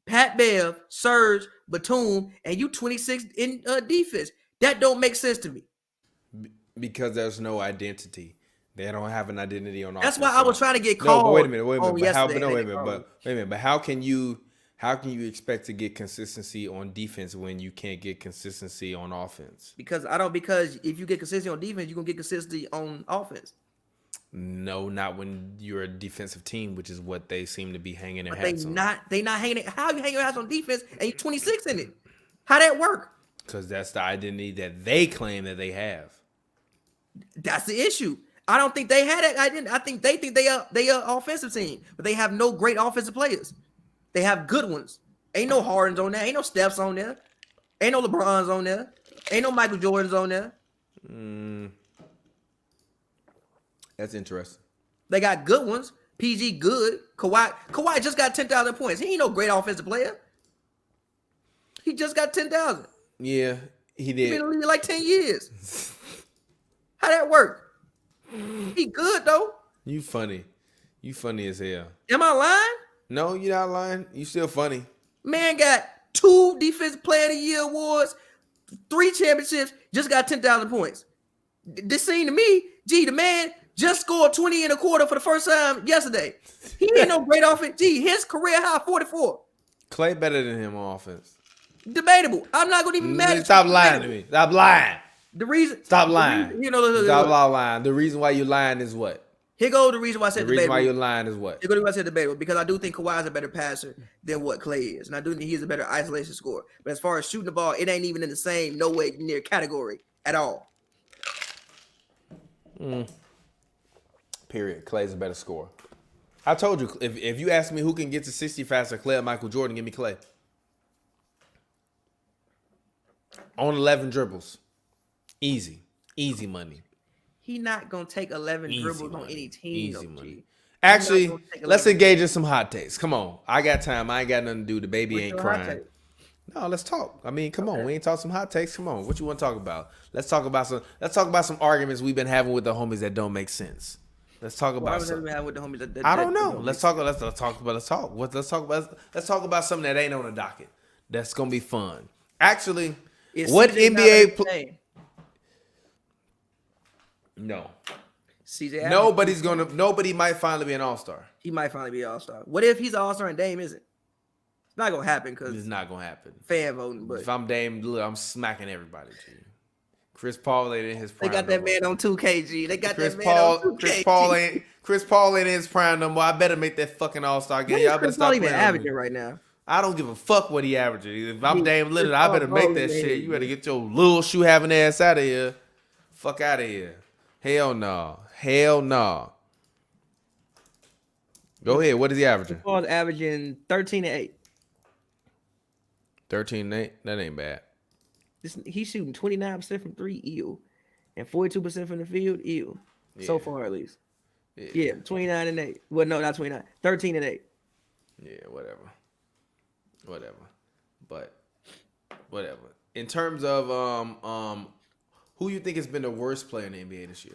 Pat Bev, Serge, Batum, and you 26 in defense. That don't make sense to me. Because there's no identity. They don't have an identity on offense. That's why I was trying to get called. No, but wait a minute. But how can you expect to get consistency on defense when you can't get consistency on offense? Because if you get consistency on defense, you're gonna get consistency on offense. No, not when you're a defensive team, which is what they seem to be hanging their But hats on. They not hanging it. How you hang your hats on defense and you're 26 in it? How that work? Because that's the identity that they claim that they have. That's the issue. I don't think they had it. I think they are offensive team, but they have no great offensive players. They have good ones. Ain't no Hardens on there. Ain't no Stephs on there. Ain't no LeBrons on there. Ain't no Michael Jordans on there. That's interesting. They got good ones. PG good. Kawhi just got 10,000 points. He ain't no great offensive player. He just got 10,000. Yeah, he did. He been in the league like 10 years. How that work? He good though. You funny. You funny as hell. Am I lying? No, you're not lying. You still funny. Man got 2 Defensive Player of the Year awards, 3 championships, just got 10,000 points. This seemed to me, the man just scored 20 in a quarter for the first time yesterday. He ain't no great offense. His career high 44. Clay better than him on offense. Debatable. I'm not gonna even mad. Stop lying to me. Stop lying. Stop lying. Stop lying. The reason why you're lying is what? Here goes the reason why I said debatable. The reason why you're lying is what? Here goes the reason why I said debatable. Because I do think Kawhi is a better passer than what Clay is. And I do think he's a better isolation scorer. But as far as shooting the ball, it ain't even in the same, no way near category at all. Period. Clay's a better scorer. I told you, if you ask me who can get to 60 faster, Clay or Michael Jordan, give me Clay. On 11 dribbles. Easy. Easy money. He not going to take 11 dribbles on any team. Easy money. Actually, let's engage in some hot takes. Come on. I got time. I ain't got nothing to do. The baby ain't crying. No, let's talk. I mean, come on. We ain't talk some hot takes. Come on. What you want to talk about? Let's talk about some arguments we've been having with the homies that don't make sense. Let's talk about something. I don't know. Let's talk about something that ain't on the docket. That's gonna be fun. Actually, what NBA No. CJ Nobody might finally be an all-star. He might finally be an all-star. What if he's an all-star and Dame isn't? It's not gonna happen because it's not gonna happen. Fan voting, but if I'm Dame, look, I'm smacking everybody. G. Chris Paul ain't in his prime. They got that man on 2K, G. They got Chris that man on 2K. Chris Paul ain't in his prime no more. I better make that fucking all-star game. Y'all better stop even averaging right now. I don't give a fuck what he averages. If I'm Dame Lillard, I better make that shit. You better get your little shoe having ass out of here. Fuck out of here. Hell no. Hell no. Go ahead. What is he averaging? Paul's averaging 13 and 8. 13 and 8? That ain't bad. He's shooting 29% from 3, ew. And 42% from the field, ew. Yeah. So far, at least. Yeah, 29 and 8. Well, no, not 29. 13 and 8. Yeah, whatever. But whatever. In terms of who you think has been the worst player in the NBA this year?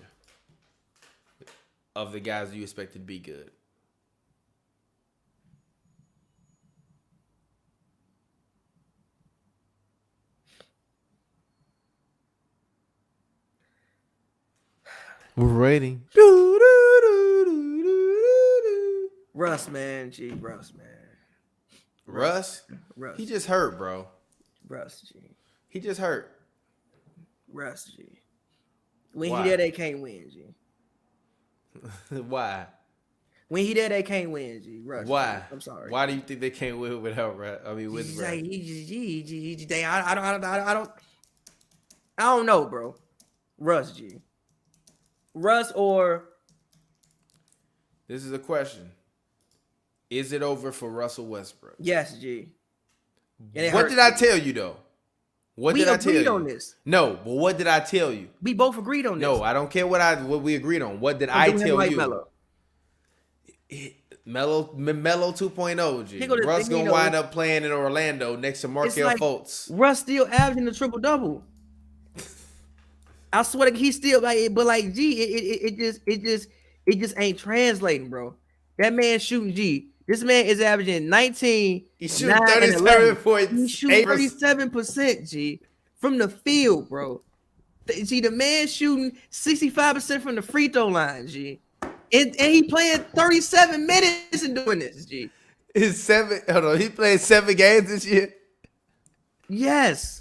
Of the guys you expected to be good. We're rating. Russ, man. G. Russ, man. Russ? He just hurt, bro. Russ, G. He just hurt. Russ, G. When he there, they can't win, G. Why? When he there, they can't win, G. Russ. Why? G. I'm sorry. Why do you think they can't win without Russ? I mean, with Russ. I don't know, bro. Russ, G. Russ or... This is a question. Is it over for Russell Westbrook? Yes, G. What did I tell you, though? What did I tell you? We agreed on this. No, but what did I tell you? We both agreed on this. No, I don't care what we agreed on. What did I tell you? Melo 2.0, G. Russ gonna wind up playing in Orlando next to Markelle Fultz. Russ still averaging a triple-double. I swear to he's still like, but like G, it just ain't translating, bro. That man shooting G. This man is averaging 19. He's shooting 37 points. He's shooting 37%, G, from the field, bro. G, the man shooting 65% from the free throw line, G. And he playing 37 minutes and doing this, G. He played 7 games this year? Yes.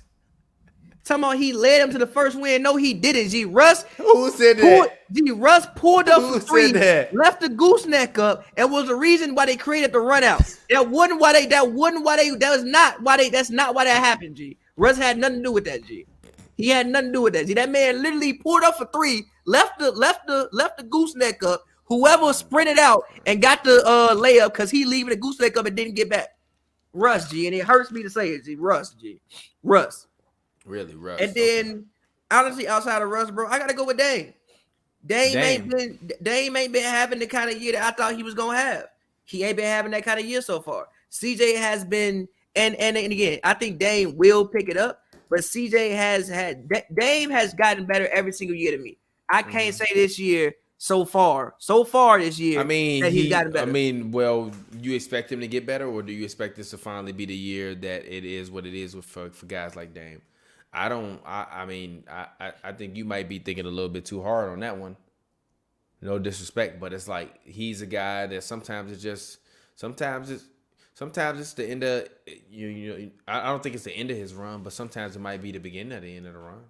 Talking about he led him to the first win. No, he didn't, G. Russ. Who said that? G. Russ pulled up for 3, left the gooseneck up, and was the reason why they created the run out. That's not why that happened, G. Russ had nothing to do with that, G. He had nothing to do with that, G. That man literally pulled up for 3, left the gooseneck up. Whoever sprinted out and got the layup because he leaving the gooseneck up and didn't get back. Russ, G. And it hurts me to say it, G. Russ, G. Russ. Really, Russ. And then, honestly, outside of Russ, bro, I gotta go with Dame. Dame ain't been having the kind of year that I thought he was gonna have. He ain't been having that kind of year so far. CJ has been, and again, I think Dame will pick it up, but CJ Dame has gotten better every single year to me. I can't say this year so far this year. I mean, that he's gotten better. I mean, well, you expect him to get better, or do you expect this to finally be the year that it is what it is for guys like Dame? I think you might be thinking a little bit too hard on that one. No disrespect, but it's like he's a guy that sometimes it's the end of I don't think it's the end of his run, but sometimes it might be the beginning of the end of the run.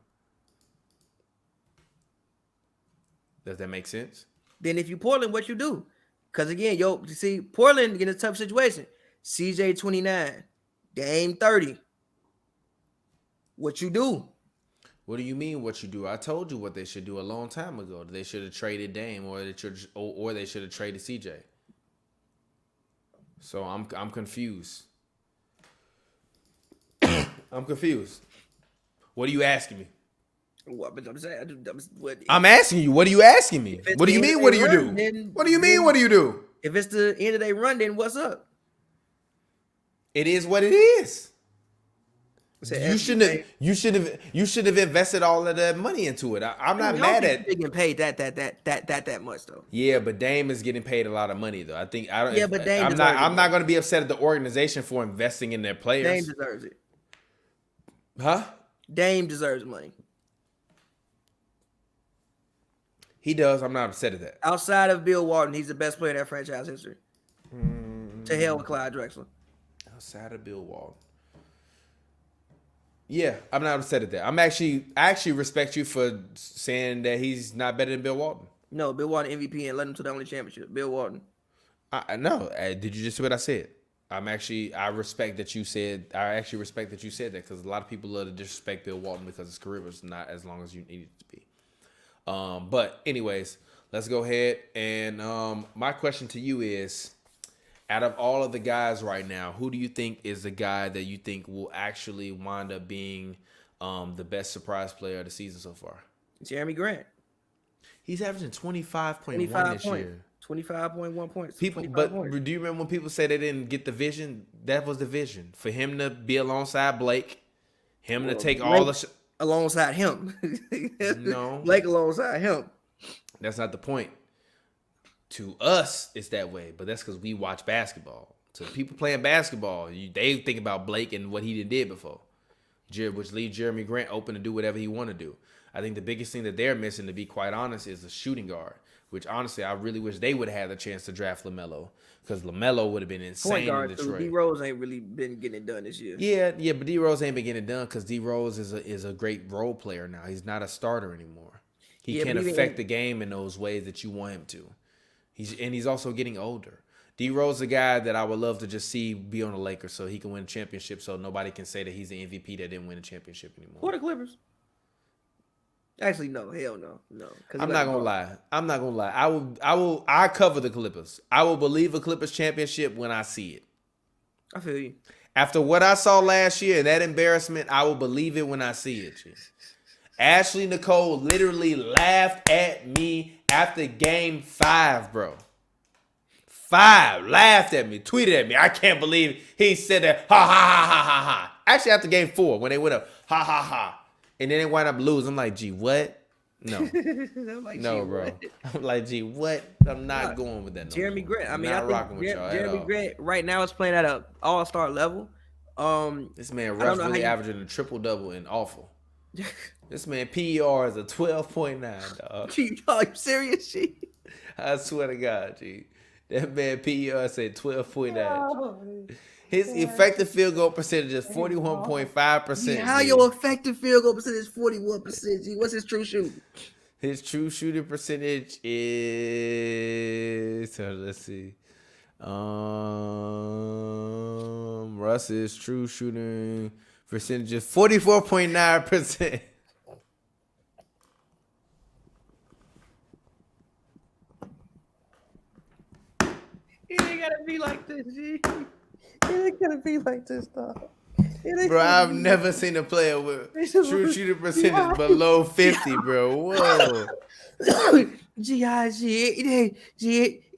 Does that make sense? Then if you Portland, what you do? Because again, you see, Portland in a tough situation. CJ 29, Dame 30. What you do? What do you mean? What you do? I told you what they should do a long time ago. They should have traded Dame, or they should have traded CJ. So I'm confused. I'm confused. What are you asking me? I'm asking you. What are you asking me? What do you mean? What do you do? What do you mean? What do you do? If it's the end of their run, then what's up? It is what it is. You should have invested all of that money into it. I'm not mad at getting paid that much though. Yeah, but Dame is getting paid a lot of money though. But Dame I'm not going to be upset at the organization for investing in their players. Dame deserves it. Huh? Dame deserves money. He does. I'm not upset at that. Outside of Bill Walton, he's the best player in that franchise history. To hell with Clyde Drexler. Outside of Bill Walton. Yeah, I'm not upset at that. I actually respect you for saying that he's not better than Bill Walton. No, Bill Walton MVP and led him to the only championship. Bill Walton. I know. Did you just see what I said? I respect that you said. I actually respect that you said that, because a lot of people love to disrespect Bill Walton because his career was not as long as you needed it to be. But anyways, let's go ahead and my question to you is, out of all of the guys right now, who do you think is the guy that you think will actually wind up being the best surprise player of the season so far? Jeremy Grant. He's averaging 25.1 this year. 25.1 points. Do you remember when people say they didn't get the vision? That was the vision. For him to be alongside Blake, to take all the alongside him. No. Blake alongside him. That's not the point. To us, it's that way, but that's because we watch basketball. To people playing basketball, they think about Blake and what he did before, which leaves Jeremy Grant open to do whatever he want to do. I think the biggest thing that they're missing, to be quite honest, is a shooting guard, which honestly I really wish they would have had the chance to draft LaMelo, because LaMelo would have been insane in Detroit. D Rose ain't really been getting it done this year. Yeah, but D Rose ain't been getting it done because D Rose is a great role player now. He's not a starter anymore. He can't affect the game in those ways that you want him to. He's also getting older. D Rose is a guy that I would love to just see be on the Lakers so he can win a championship, so nobody can say that he's the MVP that didn't win a championship anymore. Or the Clippers. Actually, no. Hell no. I'm not gonna lie. I cover the Clippers. I will believe a Clippers championship when I see it. I feel you. After what I saw last year and that embarrassment, I will believe it when I see it. Ashley Nicole literally laughed at me after game 5, bro. 5 laughed at me, tweeted at me. I can't believe he said that. Ha ha ha ha ha ha. Actually, after game 4, when they went up, ha ha ha, and then they wound up losing. I'm like, gee, what? No, like, no, gee, bro. what? I'm like, gee, what? I'm not going with that. No Jeremy more. Grant. I mean, not I think rocking with y'all at Jeremy all. Grant right now is playing at an all-star level. This man Russ really averaging a triple-double and awful. This man PER is a 12.9, dog. Are you serious, G? I swear to God, G. That man PER said 12.9. His effective field goal percentage is 41.5%. How your effective field goal percentage is 41%? G? What's his true shooting? His true shooting percentage is, let's see. Russ's true shooting percentage is 44.9%. It ain't gotta be like this, G. It ain't gotta be like this, dog. Bro, I've never seen a player with true shooting percentage below 50, bro. Whoa. It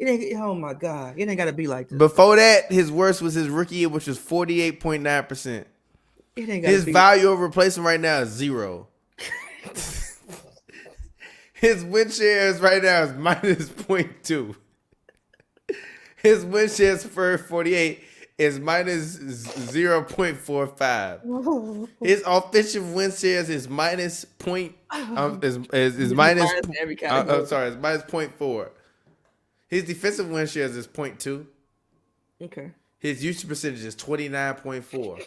ain't, oh my God. It ain't gotta be like this. Before that, his worst was his rookie year, which was 48.9%. It ain't gotta His be value over replacement right now is 0. His win shares right now is minus 0.2. His win shares for 48 is minus 0.45. His offensive win shares is minus point is minus every category. it's minus 0.4. His defensive win shares is 0.2. Okay. His usage percentage is 29.4.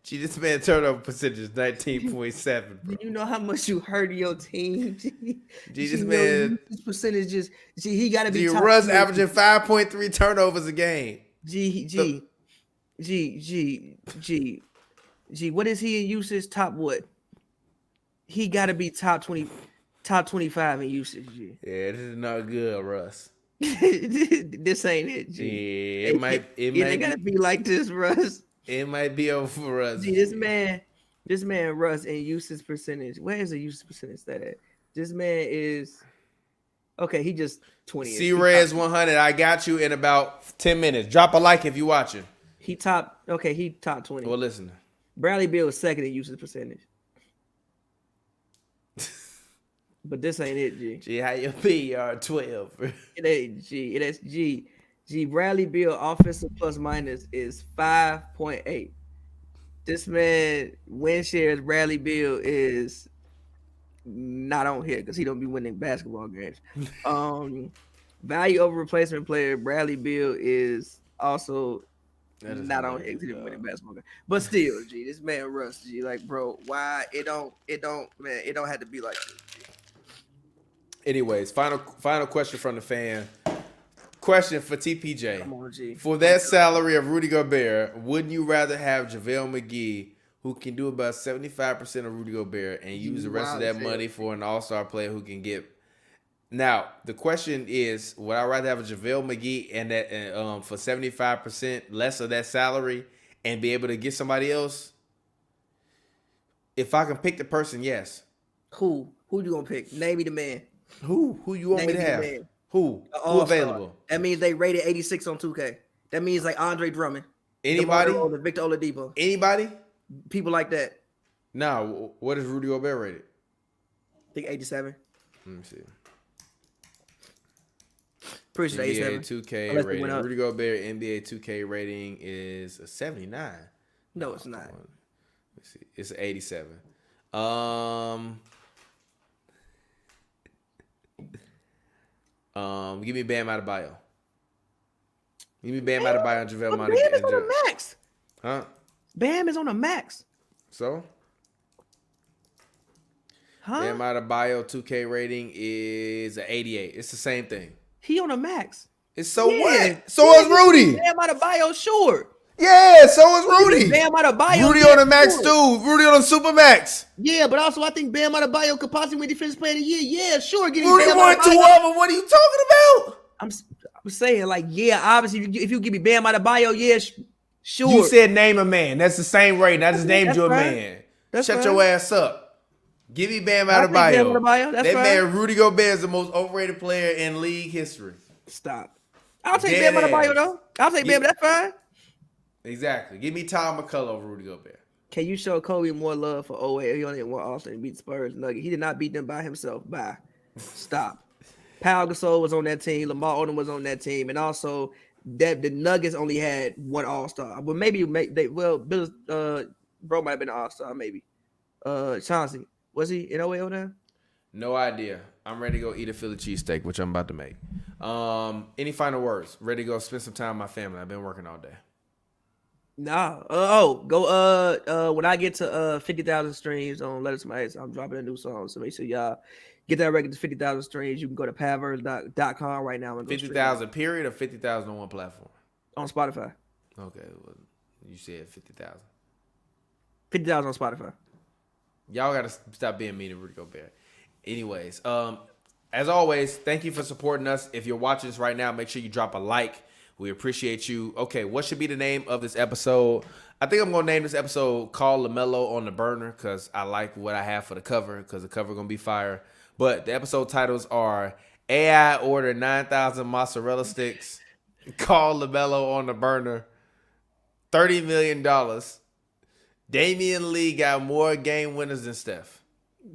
Gee, this man turnover percentage is 19.7. Do you know how much you hurt your team? Gee, this man. His percentages. Gee, he got to be. Gee, Russ averaging 5.3 turnovers a game. G. What is he in usage? Top what? He got to be top 20, top 25 in usage. G. Yeah, this is not good, Russ. This ain't it. G. Yeah, it might ain't gotta be like this, Russ. It might be over for us. Gee, this man Russ in usage percentage. Where is the usage percentage that at? This man is okay. He just 20. C-Rez 100. I got you in about 10 minutes. Drop a like if you're watching. He top 20. Well, listen. Bradley Beal is second in usage percentage. But this ain't it, G. Gee, how your PR 12? It ain't G. It is G. Bradley Beal offensive plus minus is 5.8. This man win shares Bradley Beal is not on here because he don't be winning basketball games. Value over replacement player Bradley Beal is also not on here because he didn't win basketball games. But still, G, this man Russ, G, like, bro, why it don't have to be like this, G. Anyways, final question from the fan. Question for TPJ. Come on, G. For that salary of Rudy Gobert, wouldn't you rather have JaVale McGee, who can do about 75% of Rudy Gobert, and use the rest of that money for an all-star player who can get? Now, the question is, would I rather have a JaVale McGee and that for 75% less of that salary and be able to get somebody else? If I can pick the person, yes. Who you gonna pick? Name me the man. Who you want me to have? Who available? That means they rated 86 on 2K. That means like Andre Drummond. Anybody? Victor Oladipo. Anybody? People like that. Now, what is Rudy Gobert rated? I think 87. Let me see. Pretty sure 87. 2K rating. Rudy Gobert NBA 2K rating is a 79. No, it's not. Let's see. It's an 87. Give me Bam Adebayo. Give me Bam Adebayo and JaVale McGee. Bam is on a max. Huh? Bam is on a max. So? Huh? Bam Adebayo 2K rating is an 88. It's the same thing. He on a max. It's so what? So is Rudy. Bam Adebayo, sure. Yeah, so is Rudy. Bam Adebayo. Rudy on the max too. Rudy on the super max. Yeah, but also I think Bam Adebayo could possibly win Defensive Player of the Year. Yeah, sure. Rudy won 2 of them. What are you talking about? I'm saying, like, yeah, obviously, if you give me Bam Adebayo, yeah, sure. You said name a man. That's the same rating. I just named you a man. Shut your ass up. Give me Bam Bam Adebayo. Adebayo, that's that fine. man Rudy Gobert is the most overrated player in league history. Stop. I'll take Bam Adebayo though. I'll take Bam. That's fine. Exactly. Give me Tom McCullough over Rudy Gobert. Can you show Kobe more love for 08? He only won All-Star and beat Spurs Nuggets. He did not beat them by himself. Bye. Stop. Pau Gasol was on that team. Lamar Odom was on that team, and also that the Nuggets only had one All-Star. Well, maybe Bill bro might have been an All-Star. Maybe Chauncey was he in 08 on there? No idea. I'm ready to go eat a Philly cheesesteak, which I'm about to make. Any final words? Ready to go spend some time with my family. I've been working all day. Nah. When I get to 50,000 streams on Letters to My Ex, I'm dropping a new song. So make sure y'all get that record to 50,000 streams. You can go to pavers.com right now and go 50,000 period or 50,000 on one platform? On Spotify. Okay, well, you said 50,000. 50,000 on Spotify. Y'all got to stop being mean to Rudy Gobert. Anyways, as always, thank you for supporting us. If you're watching this right now, make sure you drop a like. We appreciate you. Okay, what should be the name of this episode? I think I'm going to name this episode Call LaMelo on the Burner because I like what I have for the cover because the cover going to be fire. But the episode titles are AI Order 9,000 Mozzarella Sticks, Call LaMelo on the Burner, $30 million. Damian Lee got more game winners than Steph.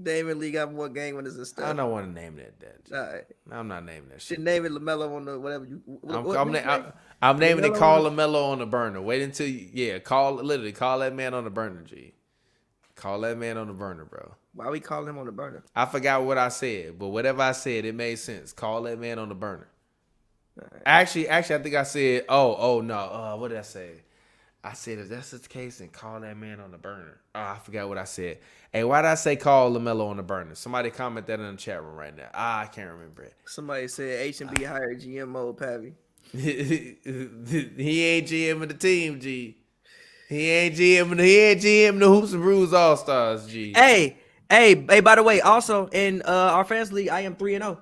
Damian Lee got more game winners than Steph. I don't want to name that. All right. I'm not naming that shit. Should name it LaMelo on the whatever you. I'm naming it Call LaMelo on the Burner. Wait until call that man on the burner, G. Call that man on the burner, bro. Why we call him on the burner? I forgot what I said, but whatever I said, it made sense. Call that man on the burner. Right. Actually, I think I said, oh no. What did I say? I said, if that's the case, then call that man on the burner. Oh, I forgot what I said. Hey, why did I say call LaMelo on the burner? Somebody comment that in the chat room right now. I can't remember it. Somebody said HNB hired GM Mode Pavy. He ain't GM of the team, G. He ain't GM the Hoops and Brews All-Stars, G. Hey, by the way, also in our fantasy league, I am 3-0.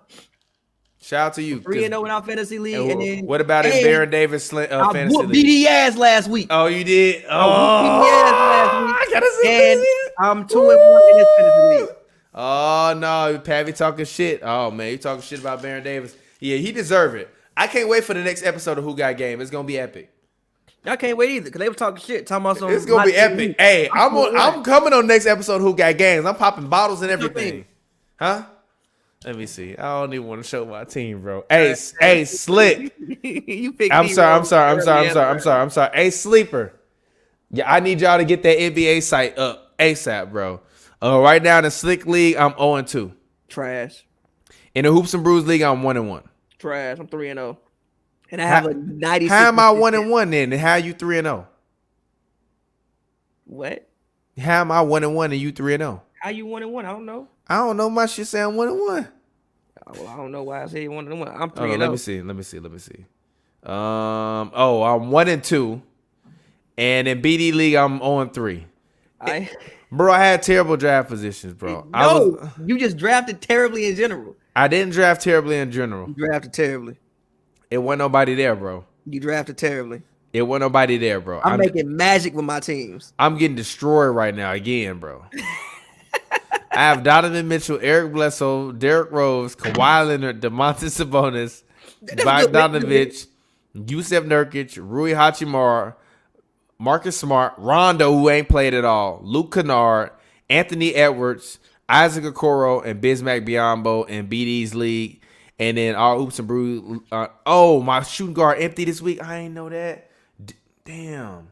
Shout out to you. 3-0 in our fantasy league. And then, what about in Baron Davis fantasy league? BD ass last week. Oh, you did? Oh, last week. I gotta see and I'm 2-1 in this fantasy league. Oh no, Pavy talking shit. Oh man, you talking shit about Baron Davis? Yeah, he deserve it. I can't wait for the next episode of Who Got Game. It's gonna be epic. I can't wait either because they were talking shit. Talking about some. It's gonna be epic. Hey, I'm coming on next episode of Who Got Games. I'm popping bottles and everything. Huh? Let me see. I don't even want to show my team, bro. Hey, Slick. You picked I'm sorry. Hey, Sleeper. Yeah, I need y'all to get that NBA site up ASAP, bro. Right now in the Slick League, I'm 0-2. Trash. In the Hoops and Brews League, I'm 1-1. Trash. I'm 3-0. And I have a 96. How am I 1-1 then? And how are you 3-0? What? How am I 1-1 and you 3-0? How you 1-1? I don't know. I don't know. My shit saying 1-1. Well, I don't know why I say 1-1. I'm 3-0. Let me see. I'm 1-2, and in BD League I'm 0-3. Bro, I had terrible draft positions, bro. You just drafted terribly in general. I didn't draft terribly in general. You drafted terribly. It wasn't nobody there, bro. You drafted terribly. It wasn't nobody there, bro. I'm making magic with my teams. I'm getting destroyed right now again, bro. I have Donovan Mitchell, Eric Bledsoe, Derrick Rose, Kawhi Leonard, Domantas Sabonis, Bogdanovich, Yusef Nurkic, Rui Hachimura, Marcus Smart, Rondo, who ain't played at all, Luke Kennard, Anthony Edwards, Isaac Okoro, and Bismack Biyombo in BD's league. And then our Oops and Brews. My shooting guard empty this week. I ain't know that. Damn.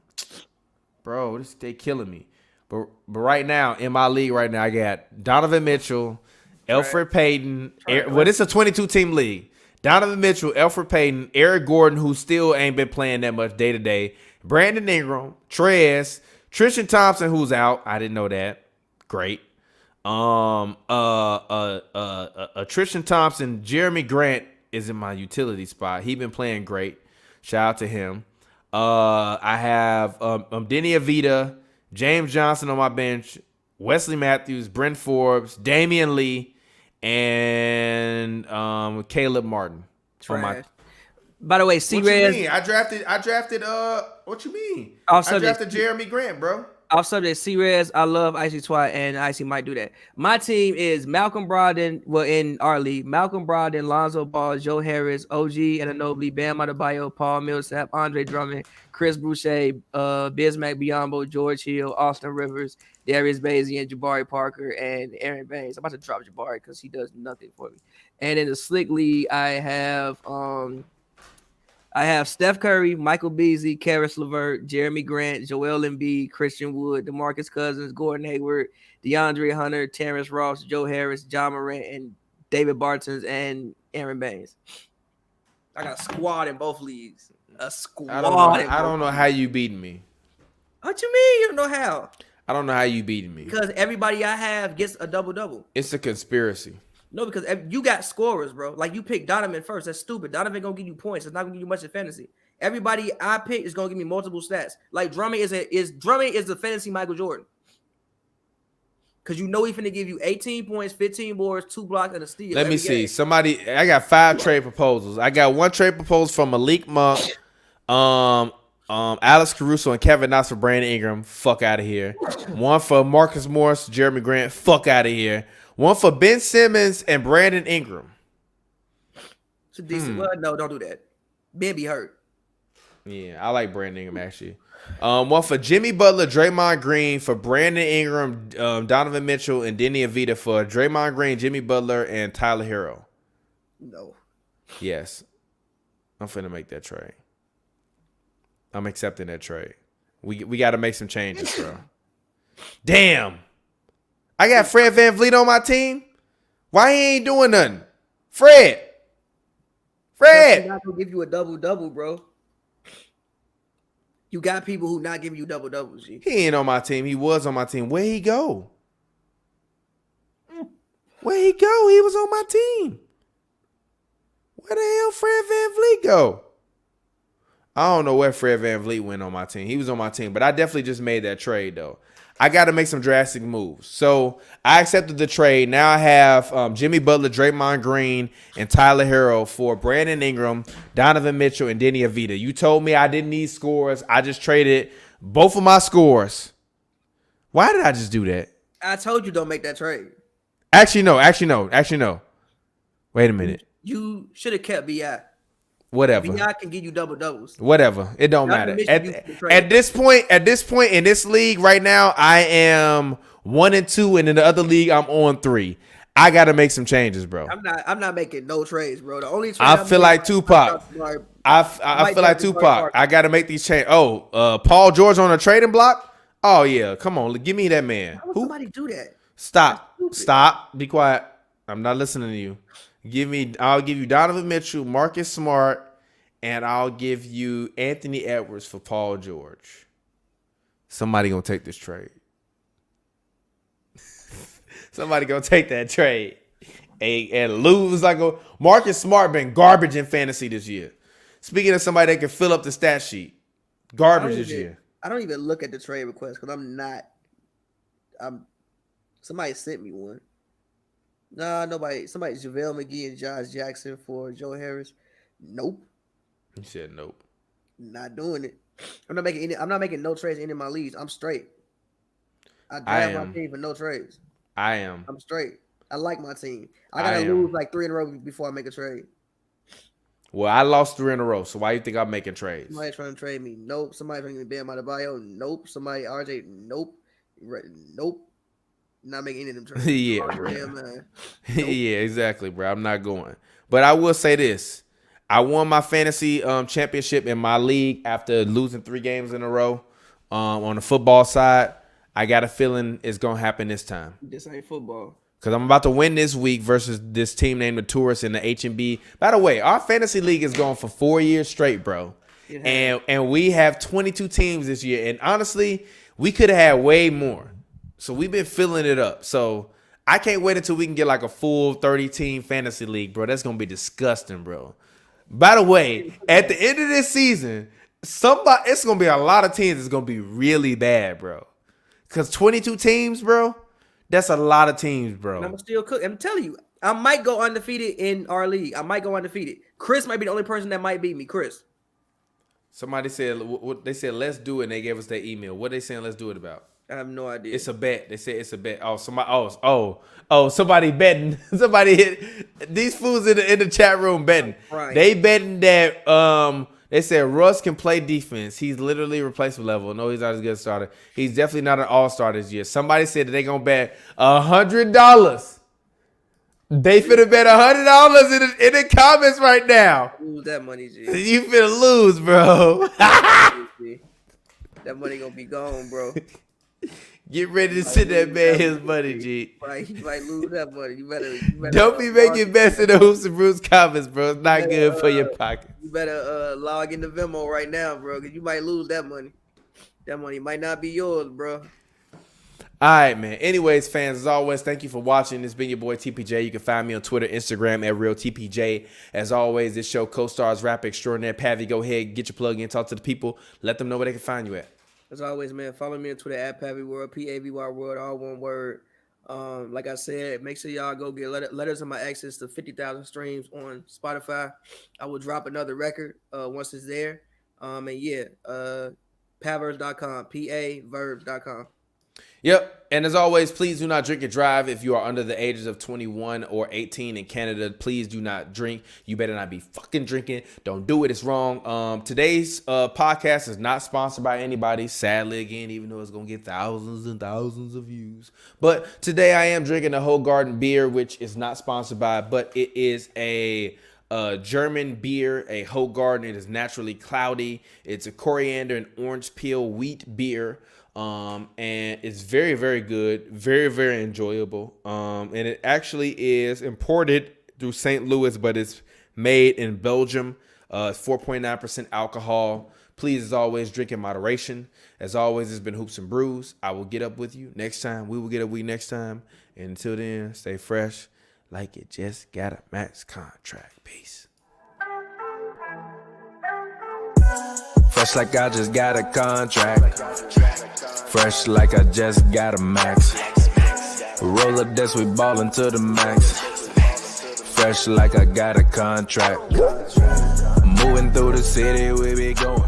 Bro, they killing me. But right now, in my league right now, I got Donovan Mitchell, Elfrid Payton. It's a 22-team league. Donovan Mitchell, Elfrid Payton, Eric Gordon, who still ain't been playing that much day-to-day, Brandon Ingram, Trez, Tristan Thompson, who's out. I didn't know that. Great. Tristan Thompson, Jeremy Grant is in my utility spot. He been playing great. Shout out to him. I have Denny Avita, James Johnson on my bench, Wesley Matthews, Brent Forbes, Damian Lee, and Caleb Martin. By the way, What you mean? I drafted what you mean? I drafted Jeremy Grant, bro. Off subject, C-Rez, I love Icy Twat, and Icy might do that. My team is Malcolm Brogdon, well, in our league, Malcolm Brogdon, Lonzo Ball, Joe Harris, OG Anunoby, Bam Adebayo, Paul Millsap, Andre Drummond, Chris Boucher, Bismack Biyombo, George Hill, Austin Rivers, Darius Bazey, and Jabari Parker, and Aaron Baines. I'm about to drop Jabari because he does nothing for me. And in the Slick League, I have Steph Curry, Michael Beasley, Karis LeVert, Jeremy Grant, Joel Embiid, Christian Wood, DeMarcus Cousins, Gordon Hayward, DeAndre Hunter, Terrence Ross, Joe Harris, John Morant, and David Bartons, and Aaron Baines. I got a squad in both leagues. A squad. I don't know how you beating me. What you mean? You don't know how? I don't know how you beating me. Because everybody I have gets a double-double. It's a conspiracy. No, because you got scorers, bro. Like, you picked Donovan first. That's stupid. Donovan gonna give you points. It's not gonna give you much in fantasy. Everybody I pick is gonna give me multiple stats. Like, Drummond is the fantasy Michael Jordan. Because you know he's finna give you 18 points, 15 boards, 2 blocks, and a steal. Let me see. I got 5 trade proposals. I got 1 trade proposal from Malik Monk, Alex Caruso, and Kevin Knox for Brandon Ingram. Fuck out of here. 1 for Marcus Morris, Jeremy Grant. Fuck out of here. 1 for Ben Simmons and Brandon Ingram. It's a decent. Well, no, don't do that. Ben be hurt. Yeah, I like Brandon Ingram actually. 1 for Jimmy Butler, Draymond Green, for Brandon Ingram, Donovan Mitchell, and Denny Avita for Draymond Green, Jimmy Butler, and Tyler Hero. No. Yes. I'm finna make that trade. I'm accepting that trade. We got to make some changes, bro. Damn. I got Fred VanVleet on my team. Why he ain't doing nothing? Fred. He's not gonna give you a double-double, bro. You got people who not giving you double-doubles, G. He ain't on my team. He was on my team. Where he go? Where he go? He was on my team. Where the hell Fred VanVleet go? I don't know where Fred VanVleet went on my team. He was on my team, but I definitely just made that trade, though. I got to make some drastic moves. So I accepted the trade. Now I have Jimmy Butler, Draymond Green, and Tyler Hero for Brandon Ingram, Donovan Mitchell, and Denny Avita. You told me I didn't need scores. I just traded both of my scores. Why did I just do that? I told you don't make that trade. Actually, no. Wait a minute. You should have kept BI. Whatever. BI can give you double-doubles. Whatever. It don't matter. At this point in this league right now, I am 1-2, and in the other league, I'm on 3. I gotta make some changes, bro. I'm not making no trades, bro. The only trade I feel like Tupac. I feel like Tupac. I gotta make these changes. Paul George on a trading block? Oh yeah, come on, give me that man. How would somebody do that? Stop. Be quiet. I'm not listening to you. I'll give you Donovan Mitchell, Marcus Smart, and I'll give you Anthony Edwards for Paul George. Somebody gonna take this trade. Somebody gonna take that trade and lose like a Marcus Smart been garbage in fantasy this year. Speaking of somebody that can fill up the stat sheet, garbage this year. I don't even look at the trade request because somebody sent me one. Nah, nobody. Somebody, JaVale McGee and Josh Jackson for Joe Harris. Nope. You said nope. Not doing it. I'm not making no trades in any of my leagues. I'm straight. I draft my team for no trades. I am. I'm straight. I like my team. I gotta lose like 3 in a row before I make a trade. Well, I lost 3 in a row, so why do you think I'm making trades? Somebody trying to trade me. Nope. Somebody trying to Bam Adebayo. Nope. Somebody RJ. Nope. Nope. Not making any of them trades. Yeah, bro. Nope. Yeah, exactly, bro. I'm not going. But I will say this. I won my fantasy championship in my league after losing 3 games in a row. On the football side, I got a feeling it's going to happen this time. This ain't football. Because I'm about to win this week versus this team named the Tourists in the HNB. By the way, our fantasy league is going for 4 years straight, bro. And we have 22 teams this year. And honestly, we could have had way more. So we've been filling it up. So I can't wait until we can get like a full 30-team fantasy league, bro. That's going to be disgusting, bro. By the way, at the end of this season, it's going to be a lot of teams that's going to be really bad, bro. Because 22 teams, bro, that's a lot of teams, bro. And I'm still cook. I'm telling you, I might go undefeated in our league. I might go undefeated. Chris might be the only person that might beat me. Chris. Somebody said, they said, let's do it, and they gave us their email. What they saying let's do it about? I have no idea. It's a bet. They say it's a bet. Oh, somebody betting. Somebody hit these fools in the chat room betting. Right. They betting that they said Russ can play defense. He's literally replaceable level. No, he's not as good a starter. He's definitely not an all-star this year. Somebody said that they gonna bet $100. They finna bet $100 in the comments right now. Lose that money, G. You finna lose, bro. That money gonna be gone, bro. Get ready to send that man his money, G. Right, you might lose that money. You better Don't be making bets in the Hoops and Brews comments, bro. It's not good for your pocket. You better log into Venmo right now, bro, because you might lose that money. That money might not be yours, bro. All right, man. Anyways, fans, as always, thank you for watching. It's been your boy TPJ. You can find me on Twitter, Instagram at RealTPJ. As always, this show co-stars rapper extraordinaire Pavy. Go ahead, get your plug in, talk to the people. Let them know where they can find you at. As always, man, follow me on Twitter at Pavy World, Pavy World, all one word. Like I said, make sure y'all go get letters of my exes to 50,000 streams on Spotify. I will drop another record once it's there. And yeah, Pavers.com, Paverb.com. Yep. And as always, please do not drink and drive. If you are under the ages of 21 or 18 in Canada, please do not drink. You better not be fucking drinking. Don't do it. It's wrong. Today's podcast is not sponsored by anybody, sadly, again, even though it's going to get thousands and thousands of views. But today I am drinking a Whole Garden beer, which is not sponsored by, but it is a German beer, a Whole Garden. It is naturally cloudy. It's a coriander and orange peel wheat beer. And it's very, very good, very, very enjoyable. And it actually is imported through St. Louis, but it's made in Belgium. 4.9% alcohol. Please, as always, drink in moderation. As always, it's been Hoops and Brews. I will get up with you next time. We will get up with you next time. And until then, stay fresh like you just got a max contract. Peace. Fresh like I just got a contract. Fresh like I just got a max. Roll up this, we ballin' to the max. Fresh like I got a contract. Moving through the city, we be going.